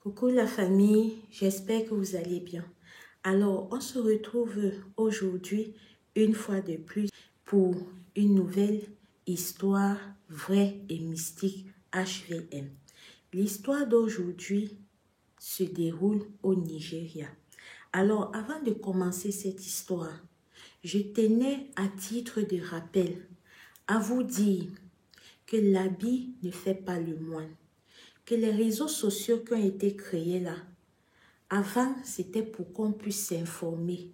Coucou la famille, j'espère que vous allez bien. Alors, on se retrouve aujourd'hui, une fois de plus, pour une nouvelle histoire vraie et mystique HVM. L'histoire d'aujourd'hui se déroule au Nigeria. Alors, avant de commencer cette histoire, je tenais à titre de rappel à vous dire que l'habit ne fait pas le moine, que les réseaux sociaux qui ont été créés là, avant, c'était pour qu'on puisse s'informer.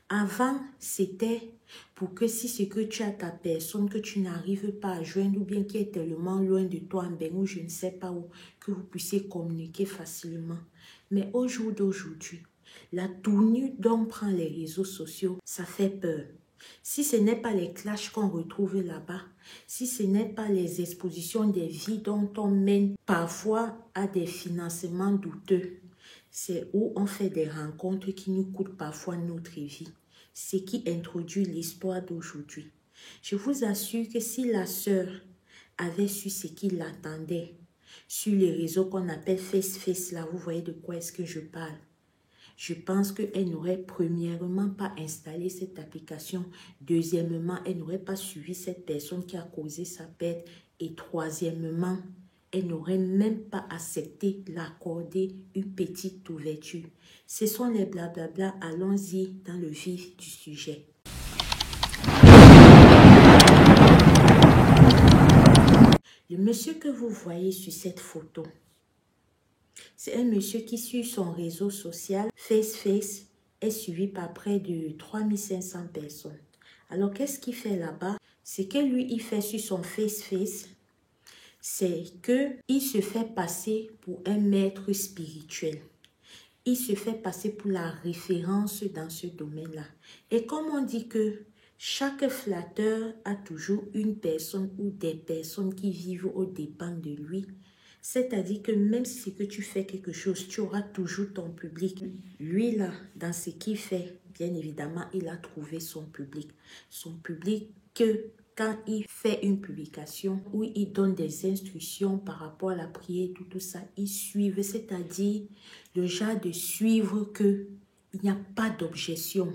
Avant, c'était pour que si ce que tu as ta personne que tu n'arrives pas à joindre ou bien qui est tellement loin de toi, ou je ne sais pas où, que vous puissiez communiquer facilement. Mais au jour d'aujourd'hui, la tournure dont prend les réseaux sociaux, ça fait peur. Si ce n'est pas les clashs qu'on retrouve là-bas, si ce n'est pas les expositions des vies dont on mène parfois à des financements douteux, c'est où on fait des rencontres qui nous coûtent parfois notre vie. Ce qui introduit l'histoire d'aujourd'hui. Je vous assure que si la sœur avait su ce qui l'attendait sur les réseaux qu'on appelle face-face, là, vous voyez de quoi est-ce que je parle. Je pense qu'elle n'aurait premièrement pas installé cette application. Deuxièmement, elle n'aurait pas suivi cette personne qui a causé sa perte. Et troisièmement, elle n'aurait même pas accepté d'accorder une petite ouverture. Ce sont les blablabla, allons-y dans le vif du sujet. Le monsieur que vous voyez sur cette photo, c'est un monsieur qui sur son réseau social face est suivi par près de 3500 personnes. Alors qu'est-ce qu'il fait là-bas? Ce que lui il fait sur son face, c'est qu'il se fait passer pour un maître spirituel. Il se fait passer pour la référence dans ce domaine-là. Et comme on dit que chaque flatteur a toujours une personne ou des personnes qui vivent aux dépens de lui, c'est-à-dire que même si que tu fais quelque chose, tu auras toujours ton public. Lui là, dans ce qu'il fait, bien évidemment, il a trouvé son public. Son public que quand il fait une publication où il donne des instructions par rapport à la prière, tout ça, ils suivent, c'est-à-dire le genre de suivre que il n'y a pas d'objection.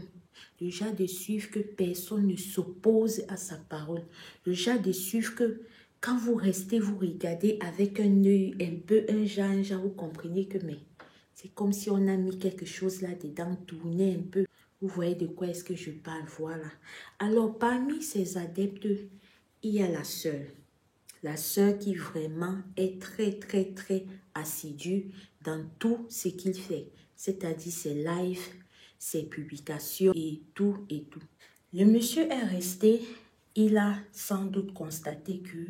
Le genre de suivre que personne ne s'oppose à sa parole. Le genre de suivre que quand vous restez, vous regardez avec un œil un peu, un genre, vous comprenez que mais c'est comme si on a mis quelque chose là-dedans, tourné un peu. Vous voyez de quoi est-ce que je parle, voilà. Alors, parmi ces adeptes, il y a la sœur. La sœur qui vraiment est très assidue dans tout ce qu'il fait. C'est-à-dire ses lives, ses publications et tout et tout. Le monsieur est resté, il a sans doute constaté que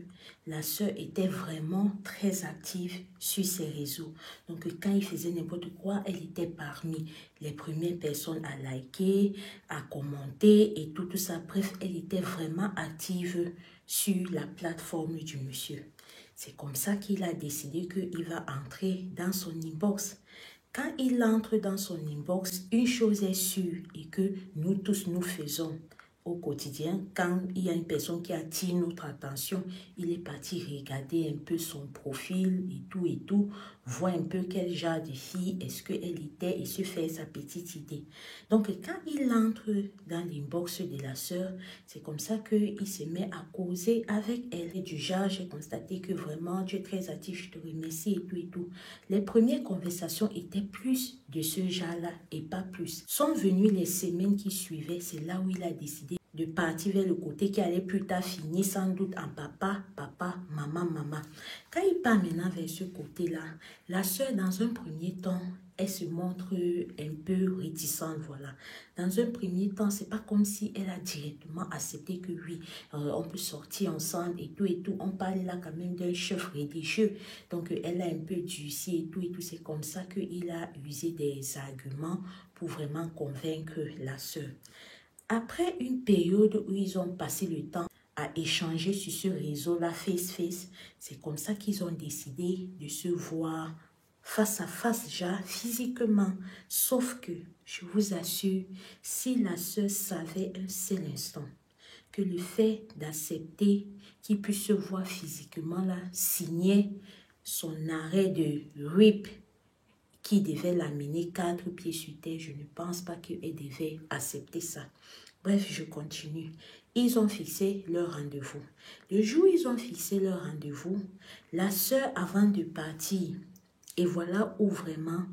la sœur était vraiment très active sur ses réseaux. Donc quand il faisait n'importe quoi, elle était parmi les premières personnes à liker, à commenter et tout ça. Bref, elle était vraiment active sur la plateforme du monsieur. C'est comme ça qu'il a décidé qu'il va entrer dans son inbox. Quand il entre dans son inbox, une chose est sûre et que nous tous nous faisons au quotidien, quand il y a une personne qui attire notre attention, il est parti regarder un peu son profil et tout, voir un peu quel genre de fille est-ce qu'elle était et se faire sa petite idée. Donc, quand il entre dans l'inbox de la sœur, c'est comme ça qu'il se met à causer avec elle. Et du genre, j'ai constaté que vraiment, tu es très actif, je te remercie et tout. Les premières conversations étaient plus de ce genre-là et pas plus. Sont venues les semaines qui suivaient, c'est là où il a décidé de partir vers le côté qui allait plus tard finir sans doute en papa, maman. Quand il part maintenant vers ce côté-là, la sœur dans un premier temps, elle se montre un peu réticente, voilà. Dans un premier temps, c'est pas comme si elle a directement accepté que oui, on peut sortir ensemble et tout. On parle là quand même d'un chef religieux, donc elle a un peu durci et tout. C'est comme ça qu'il a usé des arguments pour vraiment convaincre la sœur. Après une période où ils ont passé le temps à échanger sur ce réseau-là, face, c'est comme ça qu'ils ont décidé de se voir face à face, genre physiquement. Sauf que, je vous assure, si la sœur savait un seul instant que le fait d'accepter qu'il puisse se voir physiquement là, signait son arrêt de RIP qui devait l'amener 4 pieds sur terre. Je ne pense pas qu'elle devait accepter ça. Bref, je continue. Ils ont fixé leur rendez-vous. Le jour où ils ont fixé leur rendez-vous, la sœur, avant de partir, et voilà où vraiment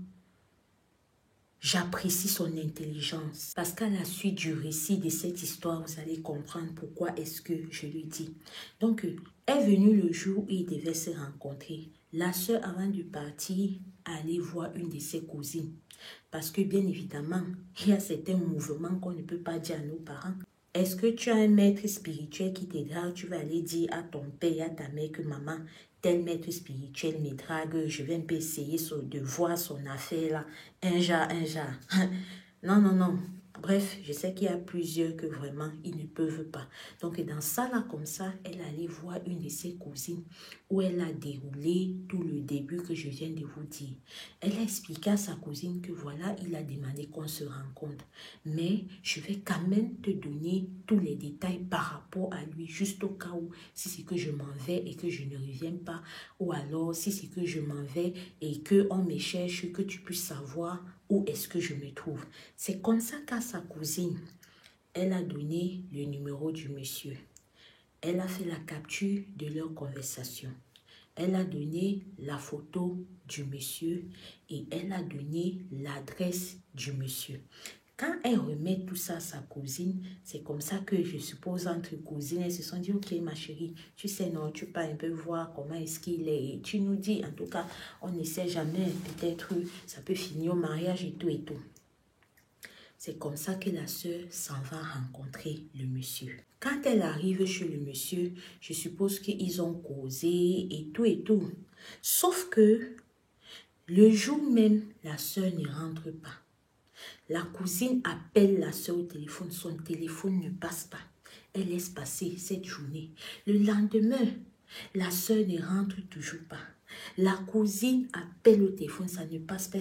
j'apprécie son intelligence. Parce qu'à la suite du récit de cette histoire, vous allez comprendre pourquoi est-ce que je lui dis. Donc, est venu le jour où ils devaient se rencontrer. La sœur, avant de partir, allait voir une de ses cousines. Parce que, bien évidemment, il y a certains mouvements qu'on ne peut pas dire à nos parents. Est-ce que tu as un maître spirituel qui te drague? Tu vas aller dire à ton père et à ta mère que maman, tel maître spirituel me drague, je vais un peu essayer de voir son affaire là. Un genre. Non, non, non. Bref, je sais qu'il y a plusieurs que vraiment, ils ne peuvent pas. Donc, dans ça, là, comme ça, elle allait voir une de ses cousines où elle a déroulé tout le début que je viens de vous dire. Elle a expliqué à sa cousine que voilà, il a demandé qu'on se rencontre. Mais je vais quand même te donner tous les détails par rapport à lui, juste au cas où, si c'est que je m'en vais et que je ne reviens pas, ou alors si c'est que je m'en vais et qu'on me cherche, que tu puisses savoir où est-ce que je me trouve. C'est comme ça qu'à sa cousine, elle a donné le numéro du monsieur. Elle a fait la capture de leur conversation. Elle a donné la photo du monsieur et elle a donné l'adresse du monsieur. Quand elle remet tout ça à sa cousine, c'est comme ça que je suppose entre cousines, elles se sont dit, ok ma chérie, tu sais non, tu peux un peu voir comment est-ce qu'il est. Et tu nous dis, en tout cas, on ne sait jamais, peut-être ça peut finir au mariage et tout et tout. C'est comme ça que la sœur s'en va rencontrer le monsieur. Quand elle arrive chez le monsieur, je suppose qu'ils ont causé et tout et tout. Sauf que le jour même, la sœur ne rentre pas. La cousine appelle la sœur au téléphone. Son téléphone ne passe pas. Elle laisse passer cette journée. Le lendemain, la sœur ne rentre toujours pas. La cousine appelle au téléphone, ça ne passe pas.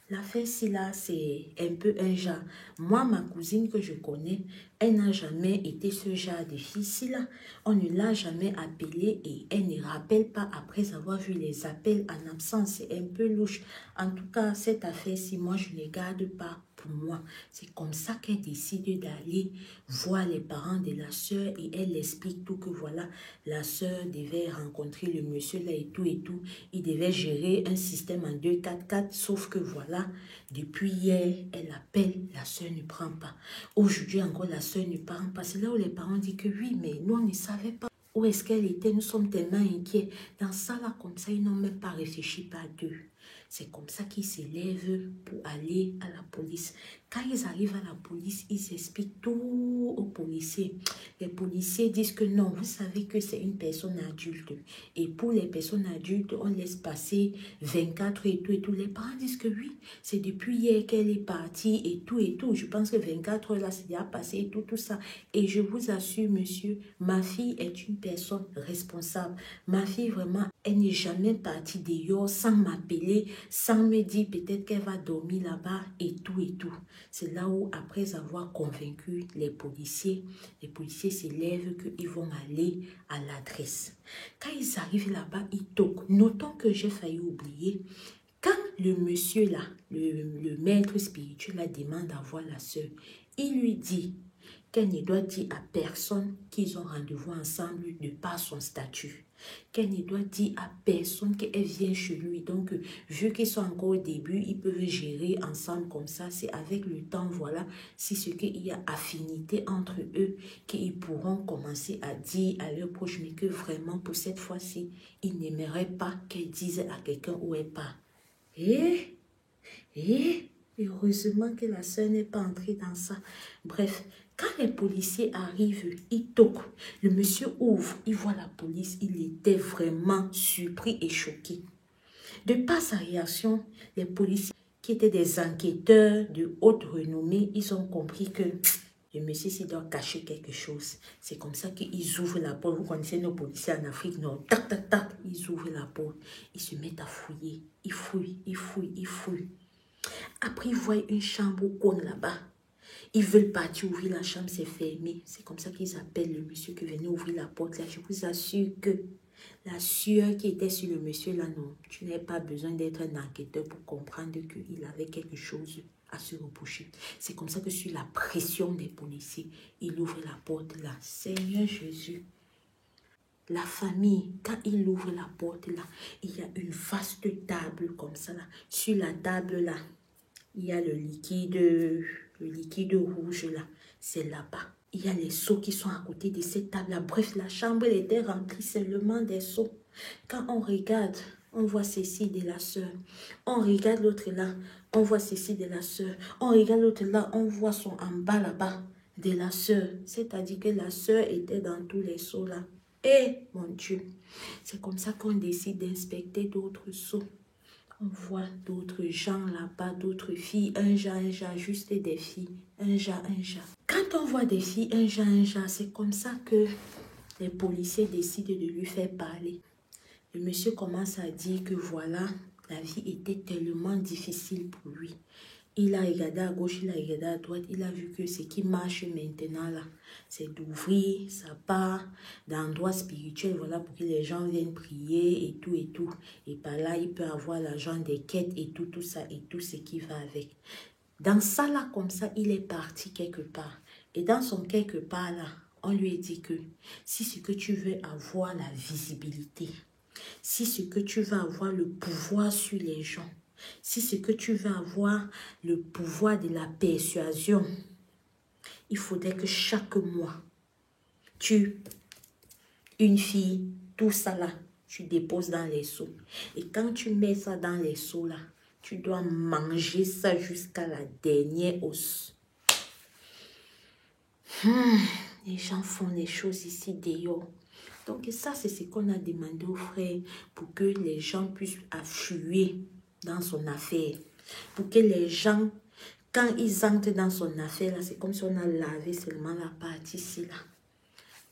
L'affaire, c'est là, c'est un peu un genre. Moi, ma cousine que je connais, elle n'a jamais été ce genre de fille-là. On ne l'a jamais appelée et elle ne rappelle pas après avoir vu les appels en absence. C'est un peu louche. En tout cas, cette affaire-ci, moi, je ne garde pas pour moi. C'est comme ça qu'elle décide d'aller voir les parents de la sœur et elle explique tout que voilà, la sœur devait rencontrer le monsieur là et tout et tout. Il devait gérer un système en 2-4-4, sauf que voilà, depuis hier, elle appelle, la sœur ne prend pas. Aujourd'hui encore, la sœur ne prend pas. C'est là où les parents disent que oui, mais nous, on ne savait pas où est-ce qu'elle était. Nous sommes tellement inquiets. Dans ça, là, comme ça, ils n'ont même pas réfléchi par deux. C'est comme ça qu'ils s'élèvent pour aller à la police. Quand ils arrivent à la police, ils expliquent tout aux policiers. Les policiers disent que non, vous savez que c'est une personne adulte. Et pour les personnes adultes, on laisse passer 24 et tout et tout. Les parents disent que oui, c'est depuis hier qu'elle est partie et tout et tout. Je pense que 24 heures là, c'est déjà passé et tout, tout ça. Et je vous assure, monsieur, ma fille est une personne responsable. Ma fille, vraiment, elle n'est jamais partie dehors sans m'appeler, sans me dire peut-être qu'elle va dormir là-bas et tout et tout. C'est là où, après avoir convaincu les policiers s'élèvent qu'ils vont aller à l'adresse. Quand ils arrivent là-bas, ils toquent. Notons que j'ai failli oublier. Quand le monsieur là, le maître spirituel la demande à voir la sœur, il lui dit qu'elle ne doit dire à personne qu'ils ont rendez-vous ensemble de par son statut. Qu'elle ne doit dire à personne qu'elle vient chez lui. Donc, vu qu'ils sont encore au début, ils peuvent gérer ensemble comme ça. C'est avec le temps, voilà, si ce qu'il y a affinité entre eux, qu'ils pourront commencer à dire à leurs proches, mais que vraiment, pour cette fois-ci, ils n'aimeraient pas qu'elle dise à quelqu'un où elle part. Et heureusement que la sœur n'est pas entrée dans ça. Bref, quand les policiers arrivent, ils toquent. Le monsieur ouvre, il voit la police. Il était vraiment surpris et choqué. De par sa réaction, les policiers qui étaient des enquêteurs de haute renommée, ils ont compris que le monsieur s'il doit cacher quelque chose. C'est comme ça qu'ils ouvrent la porte. Vous connaissez nos policiers en Afrique, non? Tac, tac, tac. Ils ouvrent la porte. Ils se mettent à fouiller. Ils fouillent, ils fouillent, ils fouillent. Après, ils voient une chambre au coin là-bas. Ils veulent partir ouvrir la chambre, c'est fermé. C'est comme ça qu'ils appellent le monsieur qui venait ouvrir la porte là. Je vous assure que La sueur qui était sur le monsieur là, non. Tu n'as pas besoin d'être un enquêteur pour comprendre qu'il avait quelque chose à se reprocher. C'est comme ça que sur la pression des policiers, il ouvre la porte là. Seigneur Jésus. La famille, quand il ouvre la porte là, il y a une vaste table comme ça là. Sur la table là, il y a le liquide rouge là. C'est là-bas. Il y a les seaux qui sont à côté de cette table là. Bref, la chambre elle était remplie seulement des seaux. Quand on regarde, on voit ceci de la sœur. On regarde l'autre là, on voit ceci de la sœur. On regarde l'autre là, on voit son en bas là-bas de la sœur. C'est-à-dire que la sœur était dans tous les seaux là. Et, mon Dieu, c'est comme ça qu'on décide d'inspecter d'autres seaux. On voit d'autres gens là-bas, d'autres filles, un jas, juste des filles, un jas. Quand on voit des filles, un jas, c'est comme ça que les policiers décident de lui faire parler. Le monsieur commence à dire que voilà, la vie était tellement difficile pour lui. Il a regardé à gauche, il a regardé à droite, il a vu que ce qui marche maintenant là, c'est d'ouvrir sa part d'endroits spirituels, voilà, pour que les gens viennent prier et tout et tout. Et par là, il peut avoir l'argent des quêtes et tout ça et tout ce qui va avec. Dans ça là, comme ça, il est parti quelque part. Et dans son quelque part là, on lui a dit que si ce que tu veux avoir la visibilité, si ce que tu veux avoir le pouvoir sur les gens, si ce que tu veux avoir le pouvoir de la persuasion, il faudrait que chaque mois, une fille, tout ça là, tu déposes dans les seaux. Et quand tu mets ça dans les seaux là, tu dois manger ça jusqu'à la dernière os. Les gens font les choses ici dehors. Donc ça, c'est ce qu'on a demandé aux frères pour que les gens puissent affluer dans son affaire. Pour que les gens, quand ils entrent dans son affaire, c'est comme si on a lavé seulement la partie ici là.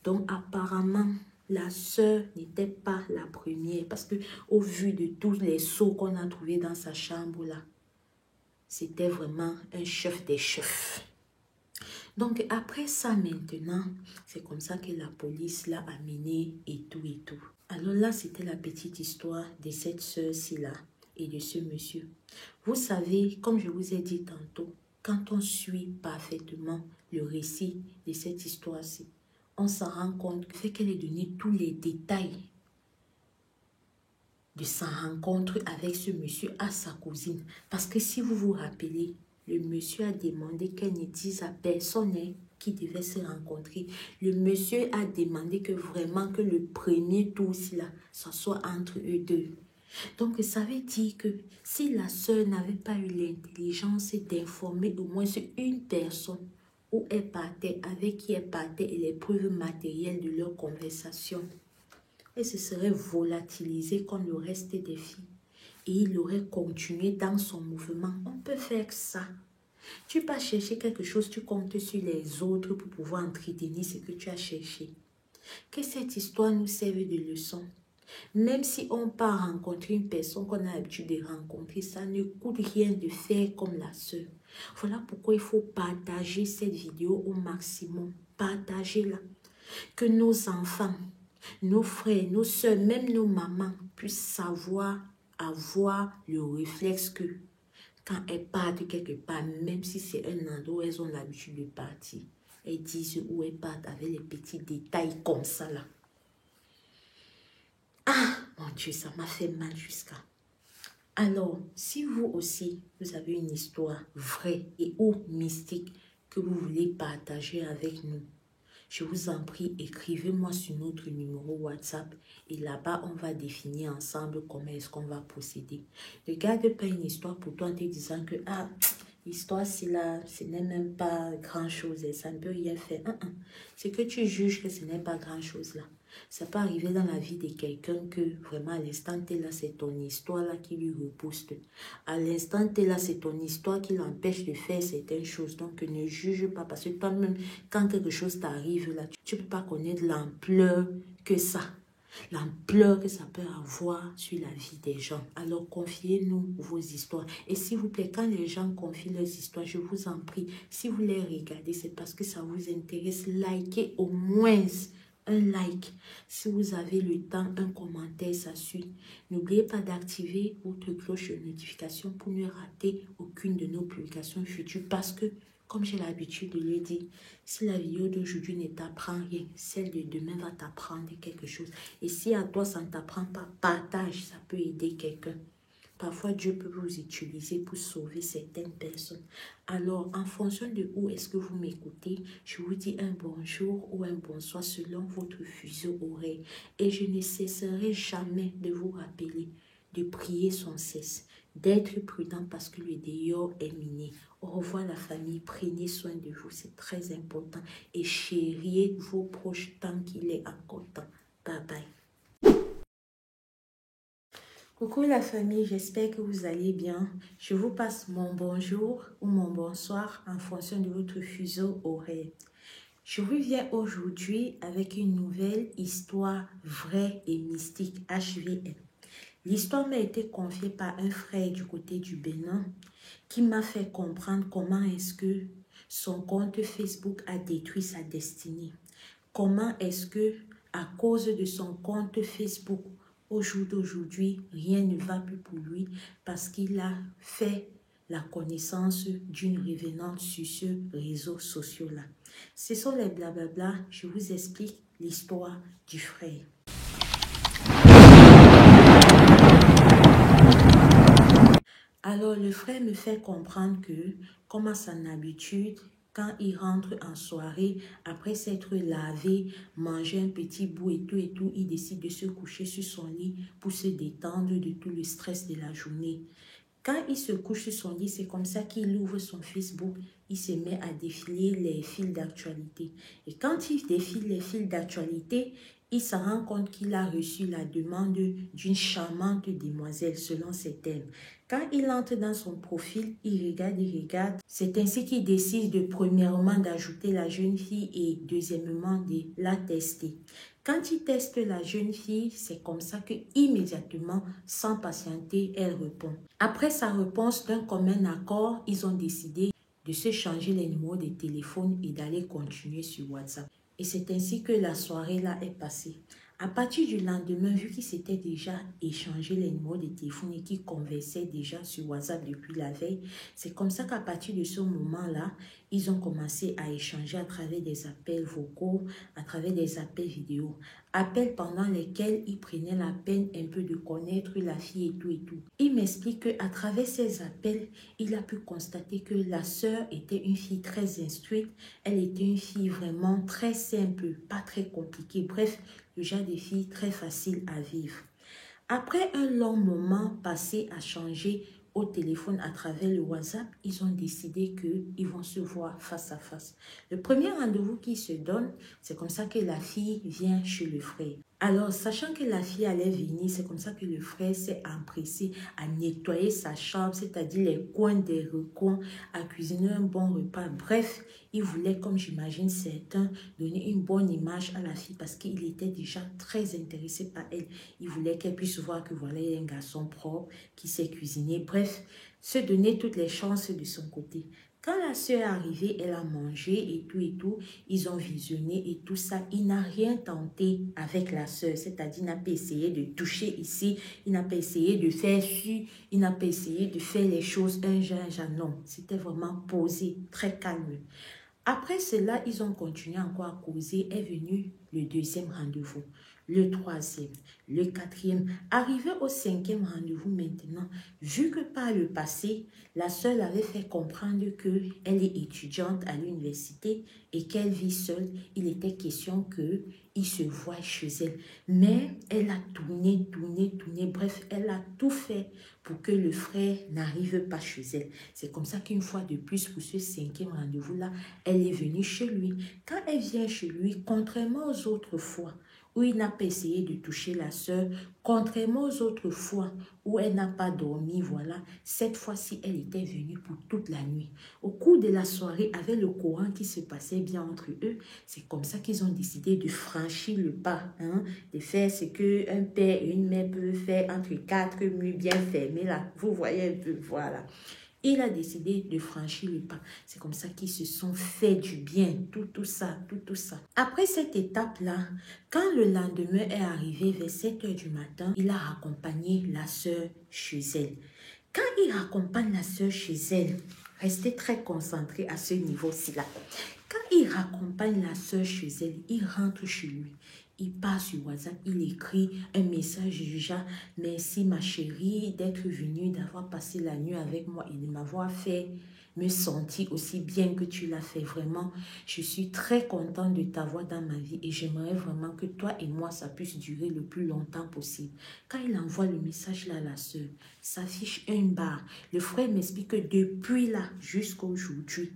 Donc apparemment, la sœur n'était pas la première. Parce que au vu de tous les seaux qu'on a trouvés dans sa chambre là, c'était vraiment un chef des chefs. Donc, après ça, maintenant, c'est comme ça que la police l'a amené et tout et tout. Alors là, c'était la petite histoire de cette sœur-ci là et de ce monsieur. Vous savez, comme je vous ai dit tantôt, quand on suit parfaitement le récit de cette histoire-ci, on s'en rend compte qu'elle est donné tous les détails de sa rencontre avec ce monsieur à sa cousine. Parce que si vous vous rappelez, le monsieur a demandé qu'elle ne dise à personne qui devait se rencontrer. Le monsieur a demandé que vraiment que le premier tour, là, ça soit entre eux deux. Donc, ça veut dire que si la sœur n'avait pas eu l'intelligence d'informer au moins une personne où elle partait, avec qui elle partait et les preuves matérielles de leur conversation, elle se serait volatilisée comme le reste des filles. Et il aurait continué dans son mouvement. On peut faire ça. Tu vas chercher quelque chose, tu comptes sur les autres pour pouvoir entretenir ce que tu as cherché. Que cette histoire nous serve de leçon. Même si on part rencontrer une personne qu'on a l'habitude de rencontrer, ça ne coûte rien de faire comme la sœur. Voilà pourquoi il faut partager cette vidéo au maximum. Partagez-la. Que nos enfants, nos frères, nos soeurs, même nos mamans puissent savoir avoir le réflexe que quand elles partent quelque part, même si c'est un endroit où elles ont l'habitude de partir, elles disent où elles partent avec les petits détails comme ça là. Ah, mon Dieu, ça m'a fait mal jusqu'à. Alors, si vous aussi, vous avez une histoire vraie et ou mystique que vous voulez partager avec nous, je vous en prie, écrivez-moi sur notre numéro WhatsApp et là-bas, on va définir ensemble comment est-ce qu'on va procéder. Ne garde pas une histoire pour toi en te disant que, ah, l'histoire, c'est là, ce n'est même pas grand-chose et ça ne peut rien faire. C'est que tu juges que ce n'est pas grand-chose là. Ça peut arriver dans la vie de quelqu'un que vraiment à l'instant T là, c'est ton histoire là qui lui repousse. À l'instant T là, c'est ton histoire qui l'empêche de faire certaines choses. Donc ne juge pas parce que toi-même, quand quelque chose t'arrive là, tu ne peux pas connaître l'ampleur que ça. L'ampleur que ça peut avoir sur la vie des gens. Alors confiez-nous vos histoires. Et s'il vous plaît, quand les gens confient leurs histoires, je vous en prie, si vous les regardez, c'est parce que ça vous intéresse. Likez au moins un like. Si vous avez le temps, un commentaire, ça suit. N'oubliez pas d'activer votre cloche de notification pour ne rater aucune de nos publications futures parce que, comme j'ai l'habitude de le dire, si la vidéo d'aujourd'hui ne t'apprend rien, celle de demain va t'apprendre quelque chose. Et si à toi, ça ne t'apprend pas, partage, ça peut aider quelqu'un. Parfois, Dieu peut vous utiliser pour sauver certaines personnes. Alors, en fonction de où est-ce que vous m'écoutez, je vous dis un bonjour ou un bonsoir selon votre fuseau horaire. Et je ne cesserai jamais de vous rappeler de prier sans cesse, d'être prudent parce que le dehors est miné. Au revoir la famille, prenez soin de vous, c'est très important. Et chériez vos proches tant qu'il est encore temps. Bye bye. Coucou la famille, j'espère que vous allez bien. Je vous passe mon bonjour ou mon bonsoir en fonction de votre fuseau horaire. Je reviens aujourd'hui avec une nouvelle histoire vraie et mystique HVM. L'histoire m'a été confiée par un frère du côté du Bénin qui m'a fait comprendre comment est-ce que son compte Facebook a détruit sa destinée. Comment est-ce que, à cause de son compte Facebook, au jour d'aujourd'hui, rien ne va plus pour lui parce qu'il a fait la connaissance d'une revenante sur ce réseau social-là. Ce sont les blablabla, je vous explique l'histoire du frère. Alors, le frère me fait comprendre que, comme à son habitude, quand il rentre en soirée, après s'être lavé, manger un petit bout et tout, il décide de se coucher sur son lit pour se détendre de tout le stress de la journée. Quand il se couche sur son lit, c'est comme ça qu'il ouvre son Facebook, il se met à défiler les fils d'actualité. Et quand il défile les fils d'actualité, il se rend compte qu'il a reçu la demande d'une charmante demoiselle selon ses termes. Quand il entre dans son profil, il regarde. C'est ainsi qu'il décide de premièrement d'ajouter la jeune fille et deuxièmement de la tester. Quand il teste la jeune fille, c'est comme ça que immédiatement, sans patienter, elle répond. Après sa réponse d'un commun accord, ils ont décidé de se changer les numéros de téléphone et d'aller continuer sur WhatsApp. Et c'est ainsi que la soirée là est passée. À partir du lendemain, vu qu'ils s'étaient déjà échangé les numéros de téléphone et qu'ils conversaient déjà sur WhatsApp depuis la veille, c'est comme ça qu'à partir de ce moment-là, ils ont commencé à échanger à travers des appels vocaux, à travers des appels vidéo. Appels pendant lesquels ils prenaient la peine un peu de connaître la fille et tout. Il m'explique qu'à travers ces appels, il a pu constater que la sœur était une fille très instruite. Elle était une fille vraiment très simple, pas très compliquée. Bref, le genre de fille très facile à vivre. Après un long moment passé à changer au téléphone à travers le WhatsApp, ils ont décidé qu'ils vont se voir face à face. Le premier rendez-vous qu'ils se donnent, c'est comme ça que la fille vient chez le frère. Alors, sachant que la fille allait venir, c'est comme ça que le frère s'est empressé à nettoyer sa chambre, c'est-à-dire les coins des recoins, à cuisiner un bon repas. Bref, il voulait, comme j'imagine certains, donner une bonne image à la fille parce qu'il était déjà très intéressé par elle. Il voulait qu'elle puisse voir que voilà, il y a un garçon propre qui sait cuisiner. Bref, se donner toutes les chances de son côté. Quand la sœur est arrivée, elle a mangé et tout, ils ont visionné et tout ça. Il n'a rien tenté avec la sœur, c'est-à-dire il n'a pas essayé de toucher ici, il n'a pas essayé de faire ci, il n'a pas essayé de faire les choses un genre, non. C'était vraiment posé, très calme. Après cela, ils ont continué encore à causer. Est venu le deuxième rendez-vous, le troisième, le quatrième. Arrivé au cinquième rendez-vous maintenant, vu que par le passé, la sœur avait fait comprendre qu'elle est étudiante à l'université et qu'elle vit seule, il était question qu'il se voit chez elle. Mais elle a tourné, bref, elle a tout fait pour que le frère n'arrive pas chez elle. C'est comme ça qu'une fois de plus, pour ce cinquième rendez-vous-là, elle est venue chez lui. Quand elle vient chez lui, contrairement aux autres fois où il n'a pas essayé de toucher la sœur, contrairement aux autres fois où elle n'a pas dormi, voilà, cette fois-ci, elle était venue pour toute la nuit. Au cours de la soirée, avec le courant qui se passait bien entre eux, c'est comme ça qu'ils ont décidé de franchir le pas, de faire ce qu'un père et une mère peuvent faire entre quatre murs bien fermés, là. Vous voyez un peu, voilà. Il a décidé de franchir le pas. C'est comme ça qu'ils se sont fait du bien. Tout ça. Après cette étape-là, quand le lendemain est arrivé vers 7 heures du matin, il a accompagné la sœur chez elle. Quand il raccompagne la sœur chez elle, restez très concentré à ce niveau-ci là. Quand il raccompagne la sœur chez elle, il rentre chez lui. Il part sur WhatsApp, il écrit un message du genre « Merci ma chérie d'être venue, d'avoir passé la nuit avec moi et de m'avoir fait me sentir aussi bien que tu l'as fait. Vraiment, je suis très contente de t'avoir dans ma vie et j'aimerais vraiment que toi et moi, ça puisse durer le plus longtemps possible. » Quand il envoie le message là à la sœur, s'affiche une barre. Le frère m'explique que depuis là jusqu'à aujourd'hui,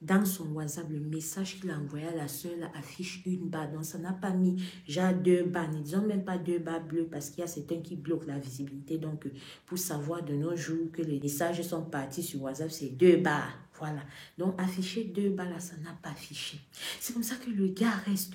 dans son WhatsApp, le message qu'il a envoyé à la sœur affiche une barre. Donc, ça n'a pas mis genre 2 barres. Ne disons même pas 2 barres bleues parce qu'il y a certains qui bloquent la visibilité. Donc, pour savoir de nos jours que les messages sont partis sur WhatsApp, c'est 2 barres. Voilà. Donc, afficher 2 barres là, ça n'a pas affiché. C'est comme ça que le gars reste.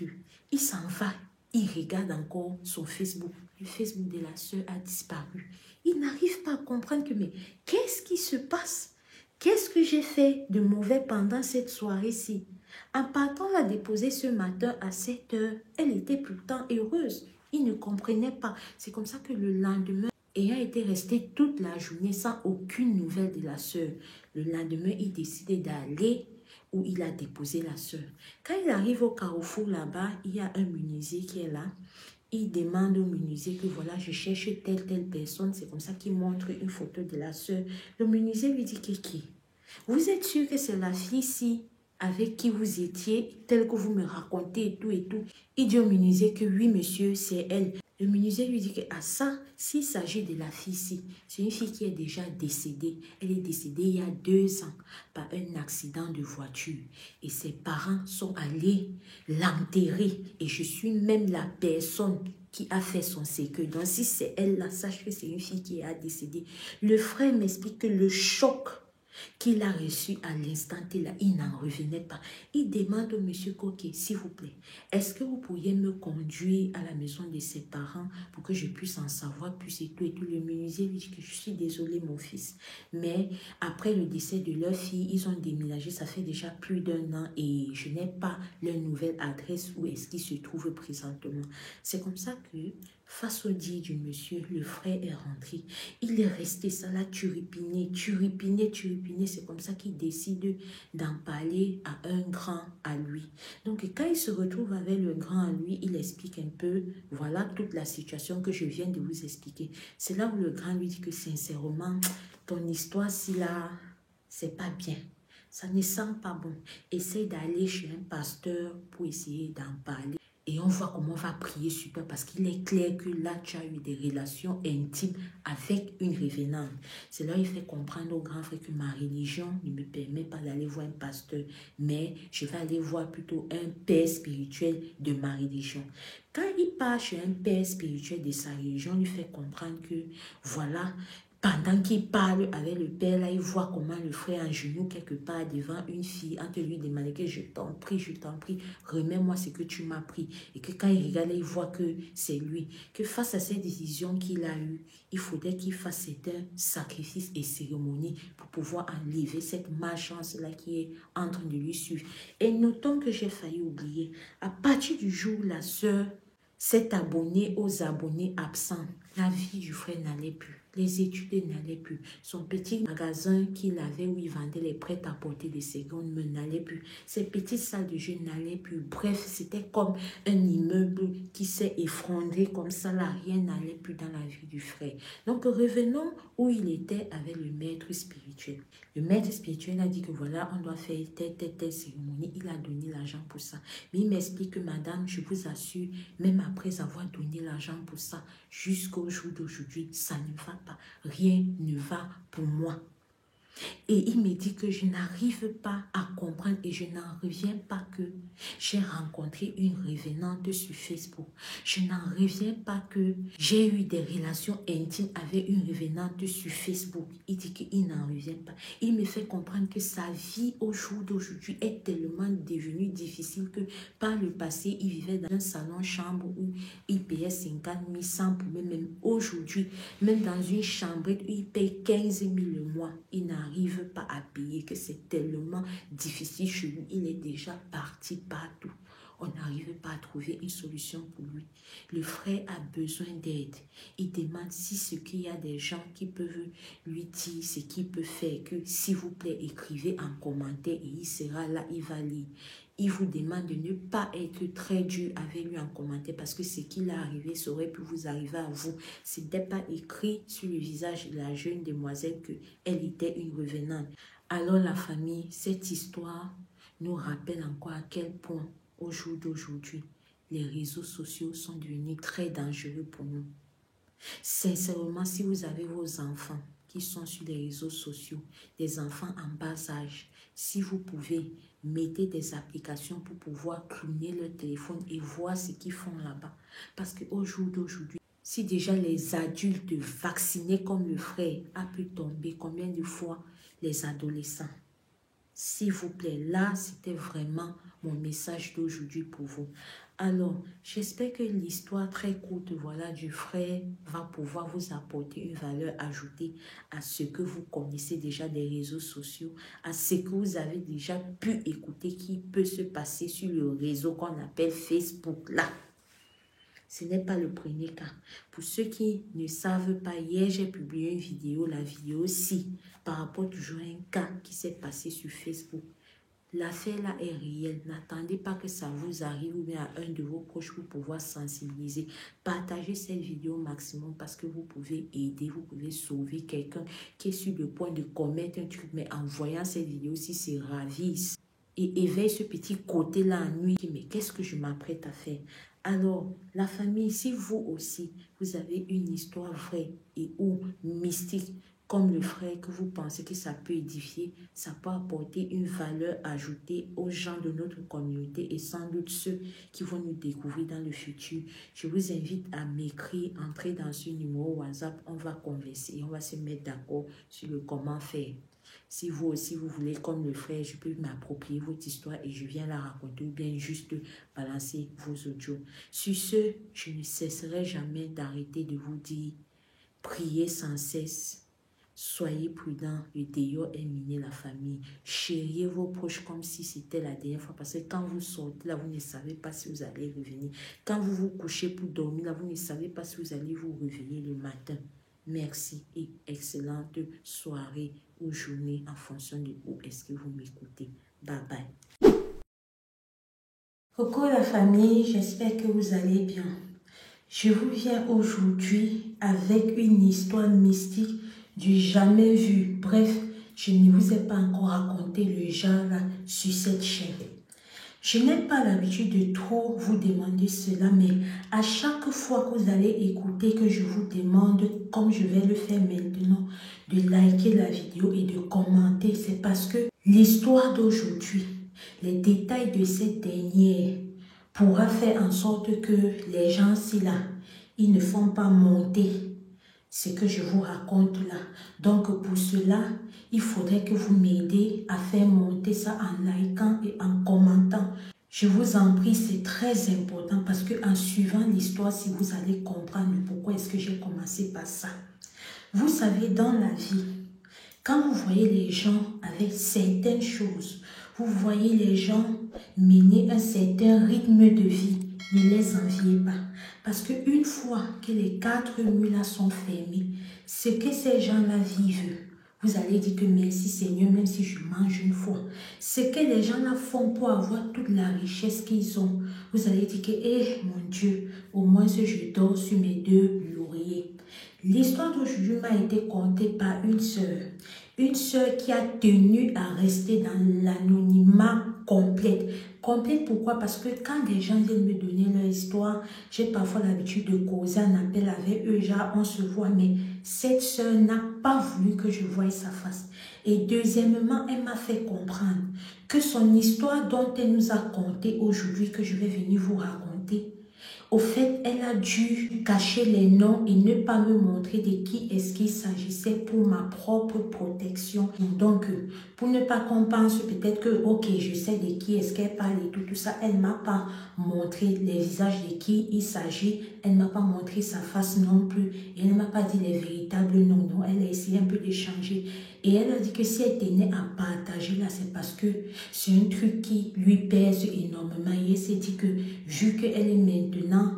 Il s'en va. Il regarde encore son Facebook. Le Facebook de la sœur a disparu. Il n'arrive pas à comprendre que, mais qu'est-ce qui se passe? Qu'est-ce que j'ai fait de mauvais pendant cette soirée-ci? En partant la déposer ce matin à 7 heures, elle était pourtant heureuse. Il ne comprenait pas. C'est comme ça que le lendemain, ayant été resté toute la journée sans aucune nouvelle de la sœur, le lendemain, il décidait d'aller où il a déposé la sœur. Quand il arrive au carrefour là-bas, il y a un menuisier qui est là. Il demande au menuisier que voilà, je cherche telle personne. C'est comme ça qu'il montre une photo de la sœur. Le menuisier lui dit que qui? Vous êtes sûr que c'est la fille-ci avec qui vous étiez, telle que vous me racontez et tout et tout? Il dit au menuisier que oui, monsieur, c'est elle. Le menuisier lui dit que à ça, s'il s'agit de la fille-ci, c'est une fille qui est déjà décédée. Elle est décédée il y a 2 ans par un accident de voiture. Et ses parents sont allés l'enterrer. Et je suis même la personne qui a fait son séqueux. Donc si c'est elle là, sache que c'est une fille qui a décédé. Le frère m'explique que le choc qu'il a reçu à l'instant là, il n'en revenait pas. Il demande au monsieur Coquet, s'il vous plaît, est-ce que vous pourriez me conduire à la maison de ses parents pour que je puisse en savoir plus et tout et tout. Le menuisier lui dit que je suis désolée mon fils, mais après le décès de leur fille, ils ont déménagé, ça fait déjà plus d'1 an et je n'ai pas leur nouvelle adresse où est-ce qu'ils se trouvent présentement. C'est comme ça que face au dit du monsieur, le frère est rentré. Il est resté ça là, turipiné. C'est comme ça qu'il décide d'en parler à un grand à lui. Donc, quand il se retrouve avec le grand à lui, il explique un peu, voilà toute la situation que je viens de vous expliquer. C'est là où le grand lui dit que sincèrement, ton histoire, si là, c'est pas bien. Ça ne sent pas bon. Essaye d'aller chez un pasteur pour essayer d'en parler. Et on voit comment on va prier sur toi parce qu'il est clair que là, tu as eu des relations intimes avec une revenante. C'est là qu'il fait comprendre au grand frère que ma religion ne me permet pas d'aller voir un pasteur, mais je vais aller voir plutôt un père spirituel de ma religion. Quand il part chez un père spirituel de sa religion, il lui fait comprendre que voilà, pendant qu'il parle avec le père, là, il voit comment le frère en genoux quelque part devant une fille, en te lui demandant que je t'en prie, remets-moi ce que tu m'as pris. Et que quand il regarde, il voit que c'est lui. Que face à cette décision qu'il a eue, il faudrait qu'il fasse certains sacrifices et cérémonies pour pouvoir enlever cette malchance-là qui est en train de lui suivre. Et notons que j'ai failli oublier, à partir du jour où la sœur s'est abonnée aux abonnés absents, la vie du frère n'allait plus. Les études n'allaient plus. Son petit magasin qu'il avait où il vendait les prêt-à-porter des secondes n'allait plus. Ses petites salles de jeu n'allaient plus. Bref, c'était comme un immeuble qui s'est effondré comme ça. Là, rien n'allait plus dans la vie du frère. Donc, revenons où il était avec le maître spirituel. Le maître spirituel a dit que voilà, on doit faire telle cérémonie. Il a donné l'argent pour ça. Mais il m'explique que madame, je vous assure, même après avoir donné l'argent pour ça, jusqu'au jour d'aujourd'hui, ça ne va pas. Rien ne va pour moi. Et il me dit que je n'arrive pas à comprendre et je n'en reviens pas que j'ai rencontré une revenante sur Facebook. Je n'en reviens pas que j'ai eu des relations intimes avec une revenante sur Facebook. Il dit qu'il n'en revient pas. Il me fait comprendre que sa vie au jour d'aujourd'hui est tellement devenue difficile que par le passé, il vivait dans un salon-chambre où il payait 50 000 sans pour même aujourd'hui, même dans une chambrette où il paye 15 000 le mois, il n'arrive n'arrive pas à payer, que c'est tellement difficile chez lui. Il est déjà parti partout. On n'arrive pas à trouver une solution pour lui. Le frère a besoin d'aide. Il demande si ce qu'il y a des gens qui peuvent lui dire ce qu'il peut faire, que s'il vous plaît, écrivez en commentaire et il sera là, il va lire. Il vous demande de ne pas être très dur avec lui en commentaire parce que ce qui l'est arrivé, ça aurait pu vous arriver à vous. Ce n'était pas écrit sur le visage de la jeune demoiselle qu'elle était une revenante. Alors la famille, cette histoire nous rappelle encore à quel point au jour d'aujourd'hui, les réseaux sociaux sont devenus très dangereux pour nous. Sincèrement, si vous avez vos enfants qui sont sur les réseaux sociaux, des enfants en bas âge, si vous pouvez, mettez des applications pour pouvoir cloner leur téléphone et voir ce qu'ils font là-bas. Parce qu'au jour d'aujourd'hui, si déjà les adultes vaccinés comme le frère a pu tomber, combien de fois les adolescents? S'il vous plaît, là, c'était vraiment mon message d'aujourd'hui pour vous. Alors, j'espère que l'histoire très courte, voilà, du frère va pouvoir vous apporter une valeur ajoutée à ce que vous connaissez déjà des réseaux sociaux, à ce que vous avez déjà pu écouter qui peut se passer sur le réseau qu'on appelle Facebook, là. Ce n'est pas le premier cas. Pour ceux qui ne savent pas, hier j'ai publié une vidéo, la vidéo aussi, par rapport toujours à un cas qui s'est passé sur Facebook. L'affaire là est réelle. N'attendez pas que ça vous arrive ou bien à un de vos proches pour pouvoir sensibiliser. Partagez cette vidéo au maximum parce que vous pouvez aider, vous pouvez sauver quelqu'un qui est sur le point de commettre un truc. Mais en voyant cette vidéo, si c'est ravisse et éveille ce petit côté là en nuit, mais qu'est-ce que je m'apprête à faire? Alors, la famille, si vous aussi, vous avez une histoire vraie et ou mystique, comme le frère que vous pensez que ça peut édifier, ça peut apporter une valeur ajoutée aux gens de notre communauté et sans doute ceux qui vont nous découvrir dans le futur. Je vous invite à m'écrire, entrer dans ce numéro WhatsApp, on va converser et on va se mettre d'accord sur le comment faire. Si vous aussi, vous voulez, comme le frère, je peux m'approprier votre histoire et je viens la raconter ou bien juste balancer vos audios. Sur ce, je ne cesserai jamais d'arrêter de vous dire, priez sans cesse. Soyez prudents, le dehors est miné la famille. Chériez vos proches comme si c'était la dernière fois. Parce que quand vous sortez là, vous ne savez pas si vous allez revenir. Quand vous vous couchez pour dormir là, vous ne savez pas si vous allez vous réveiller le matin. Merci et excellente soirée ou journée en fonction de où est-ce que vous m'écoutez. Bye bye. Coucou la famille, j'espère que vous allez bien. Je vous viens aujourd'hui avec une histoire mystique du jamais vu. Bref, je ne vous ai pas encore raconté le genre là sur cette chaîne. Je n'ai pas l'habitude de trop vous demander cela, mais à chaque fois que vous allez écouter que je vous demande, comme je vais le faire maintenant, de liker la vidéo et de commenter, c'est parce que l'histoire d'aujourd'hui, les détails de cette dernière pourra faire en sorte que les gens ici là, ils ne font pas monter ce que je vous raconte là. Donc pour cela, il faudrait que vous m'aidez à faire monter ça en likant et en commentant. Je vous en prie, c'est très important parce que en suivant l'histoire, si vous allez comprendre pourquoi est-ce que j'ai commencé par ça. Vous savez, dans la vie, quand vous voyez les gens avec certaines choses, vous voyez les gens mener un certain rythme de vie, ne les enviez pas. Parce qu'une fois que les 4 murs là sont fermés, ce que ces gens-là vivent, vous allez dire que merci Seigneur, même si je mange une fois. Ce que les gens-là font pour avoir toute la richesse qu'ils ont, vous allez dire que, eh mon Dieu, au moins je dors sur mes 2 lauriers. L'histoire d'aujourd'hui m'a été contée par une sœur. Une sœur qui a tenu à rester dans l'anonymat complète. Complète pourquoi? Parce que quand des gens viennent me donner leur histoire, j'ai parfois l'habitude de causer un appel avec eux, genre on se voit, mais cette sœur n'a pas voulu que je voie sa face. Et deuxièmement, elle m'a fait comprendre que son histoire dont elle nous a conté aujourd'hui, que je vais venir vous raconter, Au fait, elle a dû cacher les noms et ne pas me montrer de qui est-ce qu'il s'agissait pour ma propre protection. Donc, pour ne pas qu'on pense peut-être que, ok, je sais de qui est-ce qu'elle parle et tout ça, elle ne m'a pas montré les visages de qui il s'agit, elle ne m'a pas montré sa face non plus, et elle ne m'a pas dit les véritables noms. Non, elle a essayé un peu d'échanger. Et elle a dit que si elle tenait à partager là, c'est parce que c'est un truc qui lui pèse énormément. Et elle s'est dit que, vu qu'elle est maintenant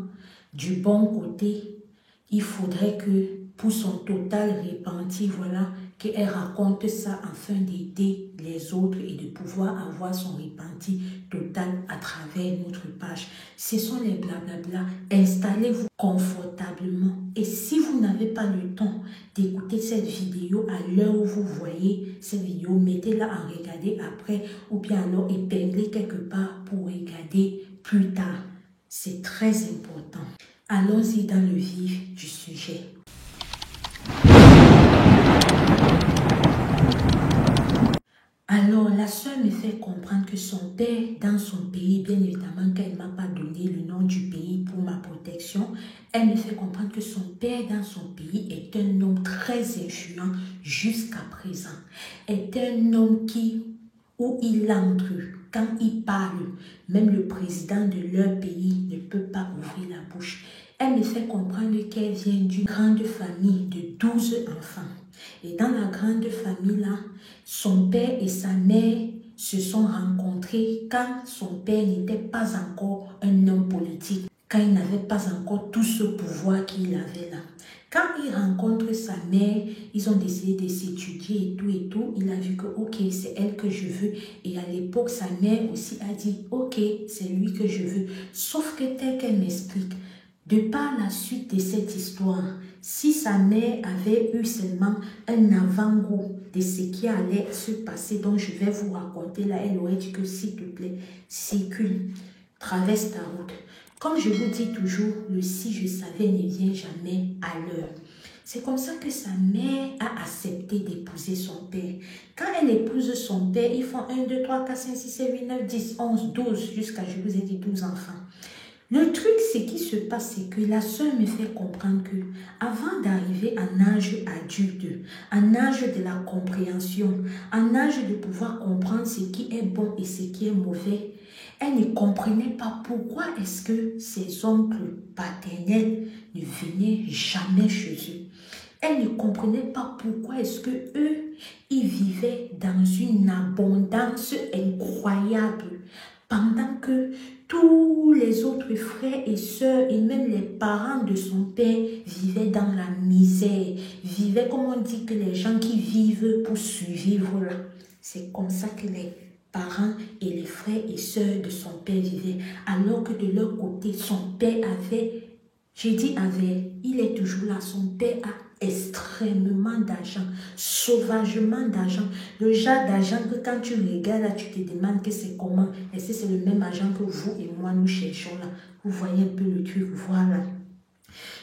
du bon côté, il faudrait que pour son total repenti, voilà, qu'elle raconte ça afin d'aider les autres et de pouvoir avoir son repenti total à travers notre page. Ce sont les blablabla. Installez-vous confortablement. Et si vous n'avez pas le temps d'écouter cette vidéo à l'heure où vous voyez cette vidéo, mettez-la à regarder après ou bien alors épinglez quelque part pour regarder plus tard. C'est très important. Allons-y dans le vif du sujet. Alors, la sœur me fait comprendre que son père, dans son pays, bien évidemment qu'elle ne m'a pas donné le nom du pays pour ma protection, elle me fait comprendre que son père, dans son pays, est un homme très influent jusqu'à présent. Est un homme où il entre, quand il parle, même le président de leur pays ne peut pas ouvrir la bouche. Elle me fait comprendre qu'elle vient d'une grande famille de 12 enfants. Et dans la grande famille-là, son père et sa mère se sont rencontrés quand son père n'était pas encore un homme politique, quand il n'avait pas encore tout ce pouvoir qu'il avait là. Quand il rencontre sa mère, ils ont décidé de s'étudier et tout. Il a vu que, ok, c'est elle que je veux. Et à l'époque, sa mère aussi a dit, ok, c'est lui que je veux. Sauf que tel qu'elle m'explique, de par la suite de cette histoire, si sa mère avait eu seulement un avant-goût de ce qui allait se passer, dont je vais vous raconter là, elle aurait dit que s'il te plaît, circule, traverse ta route. Comme je vous dis toujours, le si je savais ne vient jamais à l'heure. C'est comme ça que sa mère a accepté d'épouser son père. Quand elle épouse son père, ils font 1, 2, 3, 4, 5, 6, 7, 8, 9, 10, 11, 12, jusqu'à, je vous ai dit, 12 enfants. Le truc, ce qui se passe, c'est que la sœur me fait comprendre que avant d'arriver à un âge adulte, un âge de la compréhension, un âge de pouvoir comprendre ce qui est bon et ce qui est mauvais, elle ne comprenait pas pourquoi est-ce que ses oncles paternels ne venaient jamais chez eux. Elle ne comprenait pas pourquoi est-ce que eux, ils vivaient dans une abondance incroyable, pendant que tous les autres frères et sœurs et même les parents de son père vivaient dans la misère, vivaient comme on dit que les gens qui vivent pour survivre là. C'est comme ça que les parents et les frères et sœurs de son père vivaient, alors que de leur côté, son père avait, j'ai dit avait, il est toujours là, son père a extrêmement d'argent, sauvagement d'argent, le genre d'argent que quand tu regardes là, tu te demandes que c'est comment, est-ce que c'est le même argent que vous et moi nous cherchons là, vous voyez un peu le truc, voilà.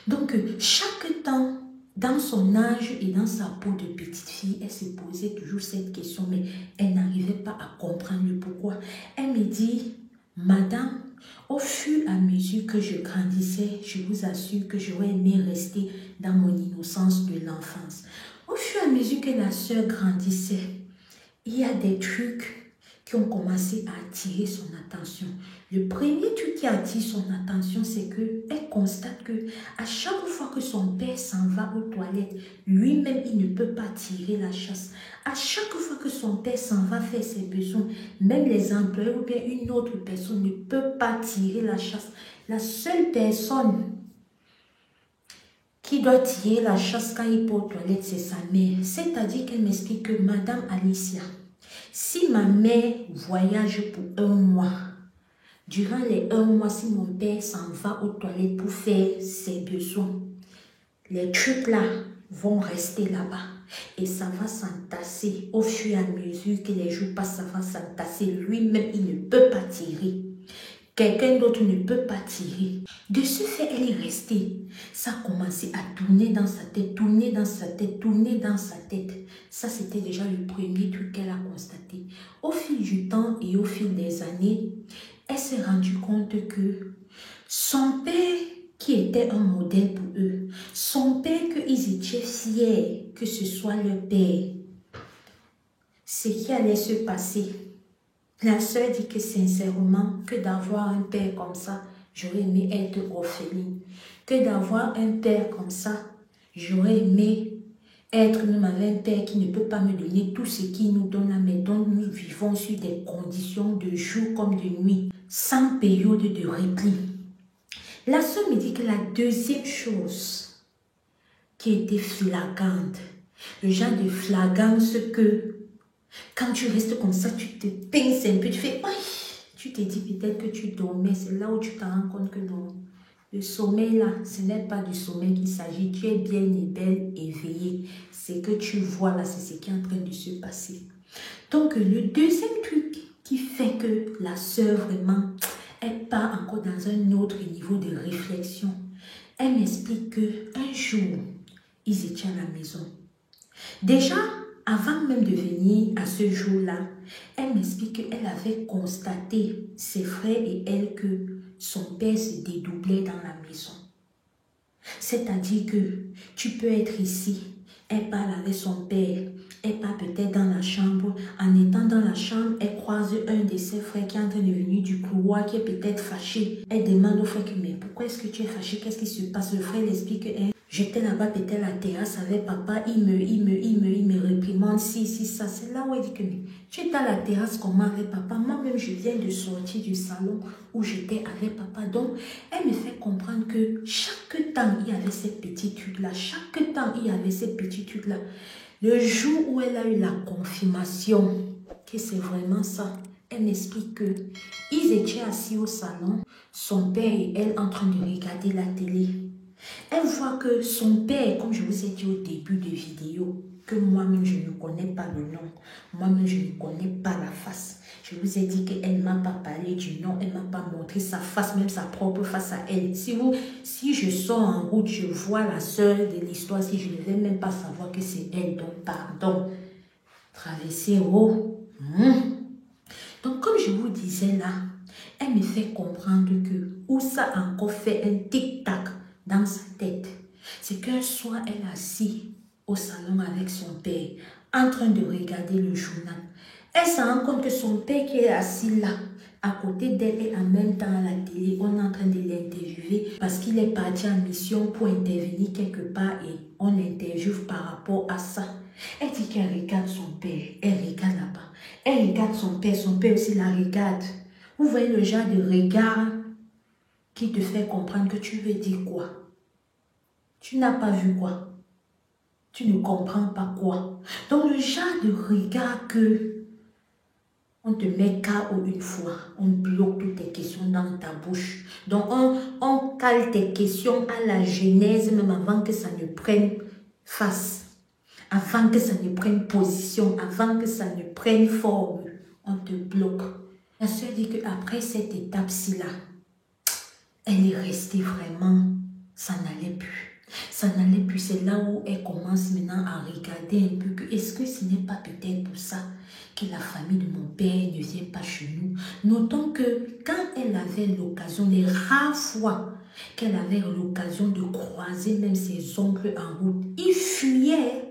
Donc chaque temps, dans son âge et dans sa peau de petite fille, elle se posait toujours cette question, mais elle n'arrivait pas à comprendre le pourquoi. Elle me dit, madame, au fur et à mesure que je grandissais, je vous assure que j'aurais aimé rester dans mon innocence de l'enfance. Au fur et à mesure que la sœur grandissait, il y a des trucs qui ont commencé à attirer son attention. Le premier truc qui attire son attention, c'est qu'elle constate que à chaque fois que son père s'en va aux toilettes, lui-même, il ne peut pas tirer la chasse. À chaque fois que son père s'en va faire ses besoins, même les employés ou bien une autre personne ne peut pas tirer la chasse. La seule personne qui doit tirer la chasse quand il part aux toilettes, c'est sa mère. C'est-à-dire qu'elle m'explique que Madame Alicia, si ma mère voyage pour 1 mois, durant les 1 mois, si mon père s'en va aux toilettes pour faire ses besoins, les trucs là vont rester là-bas. Et ça va s'entasser au fur et à mesure que les jours passent, ça va s'entasser. Lui-même, il ne peut pas tirer. Quelqu'un d'autre ne peut pas tirer. De ce fait, elle est restée. Ça a commencé à tourner dans sa tête, tourner dans sa tête, tourner dans sa tête. Ça, c'était déjà le premier truc qu'elle a constaté. Au fil du temps et au fil des années, elle s'est rendue compte que Son père qui était un modèle pour eux, son père qu'ils étaient fiers que ce soit leur père, ce qui allait se passer. La sœur dit que sincèrement, que d'avoir un père comme ça, j'aurais aimé être orpheline. Que d'avoir un père comme ça, j'aurais aimé être même avec un père qui ne peut pas me donner tout ce qu'il nous donne là, mais dont nous vivons sur des conditions de jour comme de nuit, sans période de répit. La sœur me dit que la deuxième chose qui était flagrante, le genre de flagrance que quand tu restes comme ça, tu te pinces un peu, tu fais aïe, tu te dis peut-être que tu dormais, c'est là où tu te rends compte que non. Le sommeil là, ce n'est pas du sommeil qu'il s'agit, tu es bien et belle éveillée. C'est que tu vois là, c'est ce qui est en train de se passer. Donc le deuxième truc qui fait que la sœur vraiment, elle part encore dans un autre niveau de réflexion. Elle m'explique qu'un jour, ils étaient à la maison. Déjà, avant même de venir à ce jour-là, elle m'explique qu'elle avait constaté, ses frères et elle, que son père se dédoublait dans la maison. C'est-à-dire que tu peux être ici, elle parle avec son père, elle part peut-être dans la chambre. En étant dans la chambre, elle croise un de ses frères qui est en train de venir du couloir, qui est peut-être fâché. Elle demande au frère que, mais pourquoi est-ce que tu es fâché? Qu'est-ce qui se passe? Le frère l'explique que j'étais là-bas, peut-être à la terrasse avec papa, il me réprimande, si, ça. C'est là où elle dit que, mais tu es à la terrasse comment avec papa? Moi-même, je viens de sortir du salon où j'étais avec papa. Donc, elle me fait comprendre que chaque temps, il y avait cette petite truc-là. Chaque temps, il y avait cette petite truc-là. Le jour où elle a eu la confirmation que c'est vraiment ça, elle m'explique que ils étaient assis au salon, son père et elle en train de regarder la télé. Elle voit que son père, comme je vous ai dit au début de vidéo, que moi-même je ne connais pas le nom, moi-même je ne connais pas la face. Je vous ai dit qu'elle ne m'a pas parlé du nom, elle ne m'a pas montré sa face, même sa propre face à elle. Si je sors en route, je vois la sœur de l'histoire, si je ne vais même pas savoir que c'est elle, donc pardon. Traverser haut. Donc comme je vous disais là, elle me fait comprendre que où ça a encore fait un tic-tac dans sa tête. C'est qu'un soir, elle est assise au salon avec son père, en train de regarder le journal. Elle se rend compte que son père qui est assis là, à côté d'elle et en même temps à la télé, on est en train de l'interviewer parce qu'il est parti en mission pour intervenir quelque part et on l'interviewe par rapport à ça. Elle dit qu'elle regarde son père, elle regarde là-bas. Elle regarde son père aussi la regarde. Vous voyez le genre de regard qui te fait comprendre que tu veux dire quoi? Tu n'as pas vu quoi? Tu ne comprends pas quoi? Donc le genre de regard que on te met KO une fois, on bloque toutes tes questions dans ta bouche. Donc on cale tes questions à la genèse même avant que ça ne prenne face, avant que ça ne prenne position, avant que ça ne prenne forme. On te bloque. La sœur dit qu'après cette étape-ci là, elle est restée vraiment, ça n'allait plus. Ça n'allait plus, c'est là où elle commence maintenant à regarder un peu que est-ce que ce n'est pas peut-être pour ça que la famille de mon père ne vient pas chez nous. Notons que quand elle avait l'occasion, les rares fois qu'elle avait l'occasion de croiser même ses oncles en route, ils fuyaient.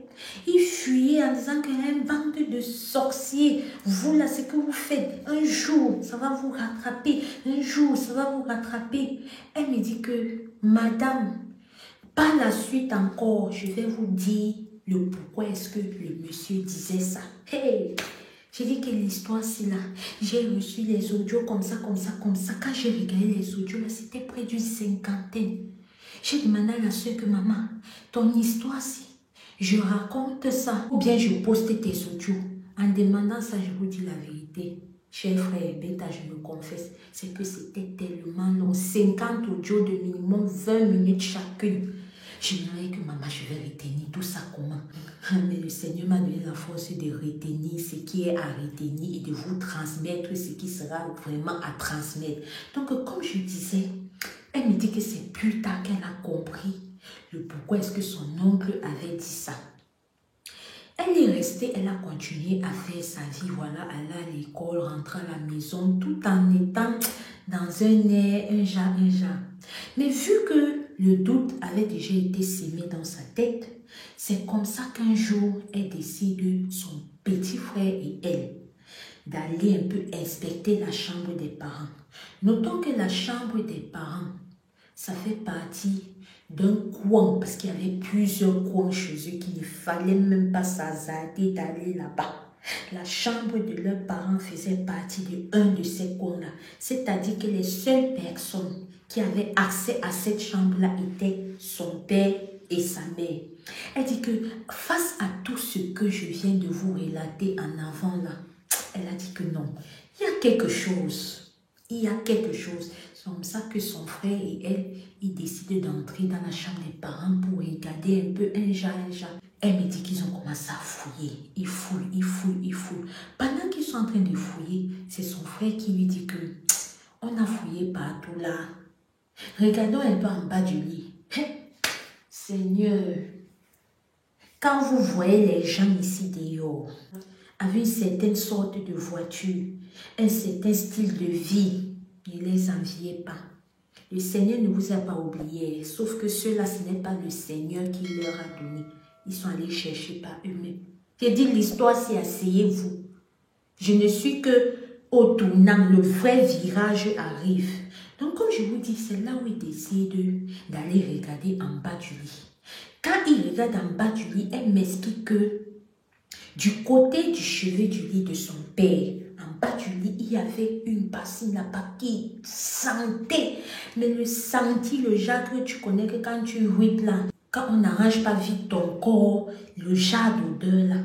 Il fuyait en disant qu'elle est une bande de sorciers. Vous là, ce que vous faites, un jour, ça va vous rattraper. Un jour, ça va vous rattraper. Elle me dit que, madame, par la suite encore, je vais vous dire le pourquoi est-ce que le monsieur disait ça. Hey! J'ai dit que l'histoire, c'est là. J'ai reçu les audios comme ça. Quand j'ai regardé les audios, là, c'était près d'une cinquantaine. J'ai demandé à la soeur que, maman, ton histoire, c'est je raconte ça ou bien je poste tes audios. En demandant ça, je vous dis la vérité. Cher frère Beta, je me confesse, c'est que c'était tellement long. 50 audios de minimum 20 minutes chacune. Je me disais que maman, je vais retenir tout ça comment? Mais le Seigneur m'a donné la force de retenir ce qui est à retenir et de vous transmettre ce qui sera vraiment à transmettre. Donc, comme je disais, elle me dit que c'est plus tard qu'elle a compris le pourquoi est-ce que son oncle avait dit ça. Elle est restée, elle a continué à faire sa vie, voilà, aller à l'école, rentrer à la maison, tout en étant dans un air, un genre. Mais vu que le doute avait déjà été sémé dans sa tête, c'est comme ça qu'un jour, elle décide, son petit frère et elle, d'aller un peu inspecter la chambre des parents. Notons que la chambre des parents, ça fait partie d'un coin, parce qu'il y avait plusieurs coins chez eux qu'il ne fallait même pas s'hasarder d'aller là-bas. La chambre de leurs parents faisait partie de un de ces coins-là. C'est-à-dire que les seules personnes qui avaient accès à cette chambre-là étaient son père et sa mère. Elle dit que face à tout ce que je viens de vous relater en avant là, elle a dit que non, il y a quelque chose. Il y a quelque chose. C'est comme ça que son frère et elle, ils décident d'entrer dans la chambre des parents pour regarder un peu un genre. Elle me dit qu'ils ont commencé à fouiller. Ils fouillent. Pendant qu'ils sont en train de fouiller, c'est son frère qui lui dit que on a fouillé partout là. Regardons un peu en bas du lit. Seigneur, quand vous voyez les gens ici dehors, avec une certaine sorte de voiture, un certain style de vie, ne les enviez pas. Le Seigneur ne vous a pas oublié, sauf que ceux-là, ce n'est pas le Seigneur qui leur a donné. Ils sont allés chercher par eux-mêmes. J'ai dit, l'histoire, c'est asseyez-vous. Je ne suis que au tournant, le vrai virage arrive. Donc, comme je vous dis, c'est là où il décide d'aller regarder en bas du lit. Quand il regarde en bas du lit, elle m'explique que du côté du chevet du lit de son père, en bas du lit, il y avait une bassine là-bas qui sentait. Mais le senti, le genre que tu connais que quand tu whippes là, quand on n'arrange pas vite ton corps, le genre d'odeur là,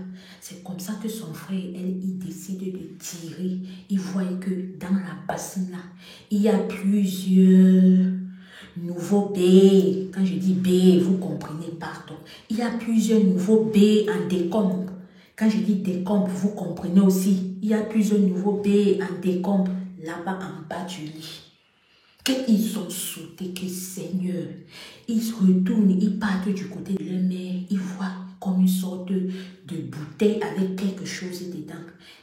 c'est comme ça que son frère et elle, ils décident de tirer. Ils voient que dans la bassine là, il y a plusieurs nouveaux baies. Quand je dis baies, vous comprenez, pardon. Il y a plusieurs nouveaux baies en décombre. Quand je dis décombre, vous comprenez aussi. Il y a plusieurs nouveaux baies en décombre là-bas en bas du lit. Qu'ils ont sauté, que Seigneur, ils se retournent, ils partent du côté de leur mère, ils voient comme une sorte de bouteille avec quelque chose dedans.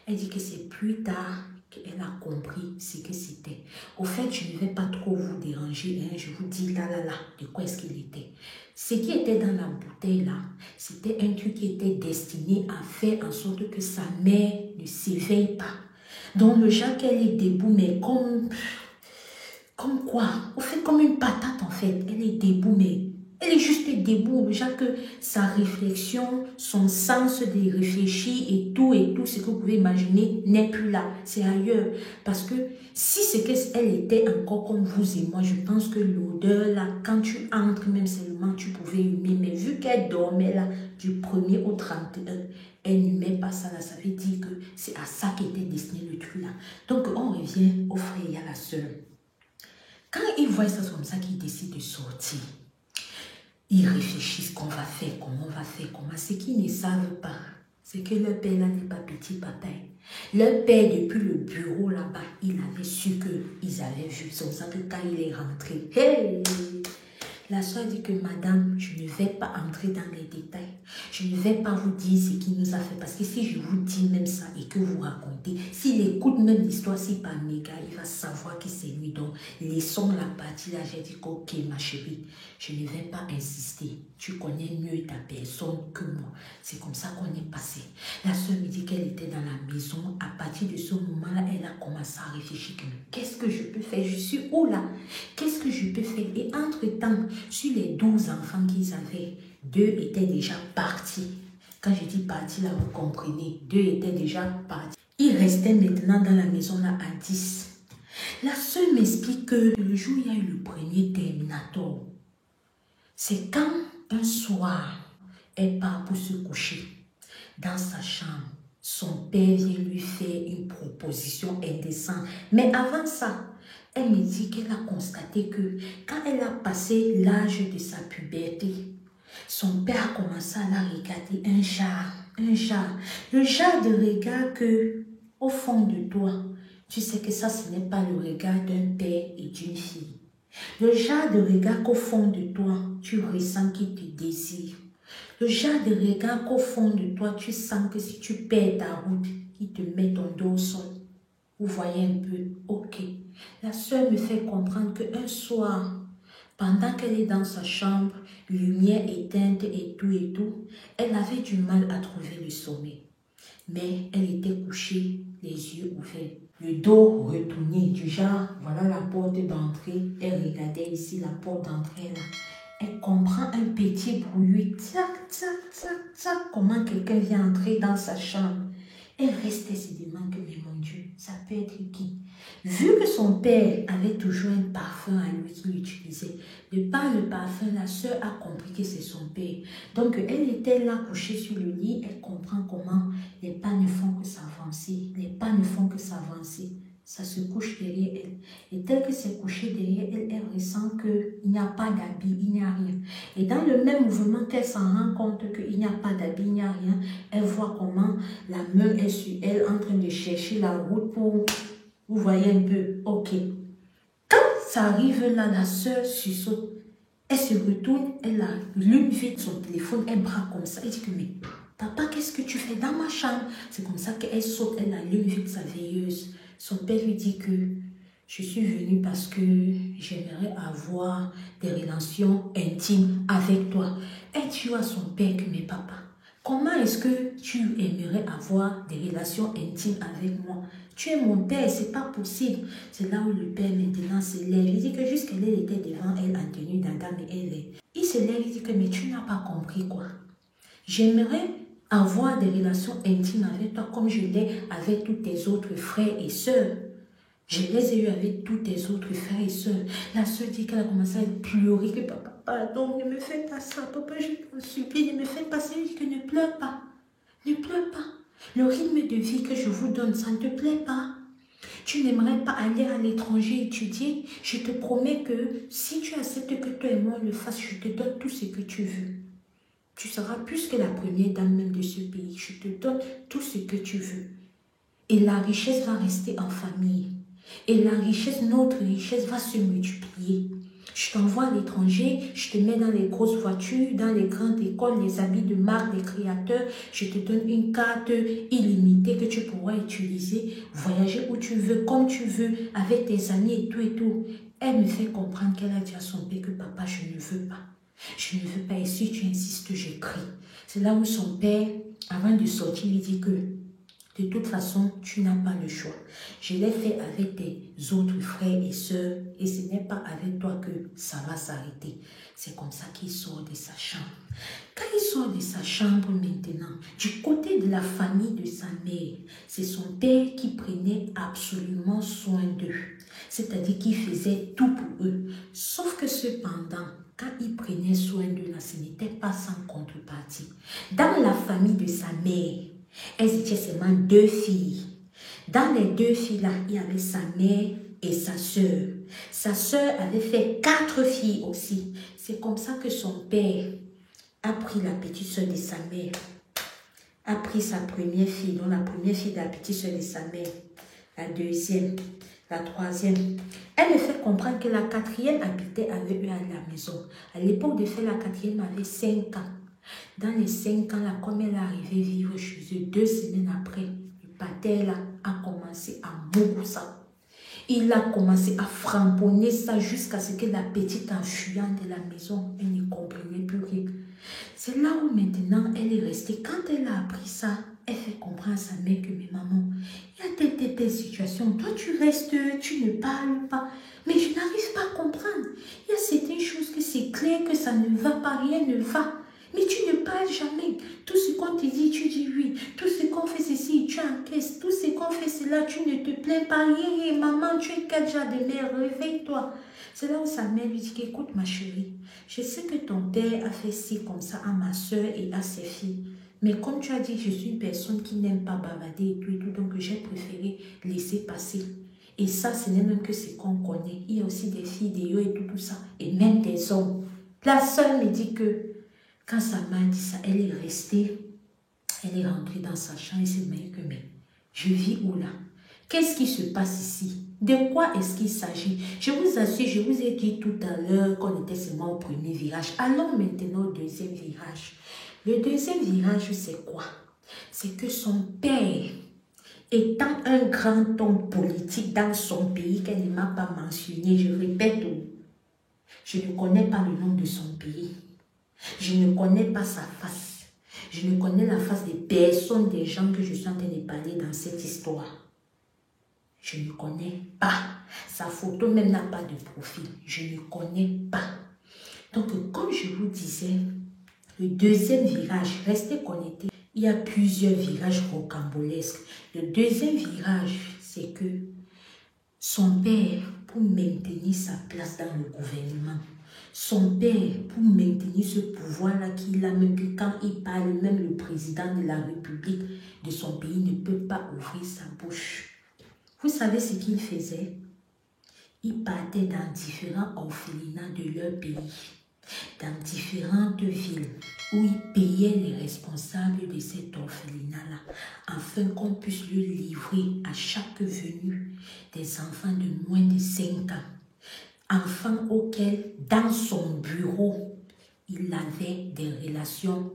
Elle dit que c'est plus tard qu'elle a compris ce que c'était. Au fait, je ne vais pas trop vous déranger, hein, je vous dis là, de quoi est-ce qu'il était. Ce qui était dans la bouteille là, c'était un truc qui était destiné à faire en sorte que sa mère ne s'éveille pas. Donc le genre qu'elle est debout, mais comme quoi? Au fait, comme une patate en fait. Elle est debout, mais elle est juste debout. Genre que sa réflexion, son sens de réfléchir et tout ce que vous pouvez imaginer n'est plus là. C'est ailleurs. Parce que si c'est qu'elle était encore comme vous et moi, je pense que l'odeur là, quand tu entres même seulement, tu pouvais humer. Mais vu qu'elle dormait là, du 1er au 31, elle n'humait pas ça là. Ça veut dire que c'est à ça qu'était destiné le truc là. Donc on revient au frère et à la soeur. Quand ils voient ça comme ça, qu'ils décident de sortir, ils réfléchissent qu'on va faire, comment on va faire, comment. Ce qu'ils ne savent pas, c'est que leur père là n'est pas petit papa. Leur père, depuis le bureau là-bas, il avait su qu'ils avaient vu. C'est comme ça que quand il est rentré, hey! La soeur dit que madame, je ne vais pas entrer dans les détails. Je ne vais pas vous dire ce qu'il nous a fait. Parce que si je vous dis même ça et que vous racontez, s'il écoute même l'histoire, si par méga, il va savoir que c'est lui. Donc, laissons la partie là. J'ai dit ok ma chérie, je ne vais pas insister. Tu connais mieux ta personne que moi. C'est comme ça qu'on est passé. La soeur me dit qu'elle était dans la maison. À partir de ce moment-là, elle a commencé à réfléchir. Qu'est-ce que je peux faire? Je suis où là? Qu'est-ce que je peux faire? Et entre-temps, sur les 12 enfants qu'ils avaient, 2 étaient déjà partis. Quand je dis partis, là, vous comprenez. 2 étaient déjà partis. Ils restaient maintenant dans la maison là à 10. La sœur m'explique que le jour où il y a eu le premier terminator, c'est quand un soir, elle part pour se coucher dans sa chambre. Son père vient lui faire une proposition indécente. Mais avant ça, elle me dit qu'elle a constaté que quand elle a passé l'âge de sa puberté, son père a commencé à la regarder un genre. Le genre de regard que, au fond de toi, tu sais que ça, ce n'est pas le regard d'un père et d'une fille. Le genre de regard qu'au fond de toi, tu ressens qu'il te désire. Le genre de regard qu'au fond de toi, tu sens que si tu perds ta route, il te met ton dos au sol. Vous voyez un peu, ok. La sœur me fait comprendre qu'un soir, pendant qu'elle est dans sa chambre, lumière éteinte et tout, elle avait du mal à trouver le sommeil. Mais elle était couchée, les yeux ouverts, le dos retourné, du genre, voilà la porte d'entrée. Elle regardait ici la porte d'entrée là. Elle comprend un petit bruit, tac, tac, tac, tac, comment quelqu'un vient entrer dans sa chambre. Elle restait se demandant que, mais mon Dieu, ça peut être qui? Vu que son père avait toujours un parfum à lui qu'il utilisait, de par le parfum, la sœur a compris que c'est son père. Donc, elle était là couchée sur le lit, elle comprend comment les pas ne font que s'avancer, les pas ne font que s'avancer. Ça se couche derrière elle. Et tel que c'est couché derrière elle, elle ressent qu'il n'y a pas d'habit, il n'y a rien. Et dans le même mouvement qu'elle s'en rend compte qu'il n'y a pas d'habit, il n'y a rien, elle voit comment la main est sur elle en train de chercher la route pour... Vous voyez un peu, ok. Quand ça arrive là, la sœur sursaute. Elle se retourne, elle allume vite son téléphone, elle braque comme ça. Elle dit que, mais papa, qu'est-ce que tu fais dans ma chambre? C'est comme ça qu'elle saute, elle allume vite sa veilleuse. Son père lui dit que je suis venue parce que j'aimerais avoir des relations intimes avec toi. Elle dit à son père que, mais papa, comment est-ce que tu aimerais avoir des relations intimes avec moi? Tu es mon père, c'est pas possible. C'est là où le père maintenant se lève. Il dit que jusqu'elle était devant elle en tenue d'Adam et Ève. Il se lève, il dit que mais tu n'as pas compris quoi. J'aimerais avoir des relations intimes avec toi comme je l'ai avec tous tes autres frères et sœurs. Je les ai eus avec tous tes autres frères et sœurs. La sœur dit qu'elle a commencé à pleurer, que papa, pardon, ne me fais pas ça, papa, je t'en supplie, ne me fais pas ça. Il dit que ne pleure pas, ne pleure pas. Le rythme de vie que je vous donne, ça ne te plaît pas. Tu n'aimerais pas aller à l'étranger étudier. Je te promets que si tu acceptes que toi et moi le fassions, je te donne tout ce que tu veux. Tu seras plus que la première dame même de ce pays. Je te donne tout ce que tu veux. Et la richesse va rester en famille. Et la richesse, notre richesse va se multiplier. Je t'envoie à l'étranger, je te mets dans les grosses voitures, dans les grandes écoles, les habits de marque, des créateurs. Je te donne une carte illimitée que tu pourras utiliser, voyager où tu veux, comme tu veux, avec tes amis et tout et tout. Elle me fait comprendre qu'elle a dit à son père que papa, je ne veux pas. Je ne veux pas. Et si tu insistes, je crie. C'est là où son père, avant de sortir, lui dit que de toute façon, tu n'as pas le choix. Je l'ai fait avec tes autres frères et sœurs et ce n'est pas avec toi que ça va s'arrêter. C'est comme ça qu'il sort de sa chambre. Quand il sort de sa chambre maintenant, du côté de la famille de sa mère, c'est son père qui prenait absolument soin d'eux. C'est-à-dire qu'il faisait tout pour eux. Sauf que cependant, quand il prenait soin d'eux, là, ce n'était pas sans contrepartie. Dans la famille de sa mère, elles étaient seulement 2 filles. Dans les 2 filles-là, il y avait sa mère et sa sœur. Sa sœur avait fait 4 filles aussi. C'est comme ça que son père a pris la petite sœur de sa mère, a pris sa première fille, donc la première fille de la petite sœur de sa mère, la deuxième, la troisième. Elle me fait comprendre que la 4e habitait avec eux à la maison. À l'époque de faire la 4e avait 5 ans. Dans les 5 ans, là, comme elle est arrivée vivre chez eux, 2 semaines après, le pater là, a commencé à mourir ça. Il a commencé à framponner ça jusqu'à ce que la petite, en fuyant de la maison, elle ne comprenait plus rien. C'est là où maintenant elle est restée. Quand elle a appris ça, elle fait comprendre à sa mère que, mais maman, il y a telle situation. Toi, tu restes, tu ne parles pas. Mais je n'arrive pas à comprendre. Il y a certaines choses que c'est clair que ça ne va pas, rien ne va. Mais tu ne parles jamais. Tout ce qu'on te dit, tu dis oui. Tout ce qu'on fait ceci, tu encaisses. Tout ce qu'on fait cela, tu ne te plains pas. Rien. Maman, tu es quel genre de mère? Réveille-toi. C'est là où sa mère lui dit qu'écoute ma chérie, je sais que ton père a fait ci comme ça à ma soeur et à ses filles. Mais comme tu as dit, je suis une personne qui n'aime pas bavarder et tout, donc j'ai préféré laisser passer. Et ça, ce n'est même que ce qu'on connaît. Il y a aussi des filles, des yeux et tout ça. Et même des hommes. La sœur me dit que quand sa mère dit ça, elle est restée, elle est rentrée dans sa chambre et s'est dit que mais je vis où là? Qu'est-ce qui se passe ici? De quoi est-ce qu'il s'agit? Je vous assure, je vous ai dit tout à l'heure qu'on était seulement au premier virage. Allons maintenant au deuxième virage. Le deuxième virage, c'est quoi? C'est que son père, Étant un grand homme politique dans son pays qu'elle ne m'a pas mentionné, je répète, je ne connais pas le nom de son pays. Je ne connais pas sa face. Je ne connais la face des personnes, des gens que je suis en train de parler dans cette histoire. Je ne connais pas. Sa photo même n'a pas de profil. Je ne connais pas. Donc, comme je vous disais, le deuxième virage, restez connectés. Il y a plusieurs virages rocambolesques. Le deuxième virage, c'est que son père, pour maintenir sa place dans le gouvernement, son père, pour maintenir ce pouvoir-là qu'il a, même que quand il parle, même le président de la République de son pays ne peut pas ouvrir sa bouche. Vous savez ce qu'il faisait? Il partait dans différents orphelinats de leur pays, dans différentes villes, où il payait les responsables de cet orphelinat-là, afin qu'on puisse lui livrer à chaque venue des enfants de moins de 5 ans. Enfants auxquels, dans son bureau, il avait des relations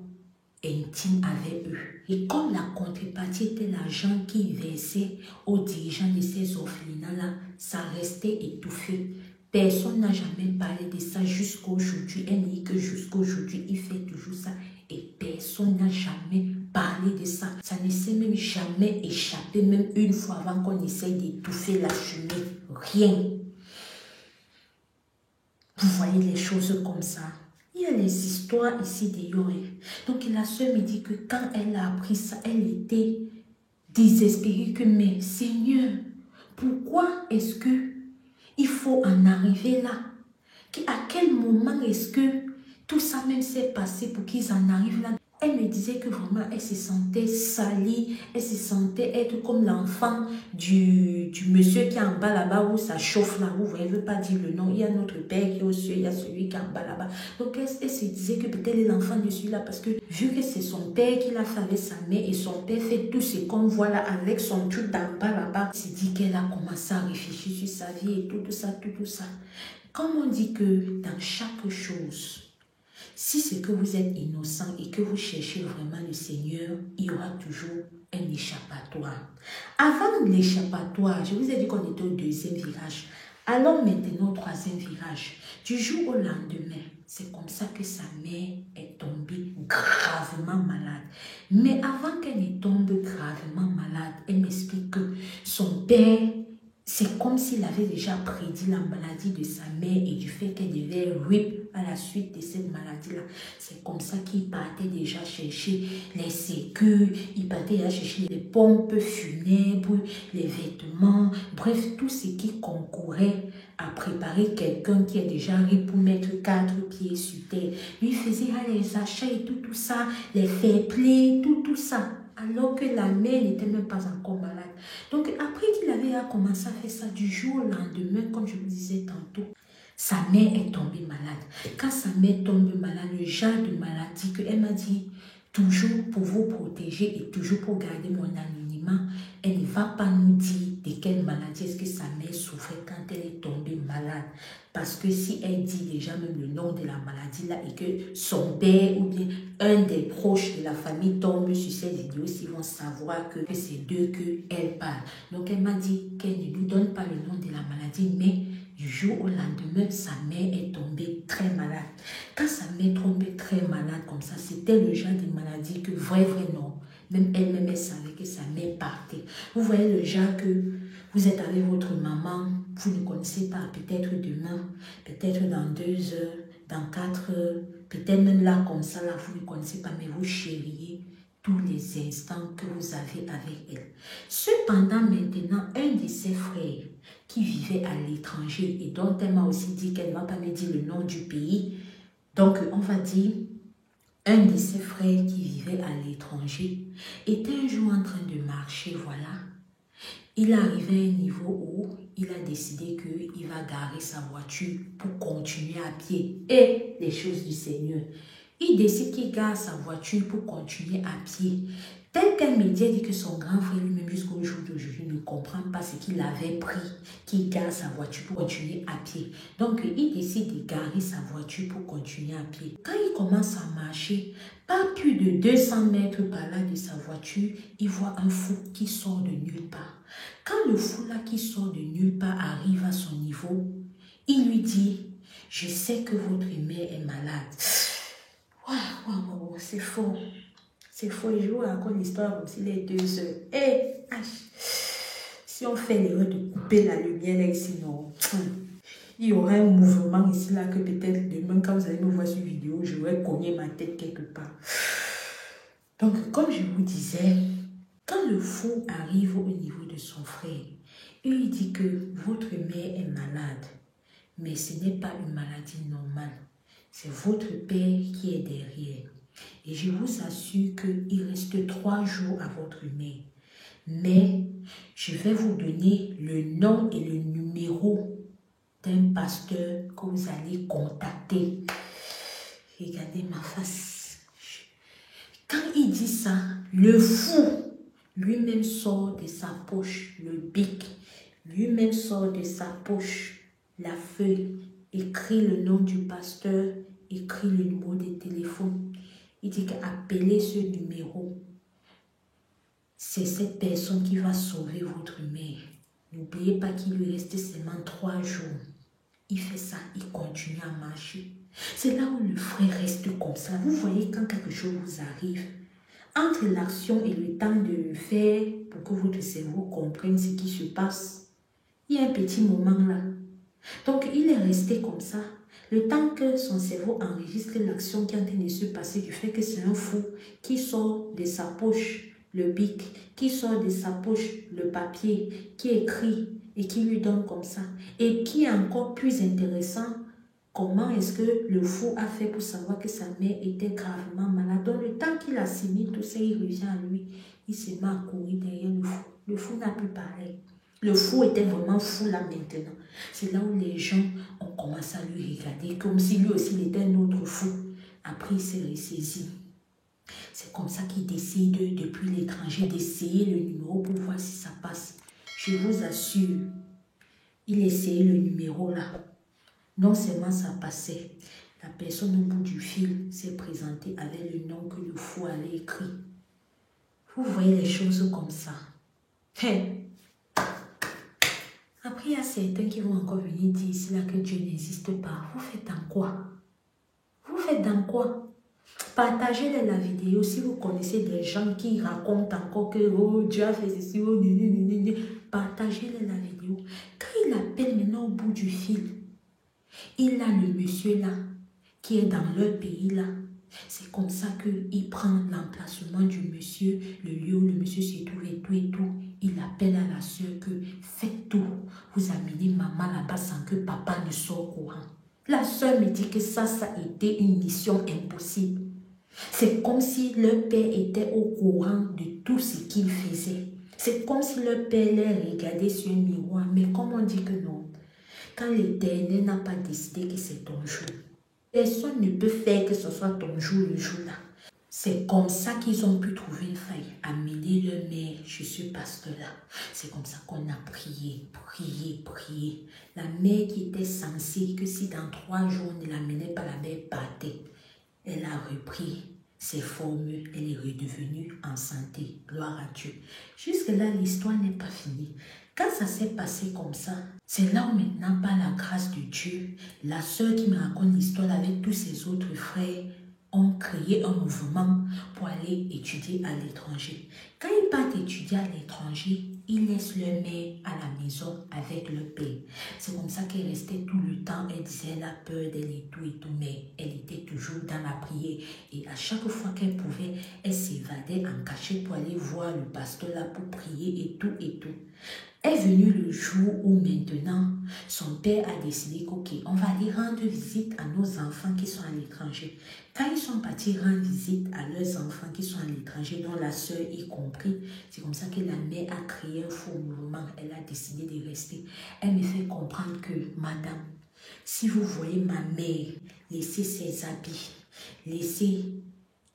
intimes avec eux. Et comme la contrepartie était l'argent qu'il versait aux dirigeants de ces orphelinats-là, ça restait étouffé. Personne n'a jamais parlé de ça jusqu'à aujourd'hui. Elle dit que jusqu'à aujourd'hui, il fait toujours ça. Et personne n'a jamais parlé de ça. Ça ne s'est même jamais échappé, même une fois avant qu'on essaye d'étouffer la fumée. Rien. Vous voyez les choses comme ça. Il y a les histoires ici de Yoré. Donc la soeur me dit que quand elle a appris ça, elle était désespérée que, mais Seigneur, pourquoi est-ce que il faut en arriver là? À quel moment est-ce que tout ça même s'est passé pour qu'ils en arrivent là? Elle me disait que vraiment, elle se sentait salie, elle se sentait être comme l'enfant du monsieur qui est en bas là-bas où ça chauffe là, vous voyez, elle ne veut pas dire le nom, il y a notre père qui est au ciel, il y a celui qui est en bas là-bas. Donc elle se disait que peut-être elle est l'enfant de celui-là parce que vu que c'est son père qui l'a fait avec sa mère et son père fait tout ce qu'on voit là avec son truc d'en bas là-bas, elle s'est dit qu'elle a commencé à réfléchir sur sa vie et tout ça, tout ça. Comme on dit que dans chaque chose, si c'est que vous êtes innocent et que vous cherchez vraiment le Seigneur, il y aura toujours un échappatoire. Avant l'échappatoire, je vous ai dit qu'on était au deuxième virage. Allons maintenant au troisième virage. Du jour au lendemain, c'est comme ça que sa mère est tombée gravement malade. Mais avant qu'elle ne tombe gravement malade, elle m'explique que son père, c'est comme s'il avait déjà prédit la maladie de sa mère et du fait qu'elle devait rip à la suite de cette maladie-là. C'est comme ça qu'il partait déjà chercher les sécures, il partait déjà chercher les pompes funèbres, les vêtements, bref, tout ce qui concourait à préparer quelqu'un qui est déjà rip pour mettre 4 pieds sur terre. Lui faisait les achats et tout ça, les fair play, tout ça. Alors que la mère n'était même pas encore malade. Donc après qu'il avait commencé à faire ça du jour au lendemain, comme je vous disais tantôt, sa mère est tombée malade. Quand sa mère tombe malade, le genre de maladie qu'elle m'a dit, toujours pour vous protéger et toujours pour garder mon anonymat, elle ne va pas nous dire de quelle maladie est-ce que sa mère souffrait quand elle est tombée malade. Parce que si elle dit déjà même le nom de la maladie là et que son père ou bien un des proches de la famille tombe sur ces vidéos, ils vont savoir que c'est d'eux qu'elle parle. Donc elle m'a dit qu'elle ne nous donne pas le nom de la maladie, mais du jour au lendemain, sa mère est tombée très malade. Quand sa mère tombait très malade comme ça, c'était le genre de maladie que vrai non. Même elle-même, elle savait que sa mère partait. Vous voyez le genre que vous êtes avec votre maman, vous ne connaissez pas, peut-être demain, peut-être dans 2 heures, dans 4 heures, peut-être même là comme ça, là, vous ne connaissez pas, mais vous chériez tous les instants que vous avez avec elle. Cependant, maintenant, un de ses frères qui vivait à l'étranger et dont elle m'a aussi dit qu'elle ne va pas me dire le nom du pays, donc on va dire un de ses frères qui vivait à l'étranger était un jour en train de marcher, voilà. Il est arrivé à un niveau où il a décidé qu'il va garer sa voiture pour continuer à pied. Et les choses du Seigneur. Il décide qu'il gare sa voiture pour continuer à pied. Tel qu'un média dit que son grand frère lui-même jusqu'au jour d'aujourd'hui ne comprend pas ce qu'il avait pris, qu'il gare sa voiture pour continuer à pied. Donc, il décide de garer sa voiture pour continuer à pied. Quand il commence à marcher, pas plus de 200 mètres par là de sa voiture, il voit un fou qui sort de nulle part. Quand le fou là qui sort de nulle part arrive à son niveau, il lui dit, « Je sais que votre mère est malade. » Waouh, c'est faux. C'est faux, je vous raconte l'histoire comme si les 2 heures. Si on fait l'erreur de couper la lumière là ici, non. Il y aurait un mouvement ici là que peut-être demain quand vous allez me voir sur vidéo, je vais cogner ma tête quelque part. Donc, comme je vous disais, quand le fou arrive au niveau de son frère, il lui dit que votre mère est malade, mais ce n'est pas une maladie normale. C'est votre père qui est derrière. Et je vous assure qu'il reste 3 jours à votre mère. Mais je vais vous donner le nom et le numéro d'un pasteur que vous allez contacter. Regardez ma face. Quand il dit ça, le fou lui-même sort de sa poche le bic. Lui-même sort de sa poche la feuille, écrit le nom du pasteur, écrit le numéro de téléphone. Il dit qu'appelez ce numéro. C'est cette personne qui va sauver votre mère. N'oubliez pas qu'il lui reste seulement 3 jours. Il fait ça, il continue à marcher. C'est là où le frère reste comme ça. Vous voyez quand quelque chose vous arrive, entre l'action et le temps de le faire pour que votre cerveau comprenne ce qui se passe, il y a un petit moment là. Donc il est resté comme ça. Le temps que son cerveau enregistre l'action qui est en train de se passer, du fait que c'est un fou qui sort de sa poche le bic, qui sort de sa poche le papier, qui écrit et qui lui donne comme ça. Et qui est encore plus intéressant, comment est-ce que le fou a fait pour savoir que sa mère était gravement malade. Donc le temps qu'il assimile tout ça, il revient à lui. Il se met à courir derrière le fou. Le fou n'a plus parlé. Le fou était vraiment fou là maintenant. C'est là où les gens ont commencé à lui regarder comme si lui aussi il était un autre fou. Après il s'est ressaisi. C'est comme ça qu'il décide depuis l'étranger d'essayer le numéro pour voir si ça passe. Je vous assure, il essayait le numéro là. Non seulement ça passait, la personne au bout du fil s'est présentée avec le nom que le fou avait écrit. Vous voyez les choses comme ça. Après, il y a certains qui vont encore venir dire ici là que Dieu n'existe pas. Vous faites dans quoi? Vous faites dans quoi? Partagez la vidéo si vous connaissez des gens qui racontent encore que oh, Dieu a fait ceci, oh, partagez la vidéo. Quand il appelle maintenant au bout du fil, il a le monsieur là, qui est dans leur pays là. C'est comme ça qu'il prend l'emplacement du monsieur, le lieu où le monsieur se trouve et tout et tout. Il appelle à la soeur que faites tout. Vous amenez maman là-bas sans que papa ne soit au courant. La soeur me dit que ça a été une mission impossible. C'est comme si leur père était au courant de tout ce qu'il faisait. C'est comme si leur père les regardait sur un miroir. Mais comme on dit que non, quand l'Éternel n'a pas décidé que c'est ton jour, personne ne peut faire que ce soit ton jour le jour-là. C'est comme ça qu'ils ont pu trouver une faille, amener leur mère chez ce pasteur-là. C'est comme ça qu'on a prié. La mère qui était censée que si dans 3 jours on ne l'amenait pas, la mère partait. Elle a repris ses formules, elle est redevenue en santé. Gloire à Dieu. Jusque-là, l'histoire n'est pas finie. Quand ça s'est passé comme ça, c'est là où maintenant, par la grâce de Dieu, la sœur qui me raconte l'histoire avec tous ses autres frères ont créé un mouvement pour aller étudier à l'étranger. Quand ils partent étudier à l'étranger, ils laissent leur mère à la maison avec leur père. C'est comme ça qu'elle restait tout le temps. Elle disait la peur d'elle et tout, mais elle était toujours dans la prière. Et à chaque fois qu'elle pouvait, elle s'évadait en cachette pour aller voir le pasteur là pour prier et tout et tout. Est venu le jour où maintenant, son père a décidé qu'ok, on va aller rendre visite à nos enfants qui sont à l'étranger. Quand ils sont partis rendre visite à leurs enfants qui sont à l'étranger, dont la sœur y compris, c'est comme ça que la mère a créé un faux mouvement. Elle a décidé de rester. Elle me fait comprendre que, madame, si vous voyez ma mère laisser ses habits, laisser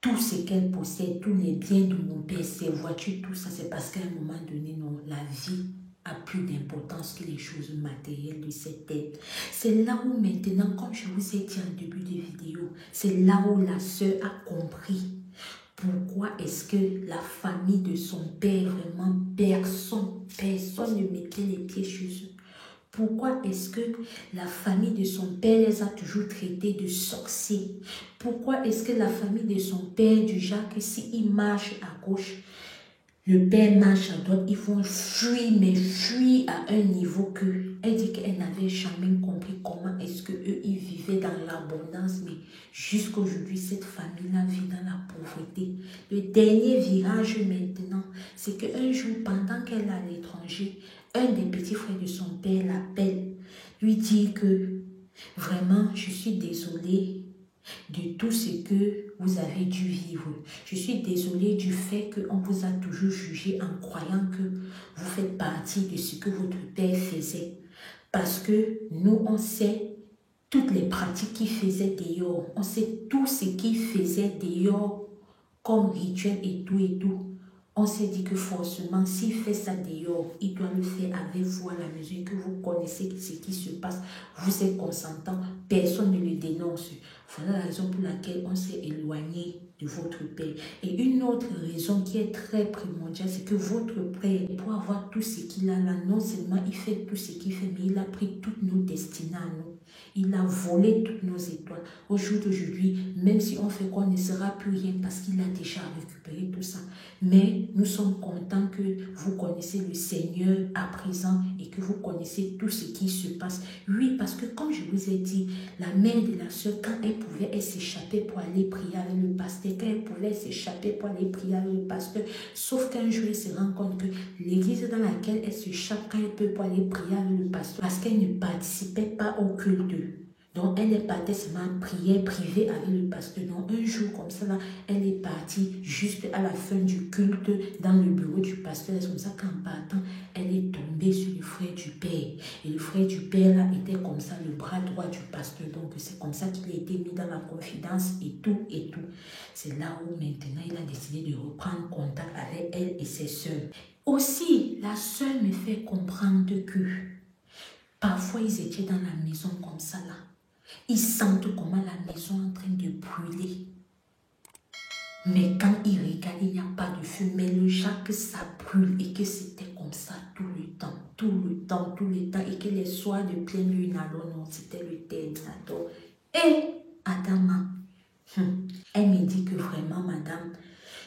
tout ce qu'elle possède, tous les biens de mon père, ses voitures, tout ça, c'est parce qu'à un moment donné, non, la vie a plus d'importance que les choses matérielles de cette terre. C'est là où maintenant, comme je vous ai dit en début de vidéo, c'est là où la sœur a compris pourquoi est-ce que la famille de son père, vraiment personne ne mettait les pieds chez eux. Pourquoi est-ce que la famille de son père les a toujours traités de sorciers? Pourquoi est-ce que la famille de son père, du genre que s'il marche à gauche, le père marche à droite, ils vont fuir, mais fuir à un niveau que elle dit qu'elle n'avait jamais compris comment est-ce que eux ils vivaient dans l'abondance, mais jusqu'à aujourd'hui cette famille-là vit dans la pauvreté. Le dernier virage maintenant, c'est qu'un jour, pendant qu'elle est à l'étranger, un des petits frères de son père l'appelle, lui dit que vraiment je suis désolée de tout ce que vous avez dû vivre. Je suis désolée du fait qu'on vous a toujours jugé en croyant que vous faites partie de ce que votre père faisait. Parce que nous, on sait toutes les pratiques qu'il faisait dehors. On sait tout ce qu'il faisait dehors comme rituel et tout et tout. On s'est dit que forcément, s'il fait ça dehors, il doit le faire avec vous à la mesure que vous connaissez ce qui se passe. Vous êtes consentant, personne ne le dénonce. Voilà la raison pour laquelle on s'est éloigné de votre père. Et une autre raison qui est très primordiale, c'est que votre père, pour avoir tout ce qu'il a là, non seulement il fait tout ce qu'il fait, mais il a pris toutes nos destinées à nous. Il a volé toutes nos étoiles. Au jour d'aujourd'hui, même si on fait quoi, on ne sera plus rien parce qu'il a déjà récupéré tout ça. Mais nous sommes contents que vous connaissez le Seigneur à présent et que vous connaissez tout ce qui se passe. Oui, parce que comme je vous ai dit, la mère de la sœur, quand elle s'échappait pour aller prier avec le pasteur, quand elle pouvait s'échapper pour aller prier avec le pasteur, sauf qu'un jour, elle se rend compte que l'église dans laquelle elle s'échappe, quand elle peut pas aller prier avec le pasteur, parce qu'elle ne participait pas au culte. Donc, elle est partie seulement en prière privée avec le pasteur. Donc, un jour comme ça, là, elle est partie juste à la fin du culte dans le bureau du pasteur. C'est comme ça qu'en partant, elle est tombée sur le frère du père. Et le frère du père, là, était comme ça, le bras droit du pasteur. Donc, c'est comme ça qu'il a été mis dans la confidence et tout et tout. C'est là où maintenant, il a décidé de reprendre contact avec elle et ses sœurs. Aussi, la sœur me fait comprendre que parfois, ils étaient dans la maison comme ça, là. Ils sentent comment la maison est en train de brûler. Mais quand ils regardent, il n'y a pas de feu. Mais le genre que ça brûle et que c'était comme ça tout le temps. Et que les soirs de pleine lune, alors non, c'était le Terminator. Et Adama, elle me dit que vraiment, madame,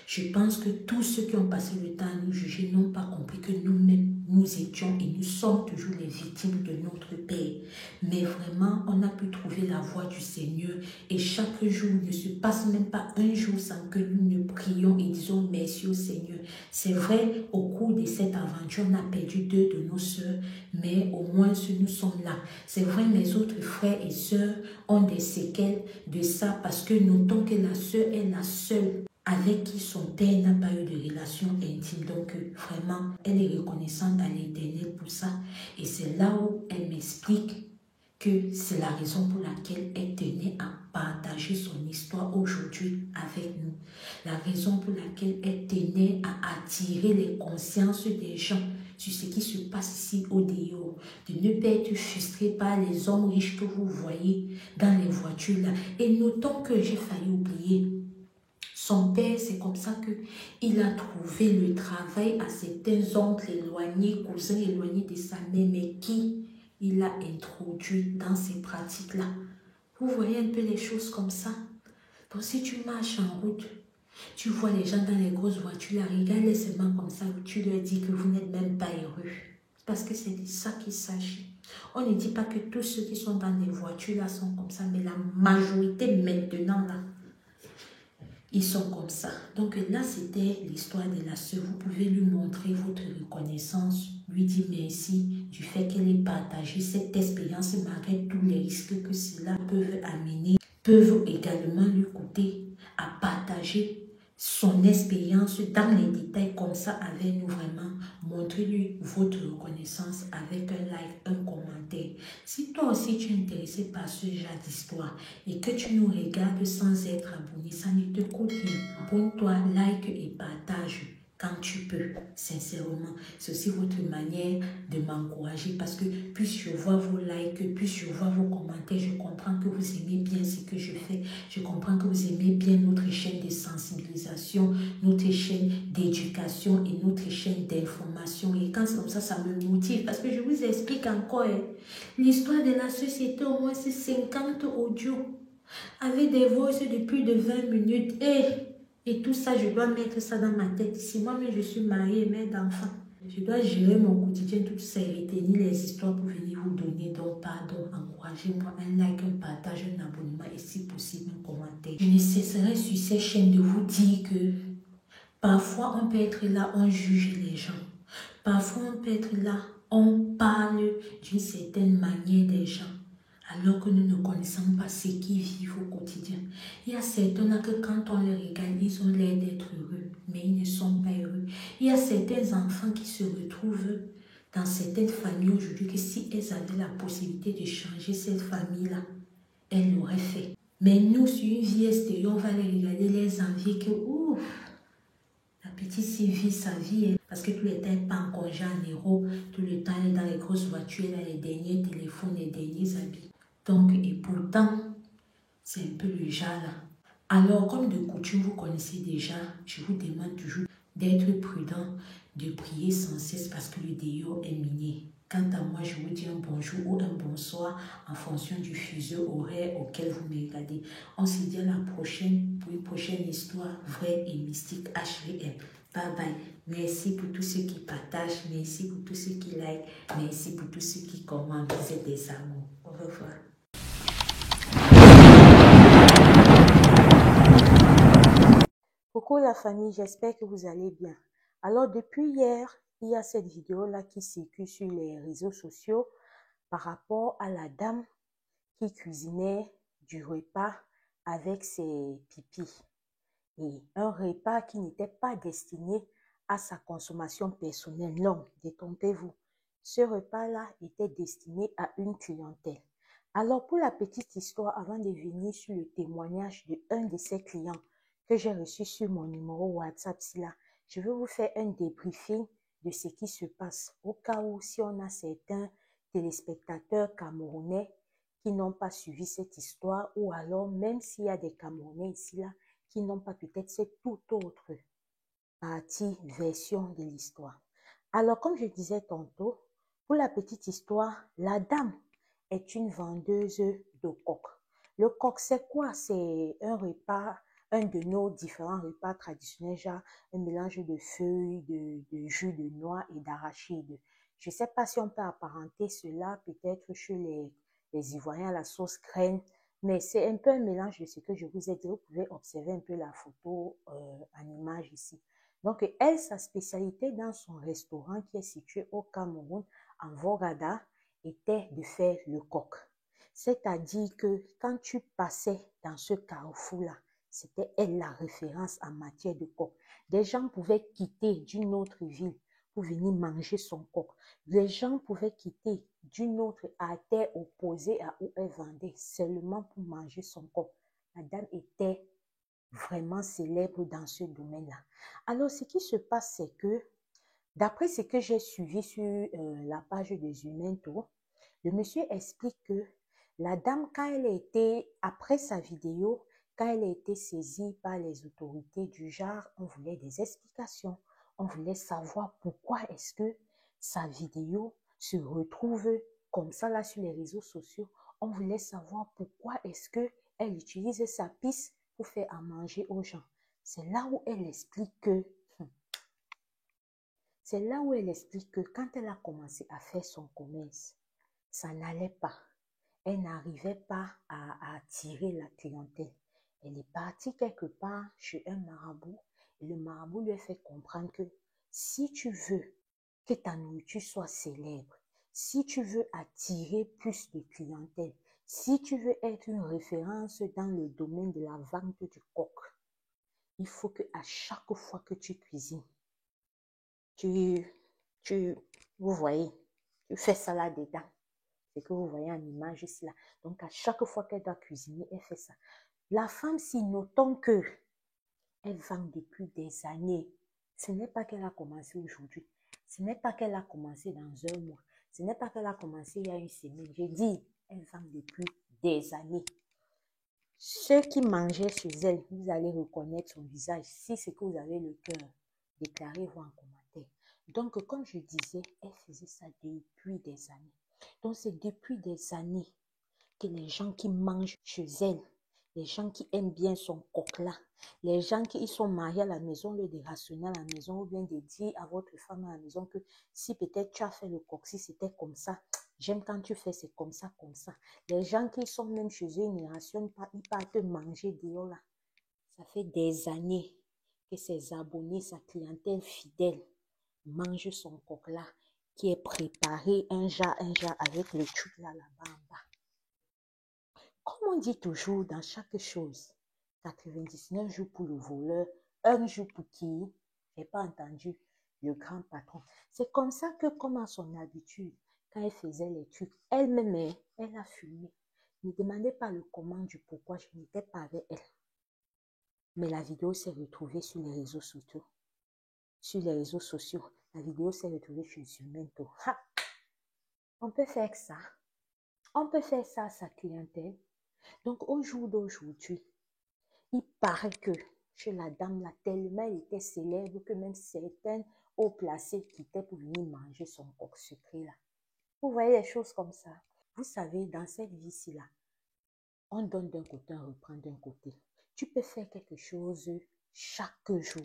je pense que tous ceux qui ont passé le temps à nous juger n'ont pas compris que nous-mêmes, nous étions et nous sommes toujours les victimes de notre Père. Mais vraiment, on a pu trouver la voie du Seigneur et chaque jour ne se passe même pas un jour sans que nous ne prions et disons merci au Seigneur. C'est vrai, au cours de cette aventure, on a perdu 2 de nos sœurs, mais au moins nous sommes là. C'est vrai, mes autres frères et sœurs ont des séquelles de ça parce que notons que la sœur est la seule avec qui son père n'a pas eu de relation intime. Donc, vraiment, elle est reconnaissante à l'Éternel pour ça. Et c'est là où elle m'explique que c'est la raison pour laquelle elle tenait à partager son histoire aujourd'hui avec nous. La raison pour laquelle elle tenait à attirer les consciences des gens sur ce qui se passe ici au dehors. De ne pas être frustré par les hommes riches que vous voyez dans les voitures là. Et notons que j'ai failli oublier. Son père, c'est comme ça qu'il a trouvé le travail à certains oncles éloignés, cousins éloignés de sa mère, mais qui il a introduit dans ces pratiques-là. Vous voyez un peu les choses comme ça. Donc si tu marches en route, tu vois les gens dans les grosses voitures, là, regarde-les seulement comme ça, tu leur dis que vous n'êtes même pas heureux. Parce que c'est de ça qu'il s'agit. On ne dit pas que tous ceux qui sont dans les voitures là sont comme ça, mais la majorité maintenant là, ils sont comme ça. Donc là, c'était l'histoire de la sœur. Vous pouvez lui montrer votre reconnaissance, lui dire merci du fait qu'elle ait partagé cette expérience malgré tous les risques que cela peut amener, peuvent également lui coûter à partager son expérience dans les détails comme ça avec nous vraiment. Montrez-lui votre reconnaissance avec un like, un commentaire. Si toi aussi tu es intéressé par ce genre d'histoire et que tu nous regardes sans être abonné, ça ne te coûte rien. Abonne-toi, like et partage quand tu peux, sincèrement. C'est aussi votre manière de m'encourager parce que plus je vois vos likes, plus je vois vos commentaires, je comprends que vous aimez bien ce que je fais. Je comprends que vous aimez bien notre chaîne de sensibilisation, notre chaîne d'éducation et notre chaîne d'information. Et quand c'est comme ça me motive parce que je vous explique encore l'histoire de la société, au moins c'est 50 audios avec des voix de plus de 20 minutes. Et tout ça, je dois mettre ça dans ma tête. Si moi-même je suis mariée, mère d'enfants, je dois gérer mon quotidien, tout ça et retenir les histoires pour venir vous donner. Donc, pardon, encouragez-moi un like, un partage, un abonnement et si possible un commentaire. Je ne cesserai sur ces chaînes de vous dire que parfois on peut être là, on juge les gens. Parfois on peut être là, on parle d'une certaine manière des gens. Alors que nous ne connaissons pas ce qu'ils vivent au quotidien. Il y a certains là que quand on les regarde, ils ont l'air d'être heureux, mais ils ne sont pas heureux. Il y a certains enfants qui se retrouvent dans certaines familles aujourd'hui que si elles avaient la possibilité de changer cette famille-là, elles l'auraient fait. Mais nous, sur une vie extérieure, on va les regarder, les envier que, ouf, la petite vit sa vie, parce que tout le temps, elle part en congé en héros, tout le temps, elle est dans les grosses voitures, elle a les derniers téléphones, les derniers habits. Donc, et pourtant, c'est un peu le genre là. Alors, comme de coutume, vous connaissez déjà, je vous demande toujours d'être prudent, de prier sans cesse parce que le dehors est miné. Quant à moi, je vous dis un bonjour ou un bonsoir en fonction du fuseau horaire auquel vous me regardez. On se dit à la prochaine pour une prochaine histoire vraie et mystique HVM. Bye bye. Merci pour tous ceux qui partagent, merci pour tous ceux qui like, merci pour tous ceux qui commentent. Vous êtes des amours. Au revoir. Coucou la famille, j'espère que vous allez bien. Alors depuis hier, il y a cette vidéo-là qui circule sur les réseaux sociaux par rapport à la dame qui cuisinait du repas avec ses pipis. Et un repas qui n'était pas destiné à sa consommation personnelle. Non, détrompez-vous. Ce repas-là était destiné à une clientèle. Alors pour la petite histoire, avant de venir sur le témoignage de un de ses clients, que j'ai reçu sur mon numéro WhatsApp, là, je vais vous faire un débriefing de ce qui se passe au cas où si on a certains téléspectateurs camerounais qui n'ont pas suivi cette histoire ou alors même s'il y a des Camerounais ici là qui n'ont pas peut-être cette toute autre partie, version de l'histoire. Alors comme je disais tantôt, pour la petite histoire, la dame est une vendeuse de coq. Le coq, c'est quoi? C'est un repas, un de nos différents repas traditionnels, genre un mélange de feuilles, de jus de noix et d'arachide. Je ne sais pas si on peut apparenter cela peut-être chez les Ivoiriens à la sauce crème, mais c'est un peu un mélange de ce que je vous ai dit. Vous pouvez observer un peu la photo en image ici. Donc, elle, sa spécialité dans son restaurant qui est situé au Cameroun, en Vorada, était de faire le coq. C'est-à-dire que quand tu passais dans ce carrefour-là, c'était elle la référence en matière de coq. Des gens pouvaient quitter d'une autre ville pour venir manger son coq. Les gens pouvaient quitter d'une autre terre opposée à où elle vendait seulement pour manger son coq. La dame était vraiment célèbre dans ce domaine-là. Alors, ce qui se passe, c'est que, d'après ce que j'ai suivi sur la page des Humains, le monsieur explique que la dame, quand elle a été, après sa vidéo, quand elle a été saisie par les autorités du genre, on voulait des explications. On voulait savoir pourquoi est-ce que sa vidéo se retrouve comme ça là sur les réseaux sociaux. On voulait savoir pourquoi est-ce qu'elle utilise sa piste pour faire à manger aux gens. C'est là où elle explique que quand elle a commencé à faire son commerce, ça n'allait pas. Elle n'arrivait pas à attirer la clientèle. Elle est partie quelque part chez un marabout et le marabout lui a fait comprendre que si tu veux que ta nourriture soit célèbre, si tu veux attirer plus de clientèle, si tu veux être une référence dans le domaine de la vente du coq, il faut qu'à chaque fois que tu cuisines, vous voyez, tu fais ça là-dedans. C'est que vous voyez en image ici là. Donc, à chaque fois qu'elle doit cuisiner, elle fait ça. La femme, si notons que elle vend depuis des années, ce n'est pas qu'elle a commencé aujourd'hui. Ce n'est pas qu'elle a commencé dans un mois. Ce n'est pas qu'elle a commencé il y a une semaine. J'ai dit, elle vend depuis des années. Ceux qui mangeaient chez elle, vous allez reconnaître son visage. Si c'est que vous avez le cœur, déclarez-vous en commentaire. Donc, comme je disais, elle faisait ça depuis des années. Donc, c'est depuis des années que les gens qui mangent chez elle, les gens qui aiment bien son coq-là, les gens qui sont mariés à la maison, le dérationner à la maison, ou bien de dire à votre femme à la maison que si peut-être tu as fait le coq, si c'était comme ça, j'aime quand tu fais, c'est comme ça, comme ça. Les gens qui sont même chez eux, ils ne rationnent pas, ils partent manger dehors là. Ça fait des années que ses abonnés, sa clientèle fidèle, mangent son coq-là, qui est préparé un jar avec le truc là, là-bas en bas. Comme on dit toujours dans chaque chose, 99 jours pour le voleur, un jour pour qui? J'ai pas entendu le grand patron. C'est comme ça que, comme à son habitude, quand elle faisait les trucs, elle-même, elle a filmé. Ne demandez pas le comment du pourquoi, je n'étais pas avec elle. Mais la vidéo s'est retrouvée sur les réseaux sociaux. Sur les réseaux sociaux, la vidéo s'est retrouvée chez Zumento. Ha! On peut faire ça. On peut faire ça à sa clientèle. Donc, au jour d'aujourd'hui, il paraît que chez la dame, là, tellement elle était célèbre que même certains hauts placés quittaient pour venir manger son coq sucré là. Vous voyez les choses comme ça. Vous savez, dans cette vie-ci là, on donne d'un côté, on reprend d'un côté. Tu peux faire quelque chose chaque jour.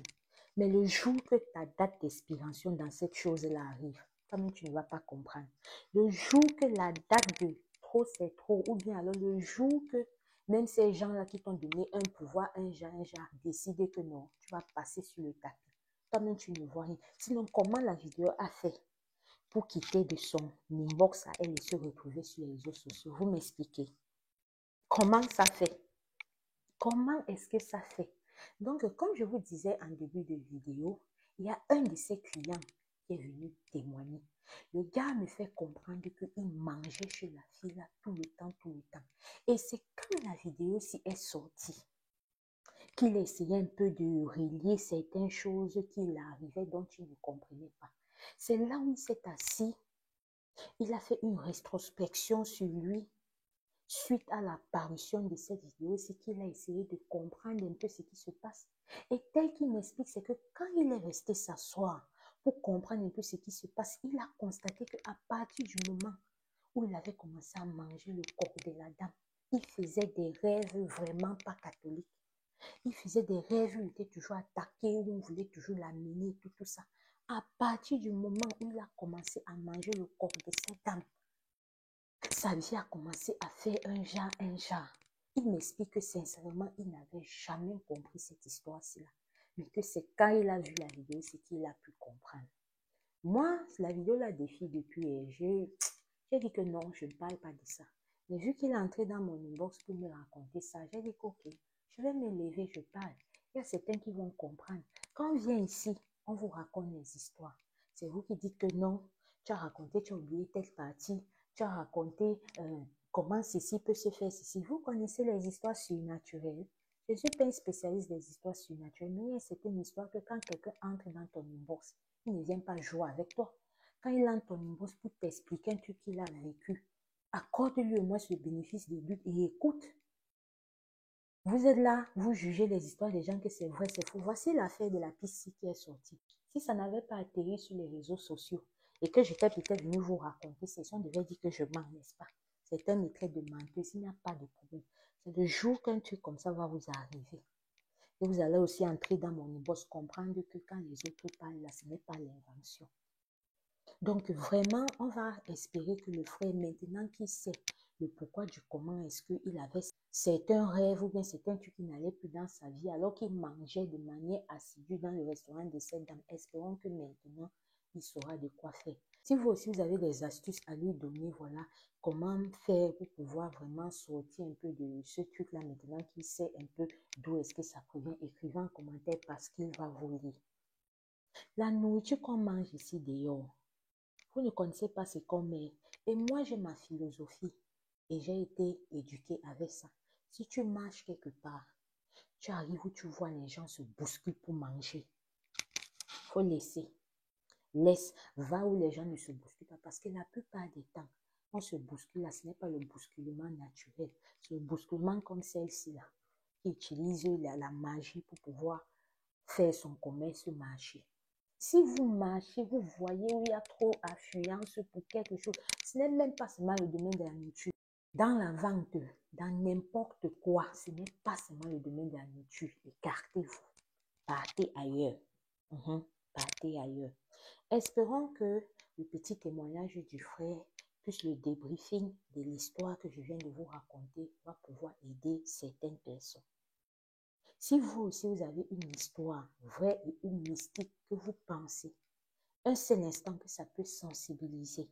Mais le jour que ta date d'expiration dans cette chose-là arrive, toi-même tu ne vas pas comprendre. Le jour que la date de trop c'est trop, ou bien alors le jour que même ces gens-là qui t'ont donné un pouvoir, un genre, décident que non, tu vas passer sur le tapis. Toi-même tu ne vois rien. Sinon, comment la vidéo a fait pour quitter de son inbox à elle et se retrouver sur les réseaux sociaux? Vous m'expliquez. Comment ça fait? Comment est-ce que ça fait? Donc, comme je vous disais en début de vidéo, il y a un de ses clients qui est venu témoigner. Le gars me fait comprendre qu'il mangeait chez la fille là tout le temps, tout le temps. Et c'est quand la vidéo si est sortie qu'il essayait un peu de relier certaines choses qu'il arrivait dont il ne comprenait pas. C'est là où il s'est assis. Il a fait une rétrospection sur lui. Suite à l'apparition de cette vidéo, c'est qu'il a essayé de comprendre un peu ce qui se passe. Et tel qu'il m'explique, c'est que quand il est resté s'asseoir pour comprendre un peu ce qui se passe, il a constaté qu'à partir du moment où il avait commencé à manger le corps de la dame, il faisait des rêves vraiment pas catholiques. Il faisait des rêves où il était toujours attaqué, où on voulait toujours l'amener, tout ça. À partir du moment où il a commencé à manger le corps de cette dame, sa vie a commencé à faire un genre. Il m'explique que sincèrement, il n'avait jamais compris cette histoire-ci là. Mais que c'est quand il a vu la vidéo, c'est qu'il a pu comprendre. Moi, la vidéo la défie depuis et j'ai dit que non, je ne parle pas de ça. Mais vu qu'il est entré dans mon inbox pour me raconter ça, j'ai dit que ok, je vais me lever, je parle. Il y a certains qui vont comprendre. Quand on vient ici, on vous raconte les histoires. C'est vous qui dites que non, tu as raconté, tu as oublié telle partie, tu as raconté comment ceci peut se faire, ceci. Vous connaissez les histoires surnaturelles. Je ne suis pas un spécialiste des histoires surnaturelles, mais c'est une histoire que quand quelqu'un entre dans ton inbox, il ne vient pas jouer avec toi. Quand il entre ton inbox pour t'expliquer un truc qu'il a vécu, accorde-lui au moins le bénéfice du doute et écoute. Vous êtes là, vous jugez les histoires des gens que c'est vrai, c'est faux. Voici l'affaire de la piste qui est sortie. Si ça n'avait pas atterri sur les réseaux sociaux et que j'étais peut-être venu vous raconter, c'est ça, on devait dire que je mens, n'est-ce pas? C'est un métier de menteuse, il n'y a pas de problème. C'est le jour qu'un truc comme ça va vous arriver. Et vous allez aussi entrer dans mon inbox, comprendre que quand les autres parlent, là, ce n'est pas l'invention. Donc vraiment, on va espérer que le frère, maintenant qu'il sait le pourquoi du comment, est-ce qu'il avait certains rêves ou bien certains trucs qui n'allaient plus dans sa vie alors qu'il mangeait de manière assidue dans le restaurant de cette dame. Espérons que maintenant, il saura de quoi faire. Si vous aussi, vous avez des astuces à lui donner, voilà, comment faire pour pouvoir vraiment sortir un peu de ce truc-là maintenant qu'il sait un peu d'où est-ce que ça provient, écrivez en commentaire parce qu'il va vous lire. La nourriture qu'on mange ici dehors, vous ne connaissez pas ce qu'on met. Et moi, j'ai ma philosophie et j'ai été éduquée avec ça. Si tu marches quelque part, tu arrives où tu vois les gens se bousculent pour manger. Il faut laisser. Laisse, va où les gens ne se bousculent pas. Parce que la plupart des temps, on se bouscule là, ce n'est pas le bousculement naturel. C'est le bousculement comme celle-ci là, qui utilise la magie pour pouvoir faire son commerce sur le marché. Si vous marchez, vous voyez où il y a trop d'affluence pour quelque chose, ce n'est même pas seulement le domaine de la nourriture. Dans la vente, dans n'importe quoi, ce n'est pas seulement le domaine de la nourriture. Écartez-vous. Partez ailleurs. Partez ailleurs. Espérons que le petit témoignage du frère, plus le débriefing de l'histoire que je viens de vous raconter, va pouvoir aider certaines personnes. Si vous aussi, vous avez une histoire vraie et ou mystique que vous pensez, un seul instant que ça peut sensibiliser,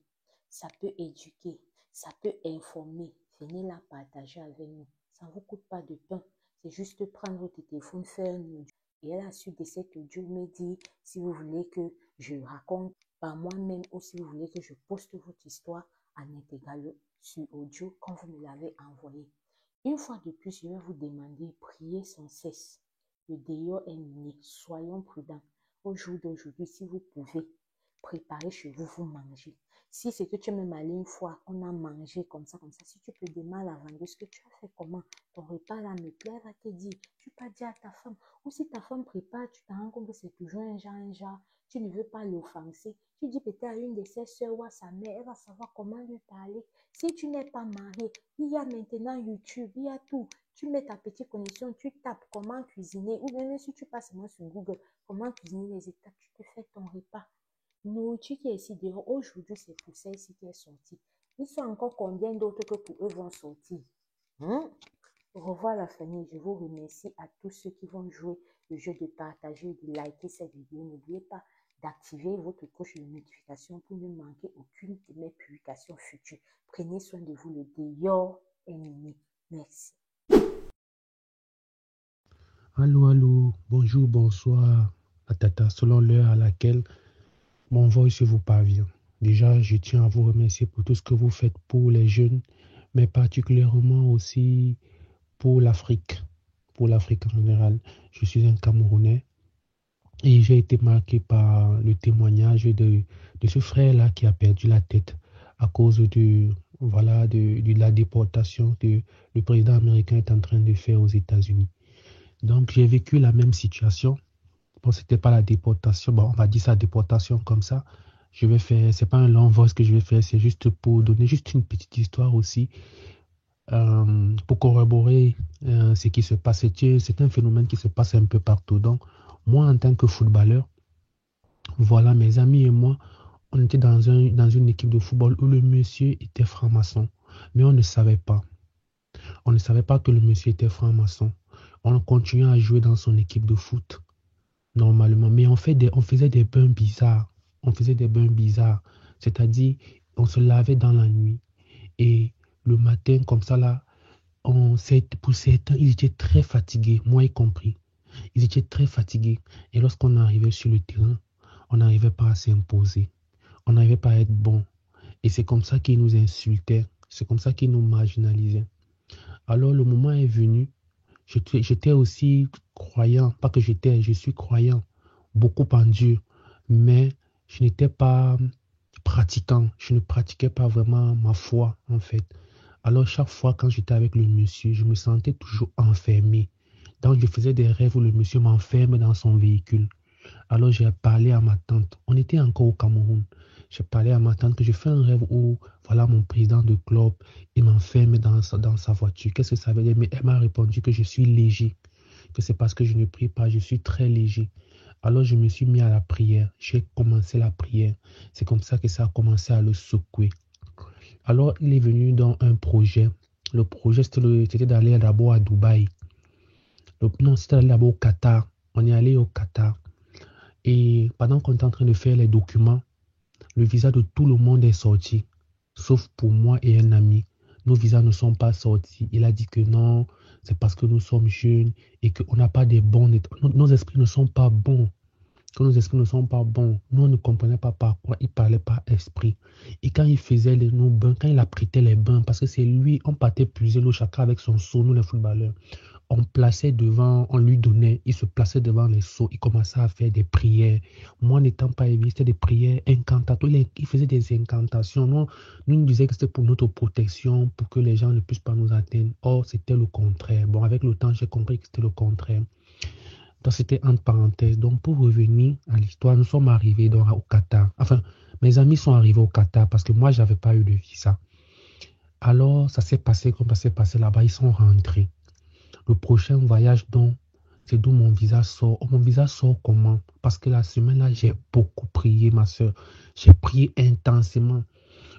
ça peut éduquer, ça peut informer, venez la partager avec nous. Ça ne vous coûte pas de pain. C'est juste prendre votre téléphone, faire un audio. Et à la suite de cet audio, me dit si vous voulez que je raconte par moi-même ou si vous voulez que je poste votre histoire en intégral sur audio quand vous me l'avez envoyé. Une fois de plus, je vais vous demander, priez sans cesse. Le dehors est miné. Soyons prudents. Au jour d'aujourd'hui, si vous pouvez, préparez chez vous, vous mangez. Si c'est que tu es même allé une fois, on a mangé comme ça, si tu peux démarrer la vendeuse, que tu as fait comment? Ton repas là me plaît, elle va te dire, tu peux pas dire à ta femme. Ou si ta femme prépare, tu te rends compte que c'est toujours un genre, tu ne veux pas l'offenser. Tu dis peut-être à une de ses soeurs ou à sa mère, elle va savoir comment lui parler. Si tu n'es pas marié, il y a maintenant YouTube, il y a tout. Tu mets ta petite connexion, tu tapes comment cuisiner, ou même si tu passes seulement sur Google, comment cuisiner les étapes, tu te fais ton repas. Nourriture qui est ici dehors, aujourd'hui c'est pour celle-ci qui est sortie. Il sont encore combien d'autres que pour eux vont sortir? Au revoir la famille, je vous remercie à tous ceux qui vont jouer le jeu de partager, de liker cette vidéo. N'oubliez pas d'activer votre cloche de notification pour ne manquer aucune de mes publications futures. Prenez soin de vous, le dehors est miné. Merci. Allô, bonjour, bonsoir, tata, selon l'heure à laquelle mon voice vous parvient. Déjà, je tiens à vous remercier pour tout ce que vous faites pour les jeunes, mais particulièrement aussi pour l'Afrique en général. Je suis un Camerounais et j'ai été marqué par le témoignage de ce frère-là qui a perdu la tête à cause de la déportation que le président américain est en train de faire aux États-Unis. Donc, j'ai vécu la même situation. Bon, c'était pas la déportation. Bon, on va dire ça, déportation comme ça. Je vais faire, c'est pas un long voice que je vais faire, c'est juste pour donner juste une petite histoire aussi, pour corroborer ce qui se passe. C'est un phénomène qui se passe un peu partout. Donc, moi, en tant que footballeur, voilà, mes amis et moi, on était dans une équipe de football où le monsieur était franc-maçon. Mais on ne savait pas. On ne savait pas que le monsieur était franc-maçon. On continuait à jouer dans son équipe de foot, normalement. Mais on faisait des bains bizarres. C'est-à-dire, on se lavait dans la nuit. Et le matin, comme ça, là, pour certains, ils étaient très fatigués, moi y compris. Ils étaient très fatigués. Et lorsqu'on arrivait sur le terrain, on n'arrivait pas à s'imposer. On n'arrivait pas à être bon. Et c'est comme ça qu'ils nous insultaient. C'est comme ça qu'ils nous marginalisaient. Alors, le moment est venu. J'étais aussi croyant. Pas que je suis croyant. Beaucoup en Dieu. Mais je n'étais pas pratiquant. Je ne pratiquais pas vraiment ma foi, en fait. Alors, chaque fois, quand j'étais avec le monsieur, je me sentais toujours enfermé. Donc, je faisais des rêves où le monsieur m'enferme dans son véhicule. Alors, j'ai parlé à ma tante. On était encore au Cameroun. J'ai parlé à ma tante que je fais un rêve où, voilà, mon président de club, il m'enferme dans sa voiture. Qu'est-ce que ça veut dire? Mais elle m'a répondu que je suis léger, que c'est parce que je ne prie pas, je suis très léger. Alors, je me suis mis à la prière. J'ai commencé la prière. C'est comme ça que ça a commencé à le secouer. Alors, il est venu dans un projet. Le projet, c'était d'aller d'abord à Dubaï. Non, c'était d'aller d'abord au Qatar. On est allé au Qatar. Et pendant qu'on était en train de faire les documents, Le visa de tout le monde est sorti, sauf pour moi et un ami. Nos visas ne sont pas sortis. Il a dit que non, c'est parce que nous sommes jeunes et qu'on n'a pas des bons... Nos esprits ne sont pas bons. Que nos esprits ne sont pas bons. Nous, on ne comprenait pas par quoi il parlait par esprit. Et quand il faisait nos bains, quand il apprêtait les bains, parce que c'est lui, on partait puiser l'eau chacun avec son seau, nous les footballeurs. On plaçait devant, on lui donnait, il se plaçait devant les seaux, il commençait à faire des prières. Moi, n'étant pas éveillé, c'était des prières incantatoires. Il faisait des incantations. Nous disait que c'était pour notre protection, pour que les gens ne puissent pas nous atteindre. Or, c'était le contraire. Bon, avec le temps, j'ai compris que c'était le contraire. Donc, c'était entre parenthèses. Donc, pour revenir à l'histoire, nous sommes arrivés au Qatar. Enfin, mes amis sont arrivés au Qatar parce que moi, je n'avais pas eu de visa. Alors, ça s'est passé comme ça s'est passé là-bas. Ils sont rentrés. Le prochain voyage, donc, c'est d'où mon visa sort. Oh, mon visa sort comment? Parce que la semaine-là, j'ai beaucoup prié, ma soeur. J'ai prié intensément.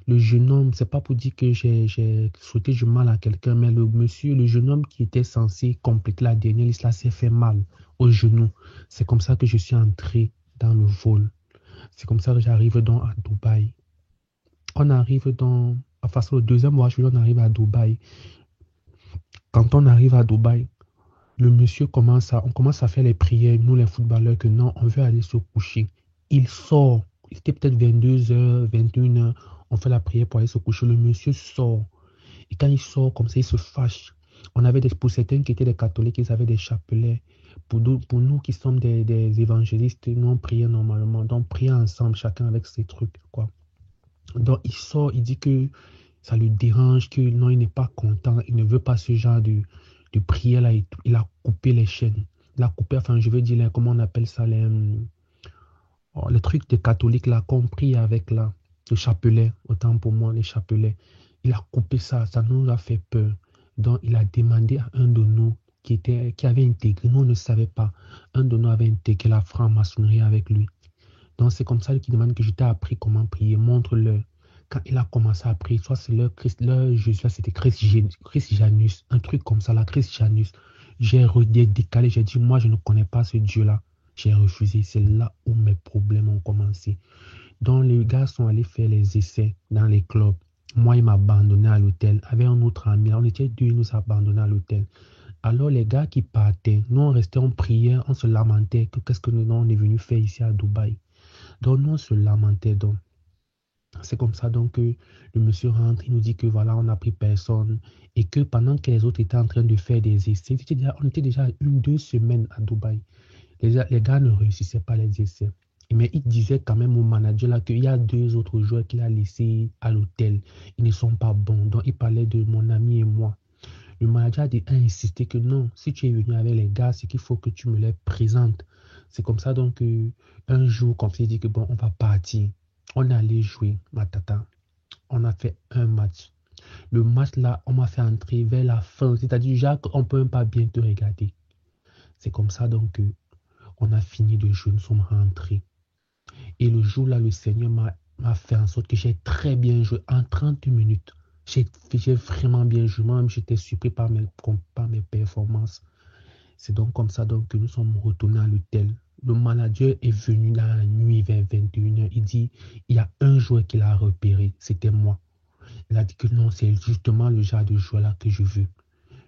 Le jeune homme, c'est pas pour dire que j'ai souhaité du mal à quelqu'un, mais le jeune homme qui était censé compléter la dernière liste, là, s'est fait mal au genou. C'est comme ça que je suis entré dans le vol. C'est comme ça que j'arrive donc à Dubaï. On arrive dans... Enfin, c'est le deuxième voyage, on arrive à Dubaï. Quand on arrive à Dubaï, le monsieur on commence à faire les prières, nous les footballeurs, que non, on veut aller se coucher. Il sort, il était peut-être 22h, 21h, on fait la prière pour aller se coucher. Le monsieur sort. Et quand il sort comme ça, il se fâche. Pour certains qui étaient des catholiques, ils avaient des chapelets. Pour nous qui sommes des évangélistes, nous on priait normalement. Donc, prier ensemble, chacun avec ses trucs, quoi. Donc, il sort, il dit que ça le dérange, que non, il n'est pas content, il ne veut pas ce genre de prière là et tout. Il a coupé les chaînes. Il a coupé, enfin, je veux dire, comment on appelle ça, les trucs des catholiques là, compris avec là, le chapelet, autant pour moi, les chapelets. Il a coupé ça, ça nous a fait peur. Donc, il a demandé à un de nous qui avait intégré, nous on ne savait pas, un de nous avait intégré la franc-maçonnerie avec lui. Donc, c'est comme ça qu'il demande que je t'ai appris comment prier, montre-le. Quand il a commencé à prier, soit c'est leur Jésus, c'était Christianus, un truc comme ça, la Christianus. J'ai décalé, j'ai dit, moi, je ne connais pas ce Dieu-là. J'ai refusé. C'est là où mes problèmes ont commencé. Donc, les gars sont allés faire les essais dans les clubs. Moi, il m'a abandonné à l'hôtel. Avec un autre ami, on était deux, il nous a abandonné à l'hôtel. Alors, les gars qui partaient, nous, on restait en prière, on se lamentait que qu'est-ce que nous, on est venu faire ici à Dubaï. Donc, nous, on se lamentait. Donc, c'est comme ça donc que le monsieur rentre, il nous dit que voilà, on n'a pris personne et que pendant que les autres étaient en train de faire des essais, on était déjà 1-2 semaines à Dubaï. Les gars ne réussissaient pas les essais. Mais il disait quand même au manager là qu'il y a 2 autres joueurs qu'il a laissés à l'hôtel. Ils ne sont pas bons. Donc il parlait de mon ami et moi. Le manager a insisté que non, si tu es venu avec les gars, c'est qu'il faut que tu me les présentes. C'est comme ça donc un jour, comme il dit que bon, on va partir. On est allé jouer, Matata. On a fait un match. Le match là, on m'a fait entrer vers la fin. C'est-à-dire, Jacques, on ne peut même pas bien te regarder. C'est comme ça donc on a fini de jouer, nous sommes rentrés. Et le jour là, le Seigneur m'a fait en sorte que j'ai très bien joué en 30 minutes. J'ai vraiment bien joué. Moi-même, j'étais surpris par mes performances. C'est donc comme ça donc, que nous sommes retournés à l'hôtel. Le manager est venu dans la nuit vers 21h. Il dit, il y a un joueur qu'il a repéré. C'était moi. Il a dit que non, c'est justement le genre de joueur là que je veux.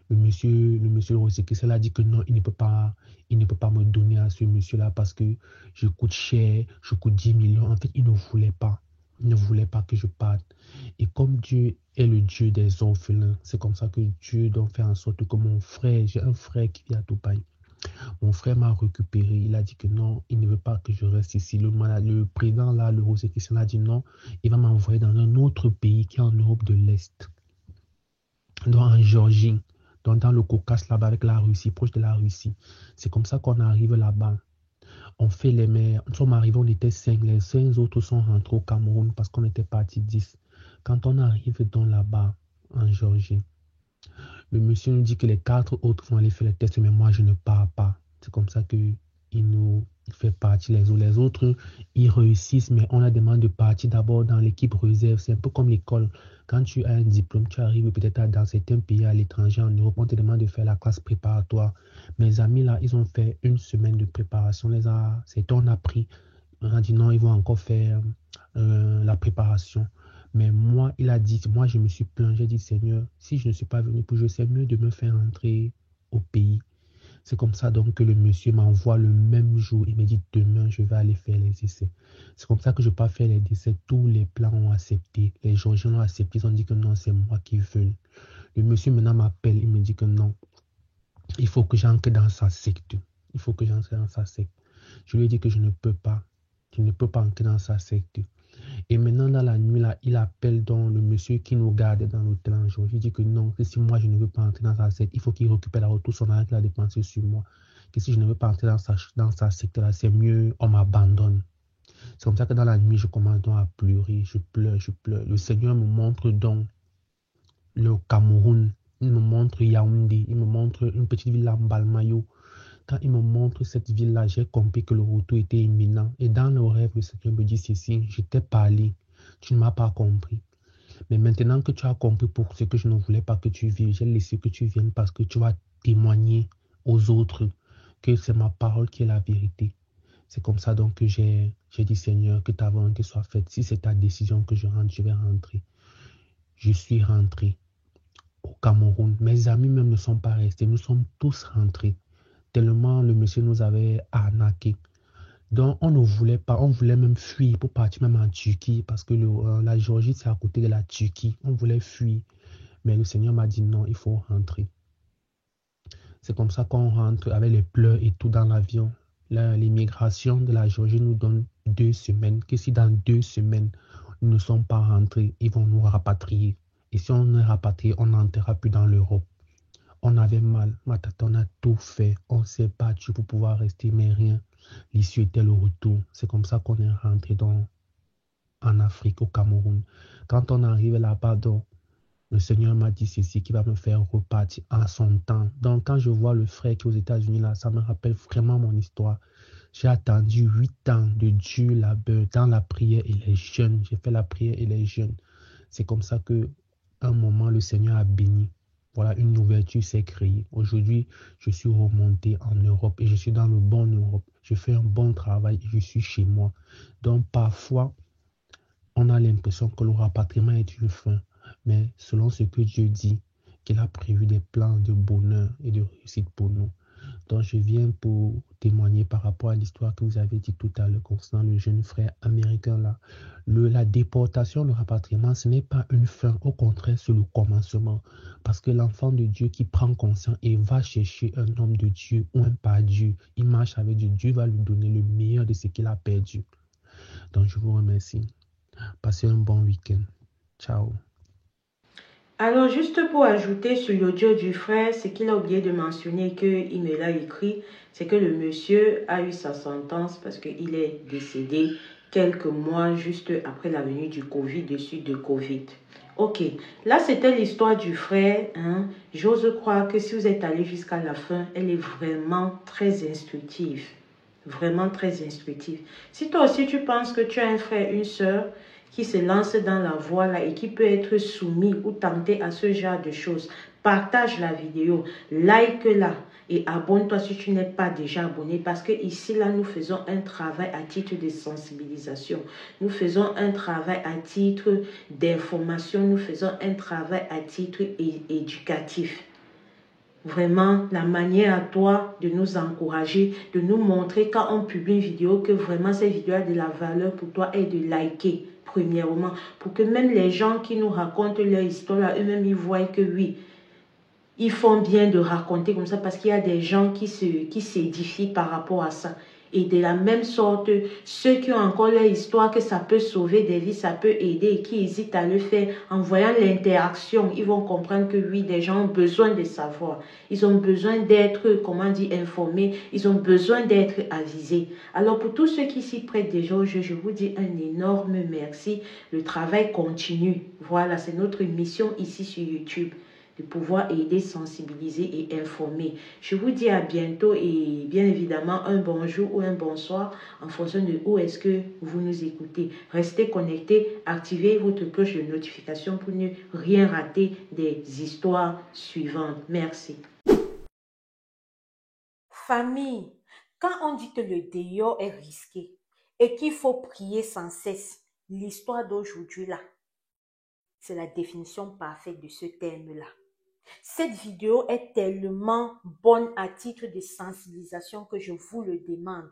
Le monsieur Rosekessel a dit que non, il ne peut pas me donner à ce monsieur-là parce que je coûte cher, je coûte 10 millions. En fait, il ne voulait pas. Il ne voulait pas que je parte. Et comme Dieu est le Dieu des orphelins, c'est comme ça que Dieu doit faire en sorte que mon frère, j'ai un frère qui vit à Dubaï. Mon frère m'a récupéré. Il a dit que non, il ne veut pas que je reste ici. Le président là, le Rosekessel a dit non, il va m'envoyer dans un autre pays qui est en Europe de l'Est. Donc en Géorgie. Dans le Caucase là-bas avec la Russie, proche de la Russie. C'est comme ça qu'on arrive là-bas. On fait les mers. Nous sommes arrivés, on était 5. Les 5 autres sont rentrés au Cameroun parce qu'on était partis 10. Quand on arrive là-bas, en Géorgie, le monsieur nous dit que les 4 autres vont aller faire les tests, mais moi, je ne pars pas. C'est comme ça qu'il nous fait partir les autres. Les autres, ils réussissent, mais on a demandé de partir d'abord dans l'équipe réserve. C'est un peu comme l'école. Quand tu as un diplôme, tu arrives peut-être dans certains pays à l'étranger, en Europe, on te demande de faire la classe préparatoire. Mes amis, là, ils ont fait 1 semaine de préparation. On a pris On a dit non, ils vont encore faire la préparation. Mais moi, il a dit, moi, je me suis plaint. J'ai dit, Seigneur, si je ne suis pas venu pour jouer, c'est mieux de me faire entrer au pays. C'est comme ça donc que le monsieur m'envoie le même jour. Il me dit, demain, je vais aller faire les essais. C'est comme ça que je peux faire les essais. Tous les plans ont accepté. Les Georgiens ont accepté. Ils ont dit que non, c'est moi qui veux. Le monsieur maintenant m'appelle. Il me dit que non, il faut que j'entre dans sa secte. Il faut que j'entre dans sa secte. Je lui ai dit que je ne peux pas. Je ne peux pas entrer dans sa secte. Et maintenant, dans la nuit, là, il appelle donc le monsieur qui nous garde dans l'hôtel un jour. Il dit que non, que si moi je ne veux pas entrer dans sa secte, il faut qu'il récupère la retour son argent qu'il a dépensé sur moi. Que si je ne veux pas entrer dans sa secte là, c'est mieux, on m'abandonne. C'est comme ça que dans la nuit, je commence donc à pleurer. Je pleure, je pleure. Le Seigneur me montre donc le Cameroun. Il me montre Yaoundé. Il me montre une petite ville à Mbalmayo. Quand il me montre cette ville-là, j'ai compris que le retour était imminent. Et dans le rêve, le Seigneur me dit ceci, je t'ai parlé, tu ne m'as pas compris. Mais maintenant que tu as compris pour ce que je ne voulais pas que tu vives, j'ai laissé que tu viennes parce que tu vas témoigner aux autres que c'est ma parole qui est la vérité. C'est comme ça donc que j'ai dit, Seigneur, que ta volonté soit faite. Si c'est ta décision que je rentre, je vais rentrer. Je suis rentré au Cameroun. Mes amis même ne sont pas restés. Nous sommes tous rentrés. Tellement le monsieur nous avait arnaqué. Donc, on ne voulait pas, on voulait même fuir pour partir même en Turquie parce que la Géorgie, c'est à côté de la Turquie. On voulait fuir. Mais le Seigneur m'a dit non, il faut rentrer. C'est comme ça qu'on rentre avec les pleurs et tout dans l'avion. L'immigration de la Géorgie nous donne 2 semaines. Que si dans 2 semaines, nous ne sommes pas rentrés, ils vont nous rapatrier. Et si on est rapatrié, on n'entrera plus dans l'Europe. On avait mal, ma tante, on a tout fait. On s'est battu pour pouvoir rester, mais rien. L'issue était le retour. C'est comme ça qu'on est rentré en Afrique, au Cameroun. Quand on arrive là-bas, donc, le Seigneur m'a dit ceci qui va me faire repartir en son temps. Donc, quand je vois le frère qui est aux États-Unis là, ça me rappelle vraiment mon histoire. J'ai attendu 8 ans de Dieu là-bas, dans la prière et les jeûnes. J'ai fait la prière et les jeûnes. C'est comme ça que, un moment, le Seigneur a béni. Voilà, une ouverture s'est créée. Aujourd'hui, je suis remonté en Europe et je suis dans le bon Europe. Je fais un bon travail et je suis chez moi. Donc, parfois, on a l'impression que le rapatriement est une fin. Mais selon ce que Dieu dit, qu'il a prévu des plans de bonheur et de réussite pour nous. Donc, je viens pour témoigner par rapport à l'histoire que vous avez dit tout à l'heure concernant le jeune frère américain là. La déportation, le rapatriement, ce n'est pas une fin. Au contraire, c'est le commencement. Parce que l'enfant de Dieu qui prend conscience et va chercher un homme de Dieu ou un pas Dieu, il marche avec Dieu. Dieu va lui donner le meilleur de ce qu'il a perdu. Donc, je vous remercie. Passez un bon week-end. Ciao. Alors, juste pour ajouter sur l'audio du frère, ce qu'il a oublié de mentionner, qu'il me l'a écrit, c'est que le monsieur a eu sa sentence parce qu'il est décédé quelques mois juste après la venue du Covid, de suite de Covid. Ok, là c'était l'histoire du frère. Hein. J'ose croire que si vous êtes allé jusqu'à la fin, elle est vraiment très instructive. Vraiment très instructive. Si toi aussi tu penses que tu as un frère, une soeur, qui se lance dans la voie là et qui peut être soumis ou tenté à ce genre de choses, partage la vidéo, like-la et abonne-toi si tu n'es pas déjà abonné parce que ici là nous faisons un travail à titre de sensibilisation, nous faisons un travail à titre d'information, nous faisons un travail à titre éducatif. Vraiment, la manière à toi de nous encourager, de nous montrer quand on publie une vidéo que vraiment cette vidéo a de la valeur pour toi est de liker, premièrement, pour que même les gens qui nous racontent leur histoire, eux-mêmes, ils voient que oui, ils font bien de raconter comme ça parce qu'il y a des gens qui s'édifient par rapport à ça. Et de la même sorte, ceux qui ont encore leur histoire, que ça peut sauver des vies, ça peut aider et qui hésitent à le faire, en voyant l'interaction, ils vont comprendre que oui, des gens ont besoin de savoir. Ils ont besoin d'être, comment dire, informés. Ils ont besoin d'être avisés. Alors pour tous ceux qui s'y prêtent déjà au jeu, je vous dis un énorme merci. Le travail continue. Voilà, c'est notre mission ici sur YouTube, de pouvoir aider, sensibiliser et informer. Je vous dis à bientôt et bien évidemment un bonjour ou un bonsoir en fonction de où est-ce que vous nous écoutez. Restez connectés, activez votre cloche de notification pour ne rien rater des histoires suivantes. Merci. Famille, quand on dit que le dehors est risqué, et qu'il faut prier sans cesse. L'histoire d'aujourd'hui là, c'est la définition parfaite de ce terme-là. Cette vidéo est tellement bonne à titre de sensibilisation que je vous le demande.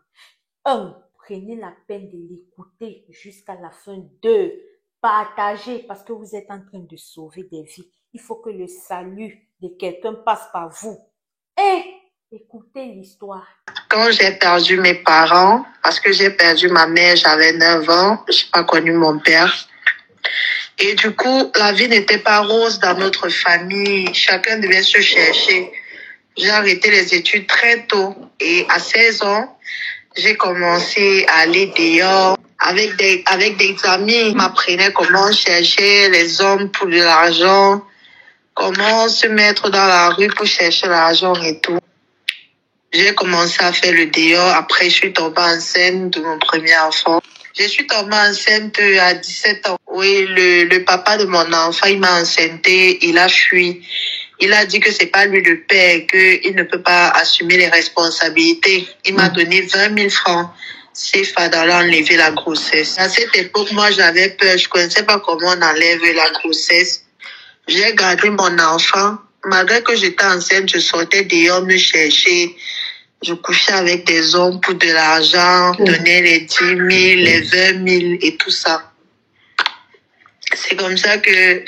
1. Prenez la peine de l'écouter jusqu'à la fin. 2. Partagez parce que vous êtes en train de sauver des vies. Il faut que le salut de quelqu'un passe par vous. Et écoutez l'histoire. Quand j'ai perdu mes parents, parce que j'ai perdu ma mère, j'avais 9 ans, je n'ai pas connu mon père. Et du coup, la vie n'était pas rose dans notre famille. Chacun devait se chercher. J'ai arrêté les études très tôt. Et à 16 ans, j'ai commencé à aller dehors avec des amis. Ils m'apprenaient comment chercher les hommes pour de l'argent, comment se mettre dans la rue pour chercher l'argent et tout. J'ai commencé à faire le dehors. Après, je suis tombée enceinte de mon premier enfant. Je suis tombée enceinte à 17 ans. Oui, le papa de mon enfant, il m'a enceintée. Il a fui. Il a dit que c'est pas lui le père, qu'il ne peut pas assumer les responsabilités. Il m'a donné 20 000 francs CFA d'aller enlever la grossesse. À cette époque, moi, j'avais peur. Je connaissais pas comment on enlève la grossesse. J'ai gardé mon enfant. Malgré que j'étais enceinte, je sortais dehors me chercher. Je couchais avec des hommes pour de l'argent, donnais les 10 000, les 20 000 et tout ça. C'est comme ça que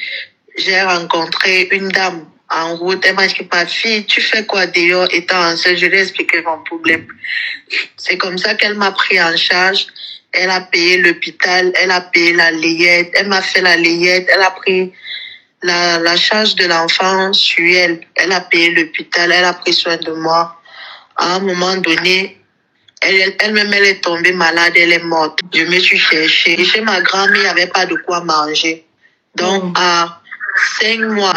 j'ai rencontré une dame en route. Elle m'a dit, ma fille, tu fais quoi dehors étant enceinte? Je lui ai expliqué mon problème. C'est comme ça qu'elle m'a pris en charge. Elle a payé l'hôpital, elle a payé la layette, elle m'a fait la layette, elle a pris la charge de l'enfant sur elle. Elle a payé l'hôpital, elle a pris soin de moi. À un moment donné, elle-même, elle est tombée malade, elle est morte. Je me suis cherchée. Et chez ma grand-mère, il n'y avait pas de quoi manger. Donc, à 5 mois,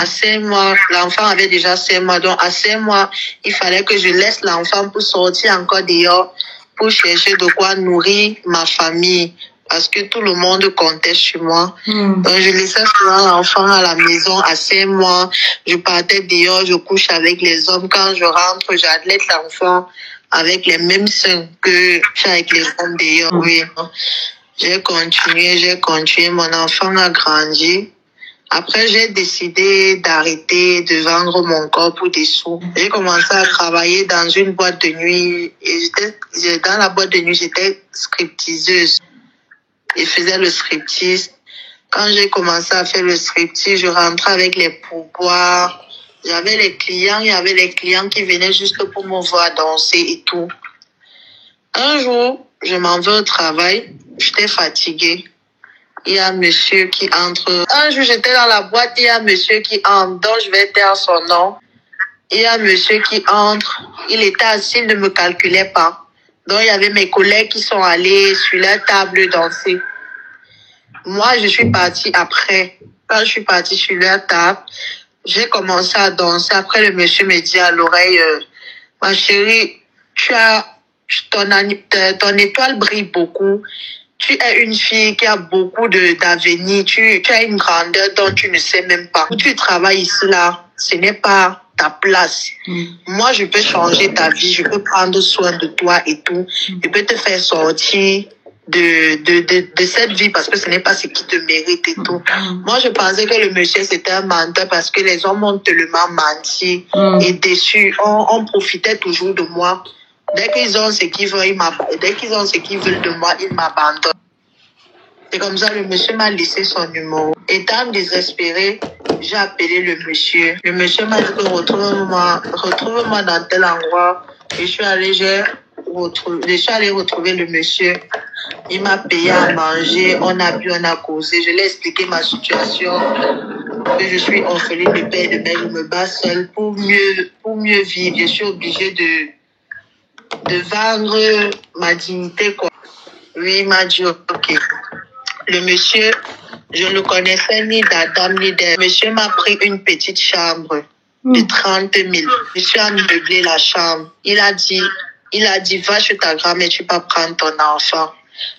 l'enfant avait déjà 5 mois. Donc, à 5 mois, il fallait que je laisse l'enfant pour sortir encore dehors, pour chercher de quoi nourrir ma famille. Parce que tout le monde comptait sur moi. Donc, je laissais souvent l'enfant à la maison à 5 mois. Je partais dehors, je couche avec les hommes. Quand je rentre, j'adlète l'enfant avec les mêmes seins que j'ai avec les hommes dehors. Oui. J'ai continué. Mon enfant a grandi. Après, j'ai décidé d'arrêter de vendre mon corps pour des sous. J'ai commencé à travailler dans une boîte de nuit. Et dans la boîte de nuit, j'étais stripteaseuse. Je faisais le striptease. Quand j'ai commencé à faire le striptease, je rentrais avec les pourboires. J'avais les clients, il y avait les clients qui venaient juste pour me voir danser et tout. Un jour, je m'en vais au travail, j'étais fatiguée. Il y a un monsieur qui entre. Un jour, j'étais dans la boîte, il y a un monsieur qui entre, donc je vais taire son nom. Il y a un monsieur qui entre, il était assis, il ne me calculait pas. Donc, il y avait mes collègues qui sont allés sur la table danser. Moi, je suis partie après. Quand je suis partie sur leur table, j'ai commencé à danser. Après, le monsieur me dit à l'oreille, ma chérie, ton étoile brille beaucoup. Tu es une fille qui a beaucoup d'avenir. Tu as une grandeur dont tu ne sais même pas. Tu travailles ici, là, ce n'est pas ta place. Moi, je peux changer ta vie. Je peux prendre soin de toi et tout. Je peux te faire sortir de cette vie parce que ce n'est pas ce qui te mérite et tout. Moi, je pensais que le monsieur, c'était un menteur parce que les hommes ont tellement menti et déçu. On profitait toujours de moi. Dès qu'ils ont ce qu'ils veulent, de moi, ils m'abandonnent. C'est comme ça, le monsieur m'a laissé son numéro. Étant désespérée, j'ai appelé le monsieur. Le monsieur m'a dit que retrouve-moi dans tel endroit. Je suis allée retrouver le monsieur. Il m'a payé à manger, on a bu, on a causé. Je lui ai expliqué ma situation, que je suis orpheline de père et de mère, je me bats seule pour mieux vivre. Je suis obligée de vendre ma dignité, quoi. Oui, il m'a dit, ok. Le monsieur, je ne connaissais ni d'Adam ni d'Ève. Le monsieur m'a pris une petite chambre de 30 000. Je suis allée meubler la chambre. Il a dit, va chez ta grand-mère, tu vas prendre ton enfant.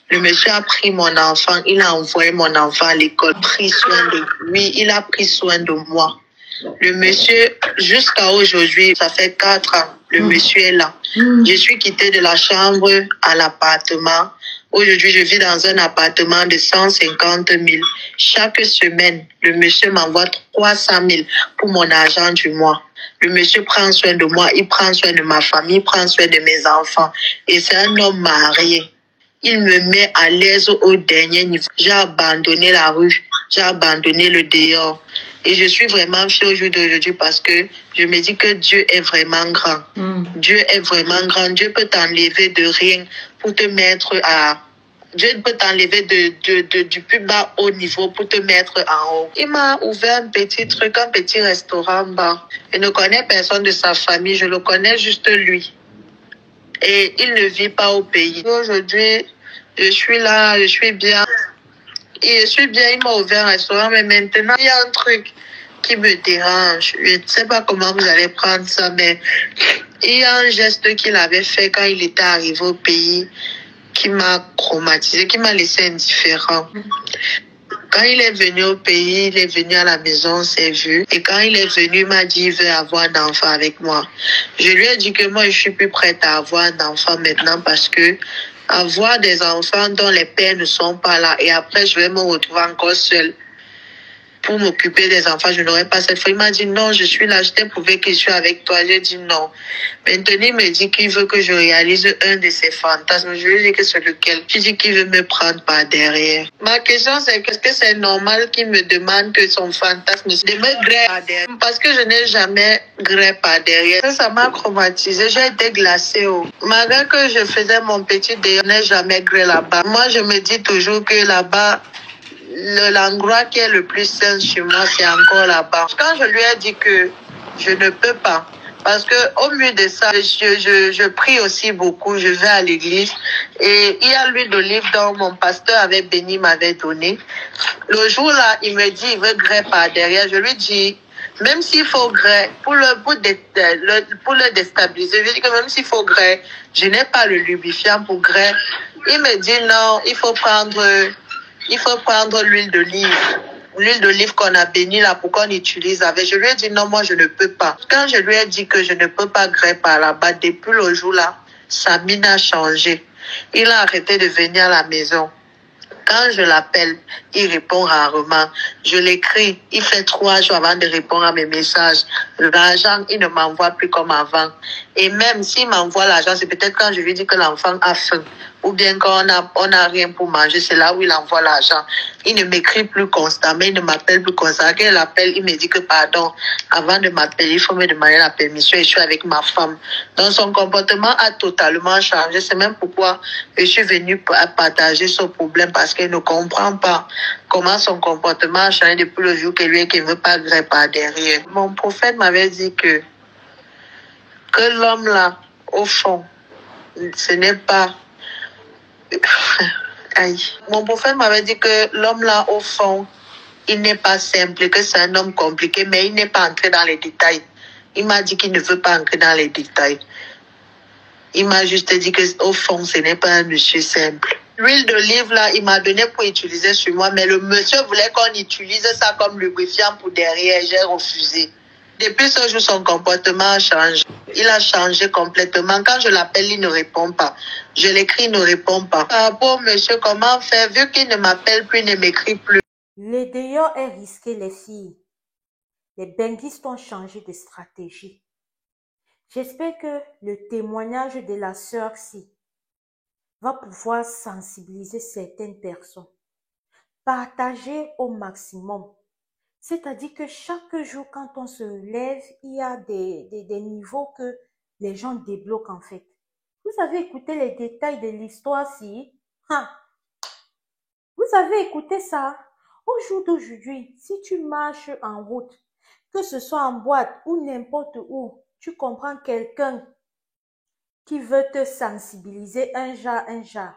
Le monsieur a pris mon enfant, il a envoyé mon enfant à l'école, pris soin de lui, il a pris soin de moi. Le monsieur, jusqu'à aujourd'hui, ça fait 4 ans, le monsieur est là. Je suis quittée de la chambre à l'appartement. Aujourd'hui, je vis dans un appartement de 150 000. Chaque semaine, le monsieur m'envoie 300 000 pour mon argent du mois. Le monsieur prend soin de moi, il prend soin de ma famille, il prend soin de mes enfants. Et c'est un homme marié. Il me met à l'aise au dernier niveau. J'ai abandonné la rue, j'ai abandonné le dehors. Et je suis vraiment fière au jour d'aujourd'hui parce que je me dis que Dieu est vraiment grand. Dieu est vraiment grand. Dieu peut t'enlever de rien pour te mettre à... Dieu peut t'enlever du plus bas au niveau pour te mettre en haut. Il m'a ouvert un petit truc, un petit restaurant bar. Je ne connais personne de sa famille, je le connais juste lui. Et il ne vit pas au pays. Aujourd'hui, je suis là, je suis bien. Et je suis bien, il m'a ouvert un restaurant, mais maintenant, il y a un truc qui me dérange. Je ne sais pas comment vous allez prendre ça, mais il y a un geste qu'il avait fait quand il était arrivé au pays qui m'a traumatisé, qui m'a laissé indifférent. Quand il est venu au pays, il est venu à la maison, on s'est vu. Et quand il est venu, il m'a dit, il veut avoir un enfant avec moi. Je lui ai dit que moi, je suis plus prête à avoir un enfant maintenant parce que avoir des enfants dont les pères ne sont pas là et après, je vais me retrouver encore seule pour m'occuper des enfants, je n'aurais pas cette fois. Il m'a dit non, je suis là, je t'ai prouvé que je suis avec toi. J'ai dit non. Maintenant, il me dit qu'il veut que je réalise un de ses fantasmes. Je lui ai dit que c'est lequel. Je dis qu'il veut me prendre par derrière. Ma question, c'est est-ce que c'est normal qu'il me demande que son fantasme, de me greffer par derrière? Parce que je n'ai jamais greffé par derrière. Ça m'a traumatisée. J'ai été glacée. Malgré que je faisais mon petit délire, je n'ai jamais greffé là-bas. Moi, je me dis toujours que là-bas, l'endroit qui est le plus sain chez moi, c'est encore là-bas. Quand je lui ai dit que je ne peux pas, parce que au milieu de ça, je prie aussi beaucoup, je vais à l'église et il y a l'huile d'olive dont mon pasteur avait béni, m'avait donné. Le jour-là, il me dit, il veut greffer par derrière. Je lui dis, même s'il faut greffer, pour le déstabiliser, je lui dis que même s'il faut greffer, je n'ai pas le lubrifiant pour greffer. Il me dit non, il faut prendre l'huile d'olive. L'huile d'olive qu'on a bénie là pour qu'on utilise avec. Je lui ai dit non, moi je ne peux pas. Quand je lui ai dit que je ne peux pas greffer par là-bas, depuis le jour là, sa mine a changé. Il a arrêté de venir à la maison. Quand je l'appelle, il répond rarement. Je l'écris, il fait 3 jours avant de répondre à mes messages. L'argent, il ne m'envoie plus comme avant. Et même s'il m'envoie l'argent, c'est peut-être quand je lui dis que l'enfant a faim. Ou bien quand on a rien pour manger, c'est là où il envoie l'argent. Il ne m'écrit plus constamment, il ne m'appelle plus constamment. Quand il appelle, il me dit que pardon, avant de m'appeler, il faut me demander la permission et je suis avec ma femme. Donc son comportement a totalement changé. C'est même pourquoi je suis venue partager ce problème parce qu'il ne comprend pas comment son comportement a changé depuis le jour que lui qui ne veut pas greffer par derrière. Mon prophète m'avait dit que l'homme là, au fond, ce n'est pas... Aïe. Mon prophète m'avait dit que l'homme là, au fond, il n'est pas simple, que c'est un homme compliqué, mais il n'est pas entré dans les détails. Il m'a dit qu'il ne veut pas entrer dans les détails. Il m'a juste dit que au fond, ce n'est pas un monsieur simple. L'huile d'olive là, il m'a donné pour utiliser sur moi, mais le monsieur voulait qu'on utilise ça comme lubrifiant pour derrière. J'ai refusé. Depuis ce jour, son comportement a changé. Il a changé complètement. Quand je l'appelle, il ne répond pas. Je l'écris, il ne répond pas. Ah, pauvre monsieur, comment faire? Vu qu'il ne m'appelle plus, il ne m'écrit plus. Le dehors est risqué, les filles. Les benguistes ont changé de stratégie. J'espère que le témoignage de la sœur-ci va pouvoir sensibiliser certaines personnes. Partagez au maximum. C'est-à-dire que chaque jour, quand on se lève, il y a des niveaux que les gens débloquent en fait. Vous avez écouté les détails de l'histoire-ci? Vous avez écouté ça? Au jour d'aujourd'hui, si tu marches en route, que ce soit en boîte ou n'importe où, tu comprends quelqu'un qui veut te sensibiliser, un genre,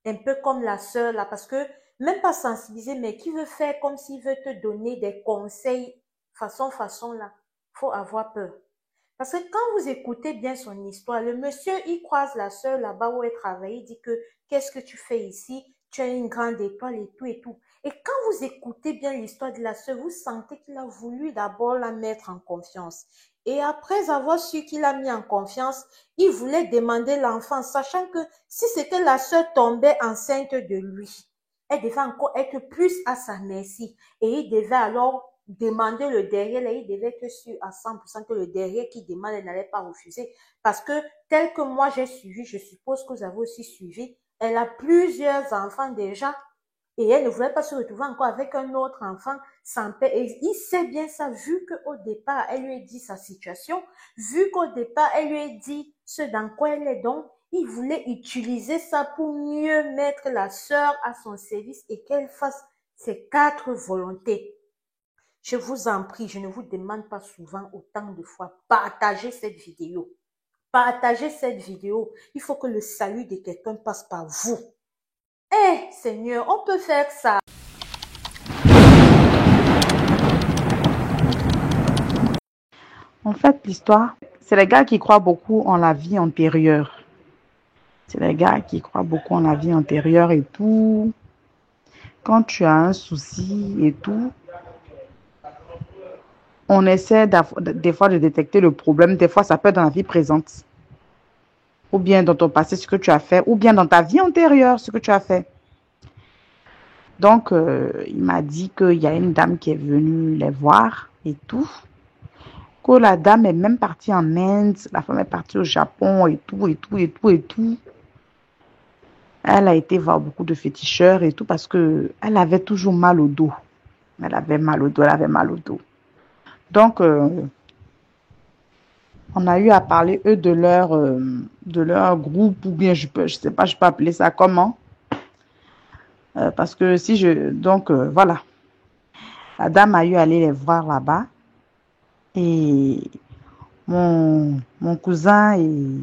un peu comme la sœur là, parce que même pas sensibiliser, mais qui veut faire comme s'il veut te donner des conseils façon là, faut avoir peur. Parce que quand vous écoutez bien son histoire, le monsieur, il croise la sœur là-bas où elle travaille, il dit que qu'est-ce que tu fais ici? Tu as une grande étoile et tout et tout. Et quand vous écoutez bien l'histoire de la sœur, vous sentez qu'il a voulu d'abord la mettre en confiance. Et après avoir su qu'il a mis en confiance, il voulait demander l'enfant, sachant que si c'était la sœur tombait enceinte de lui, elle devait encore être plus à sa merci. Et il devait alors demander le derrière, là, il devait être sûr à 100% que le derrière qui demande, elle n'allait pas refuser. Parce que tel que moi j'ai suivi, je suppose que vous avez aussi suivi, elle a plusieurs enfants déjà. Et elle ne voulait pas se retrouver encore avec un autre enfant sans père. Et il sait bien ça, vu qu'au départ, elle lui a dit sa situation, vu qu'au départ, elle lui a dit ce dans quoi elle est donc, il voulait utiliser ça pour mieux mettre la sœur à son service et qu'elle fasse ses 4 volontés. Je vous en prie, je ne vous demande pas souvent autant de fois, partagez cette vidéo. Partagez cette vidéo. Il faut que le salut de quelqu'un passe par vous. Eh, Seigneur, on peut faire ça. En fait, l'histoire, c'est les gars qui croient beaucoup en la vie antérieure. C'est les gars qui croient beaucoup en la vie antérieure et tout. Quand tu as un souci et tout, on essaie des fois de détecter le problème. Des fois, ça peut être dans la vie présente. Ou bien dans ton passé, ce que tu as fait. Ou bien dans ta vie antérieure, ce que tu as fait. Donc, il m'a dit qu'il y a une dame qui est venue les voir et tout. Que la dame est même partie en Inde. La femme est partie au Japon et tout, et tout, et tout, et tout. Elle a été voir beaucoup de féticheurs et tout parce que elle avait toujours mal au dos. Elle avait mal au dos, elle avait mal au dos. Donc, on a eu à parler, eux, de leur groupe, ou bien, je sais pas, je peux appeler ça comment. Parce que si je... Donc, voilà. La dame a eu à aller les voir là-bas. Et mon cousin et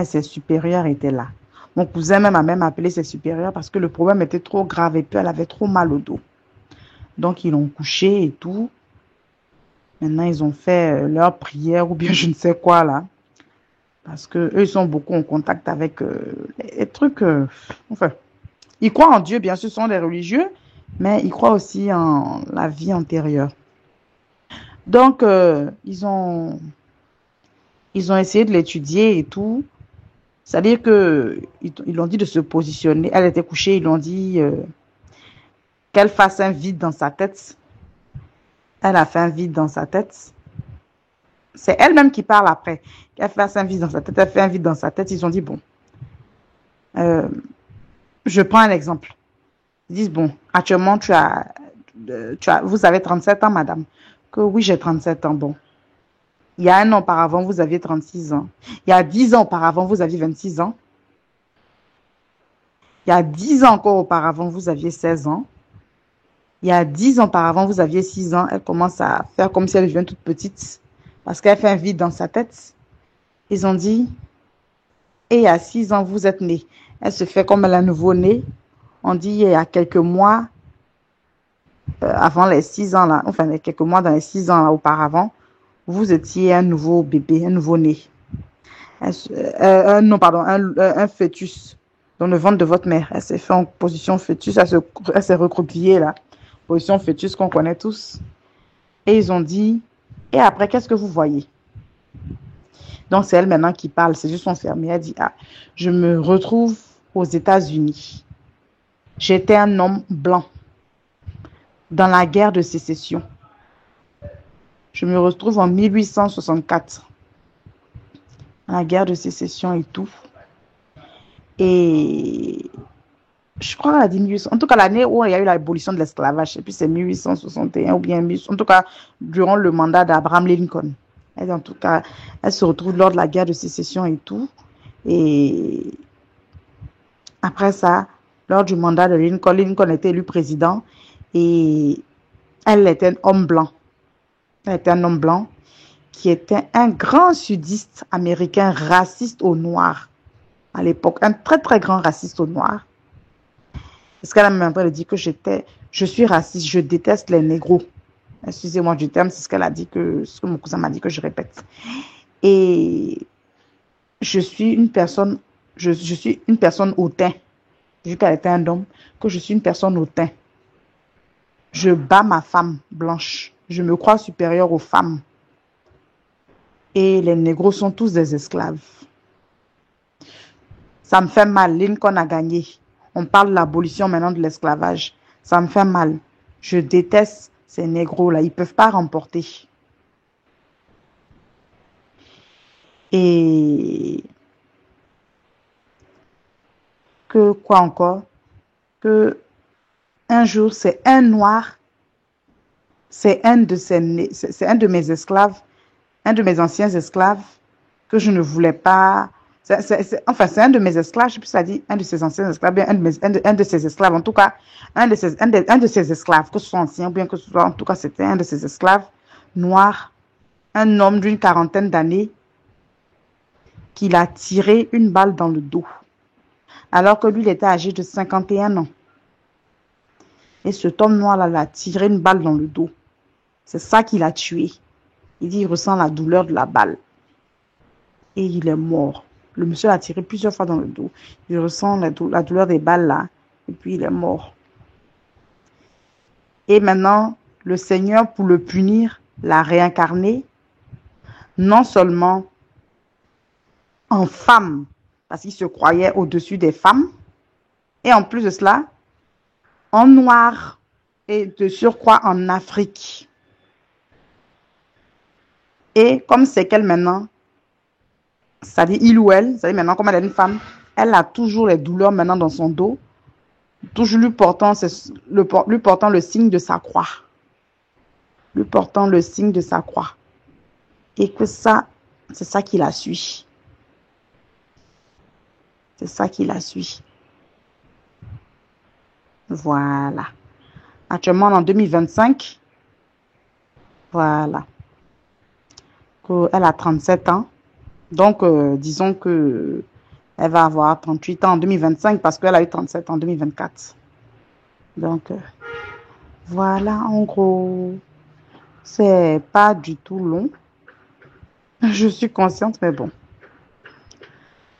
ses supérieurs étaient là. Mon cousin même a même appelé ses supérieurs parce que le problème était trop grave et puis elle avait trop mal au dos. Donc, ils l'ont couché et tout. Maintenant, ils ont fait leur prière ou bien je ne sais quoi là. Parce que eux, ils sont beaucoup en contact avec les trucs. Enfin, ils croient en Dieu, bien sûr, ce sont des religieux, mais ils croient aussi en la vie antérieure. Donc, ils ont essayé de l'étudier et tout. C'est-à-dire que ils l'ont dit de se positionner. Elle était couchée, ils l'ont dit qu'elle fasse un vide dans sa tête. Elle a fait un vide dans sa tête. C'est elle-même qui parle après. Qu'elle fasse un vide dans sa tête. Elle fait un vide dans sa tête. Ils ont dit, bon, je prends un exemple. Ils disent, bon, actuellement, vous avez 37 ans, madame. Que oui, j'ai 37 ans. Bon. Il y a un an auparavant, vous aviez 36 ans. Il y a 10 ans auparavant, vous aviez 26 ans. Il y a 10 ans encore auparavant, vous aviez 16 ans. Il y a 10 ans auparavant, vous aviez 6 ans. Elle commence à faire comme si elle devient toute petite. Parce qu'elle fait un vide dans sa tête. Ils ont dit, et il y a 6 ans, vous êtes née. Elle se fait comme elle est nouveau-née. On dit, il y a quelques mois, avant les 6 ans, là, enfin, quelques mois dans les 6 ans là, auparavant, vous étiez un nouveau bébé, un nouveau-né. Non, pardon, un fœtus dans le ventre de votre mère. Elle s'est fait en position fœtus, elle s'est recroquevillée là. Position fœtus qu'on connaît tous. Et ils ont dit, et après, qu'est-ce que vous voyez? Donc, c'est elle maintenant qui parle, c'est juste son fermier. Elle dit, ah, je me retrouve aux États-Unis. J'étais un homme blanc dans la guerre de sécession. Je me retrouve en 1864. Dans la guerre de sécession et tout. Et je crois qu'elle a dit 1800. En tout cas, l'année où il y a eu l'abolition de l'esclavage, et puis c'est 1861 ou bien en tout cas, durant le mandat d'Abraham Lincoln. Elle, en tout cas, elle se retrouve lors de la guerre de sécession et tout. Et après ça, lors du mandat de Lincoln, Lincoln était élu président et elle était un homme blanc. Elle était un homme blanc qui était un grand sudiste américain raciste aux Noirs à l'époque, un très très grand raciste aux Noirs. Parce qu'elle a même après dit que je suis raciste, je déteste les négros. Excusez-moi du terme, c'est ce qu'elle a dit, ce que mon cousin m'a dit que je répète. Et je suis une personne hautain, vu qu'elle était un homme, que je suis une personne hautain. Je bats ma femme blanche. Je me crois supérieure aux femmes. Et les négros sont tous des esclaves. Ça me fait mal. Lincoln a gagné. On parle de l'abolition maintenant de l'esclavage. Ça me fait mal. Je déteste ces négros-là. Ils ne peuvent pas remporter. Et que quoi encore? Que un jour, c'est un noir, c'est un de mes esclaves, un de mes anciens esclaves que je ne voulais pas. Enfin, c'est un de mes esclaves, je sais plus si ça dit un de ses anciens esclaves, bien un de ses esclaves. En tout cas, un de ses esclaves, que ce soit ancien, bien que ce soit, en tout cas, c'était un de ses esclaves noirs, un homme d'une quarantaine d'années, qu'il a tiré une balle dans le dos, alors que lui, il était âgé de 51 ans. Et cet homme noir-là, il a tiré une balle dans le dos. C'est ça qui l'a tué. Il dit qu'il ressent la douleur de la balle. Et il est mort. Le monsieur l'a tiré plusieurs fois dans le dos. Il ressent la douleur des balles là. Et puis il est mort. Et maintenant, le Seigneur, pour le punir, l'a réincarné. Non seulement en femme, parce qu'il se croyait au-dessus des femmes. Et en plus de cela, en noir. Et de surcroît en Afrique. Et comme c'est qu'elle maintenant, c'est-à-dire il ou elle, c'est-à-dire maintenant comme elle est une femme, elle a toujours les douleurs maintenant dans son dos, toujours lui portant le signe de sa croix. Lui portant le signe de sa croix. Et que ça, c'est ça qui la suit. C'est ça qui la suit. Voilà. Actuellement, en 2025, voilà. Elle a 37 ans. Donc, disons que elle va avoir 38 ans en 2025 parce qu'elle a eu 37 ans en 2024. Donc, voilà, en gros, c'est pas du tout long. Je suis consciente, mais bon.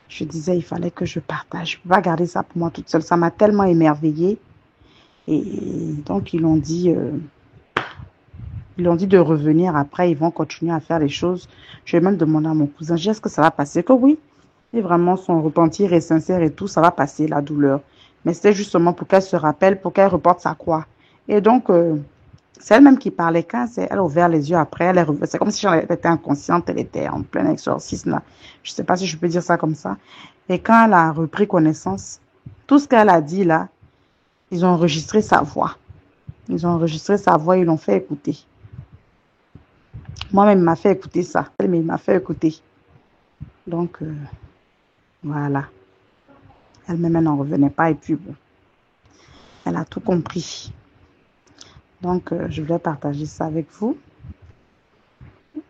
Je disais, il fallait que je partage. Je ne peux pas garder ça pour moi toute seule. Ça m'a tellement émerveillée. Et donc, ils l'ont dit de revenir après. Ils vont continuer à faire les choses. Je vais même demander à mon cousin, est-ce que ça va passer? Que oui. Et vraiment, son repentir est sincère et tout, ça va passer, la douleur. Mais c'est justement pour qu'elle se rappelle, pour qu'elle reporte sa croix. Et donc, c'est elle-même qui parlait. Quand elle a ouvert les yeux après, c'est comme si elle était inconsciente, elle était en plein exorcisme. Là. Je ne sais pas si je peux dire ça comme ça. Et quand elle a repris connaissance, tout ce qu'elle a dit là, ils ont enregistré sa voix. Ils ont enregistré sa voix, ils l'ont fait écouter. Moi-même, il m'a fait écouter ça. Mais il m'a fait écouter. Donc, voilà. Elle-même, elle n'en revenait pas. Et puis, bon, elle a tout compris. Donc, je voulais partager ça avec vous.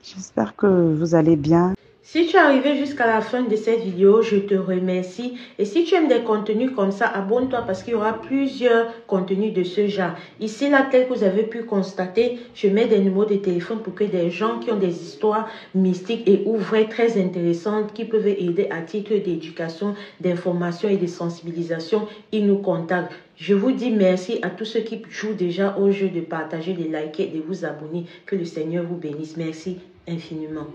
J'espère que vous allez bien. Si tu es arrivé jusqu'à la fin de cette vidéo, je te remercie. Et si tu aimes des contenus comme ça, abonne-toi parce qu'il y aura plusieurs contenus de ce genre. Ici, là, tel que vous avez pu constater, je mets des numéros de téléphone pour que des gens qui ont des histoires mystiques et ou vraies très intéressantes qui peuvent aider à titre d'éducation, d'information et de sensibilisation, ils nous contactent. Je vous dis merci à tous ceux qui jouent déjà au jeu de partager, de liker, de vous abonner. Que le Seigneur vous bénisse. Merci infiniment.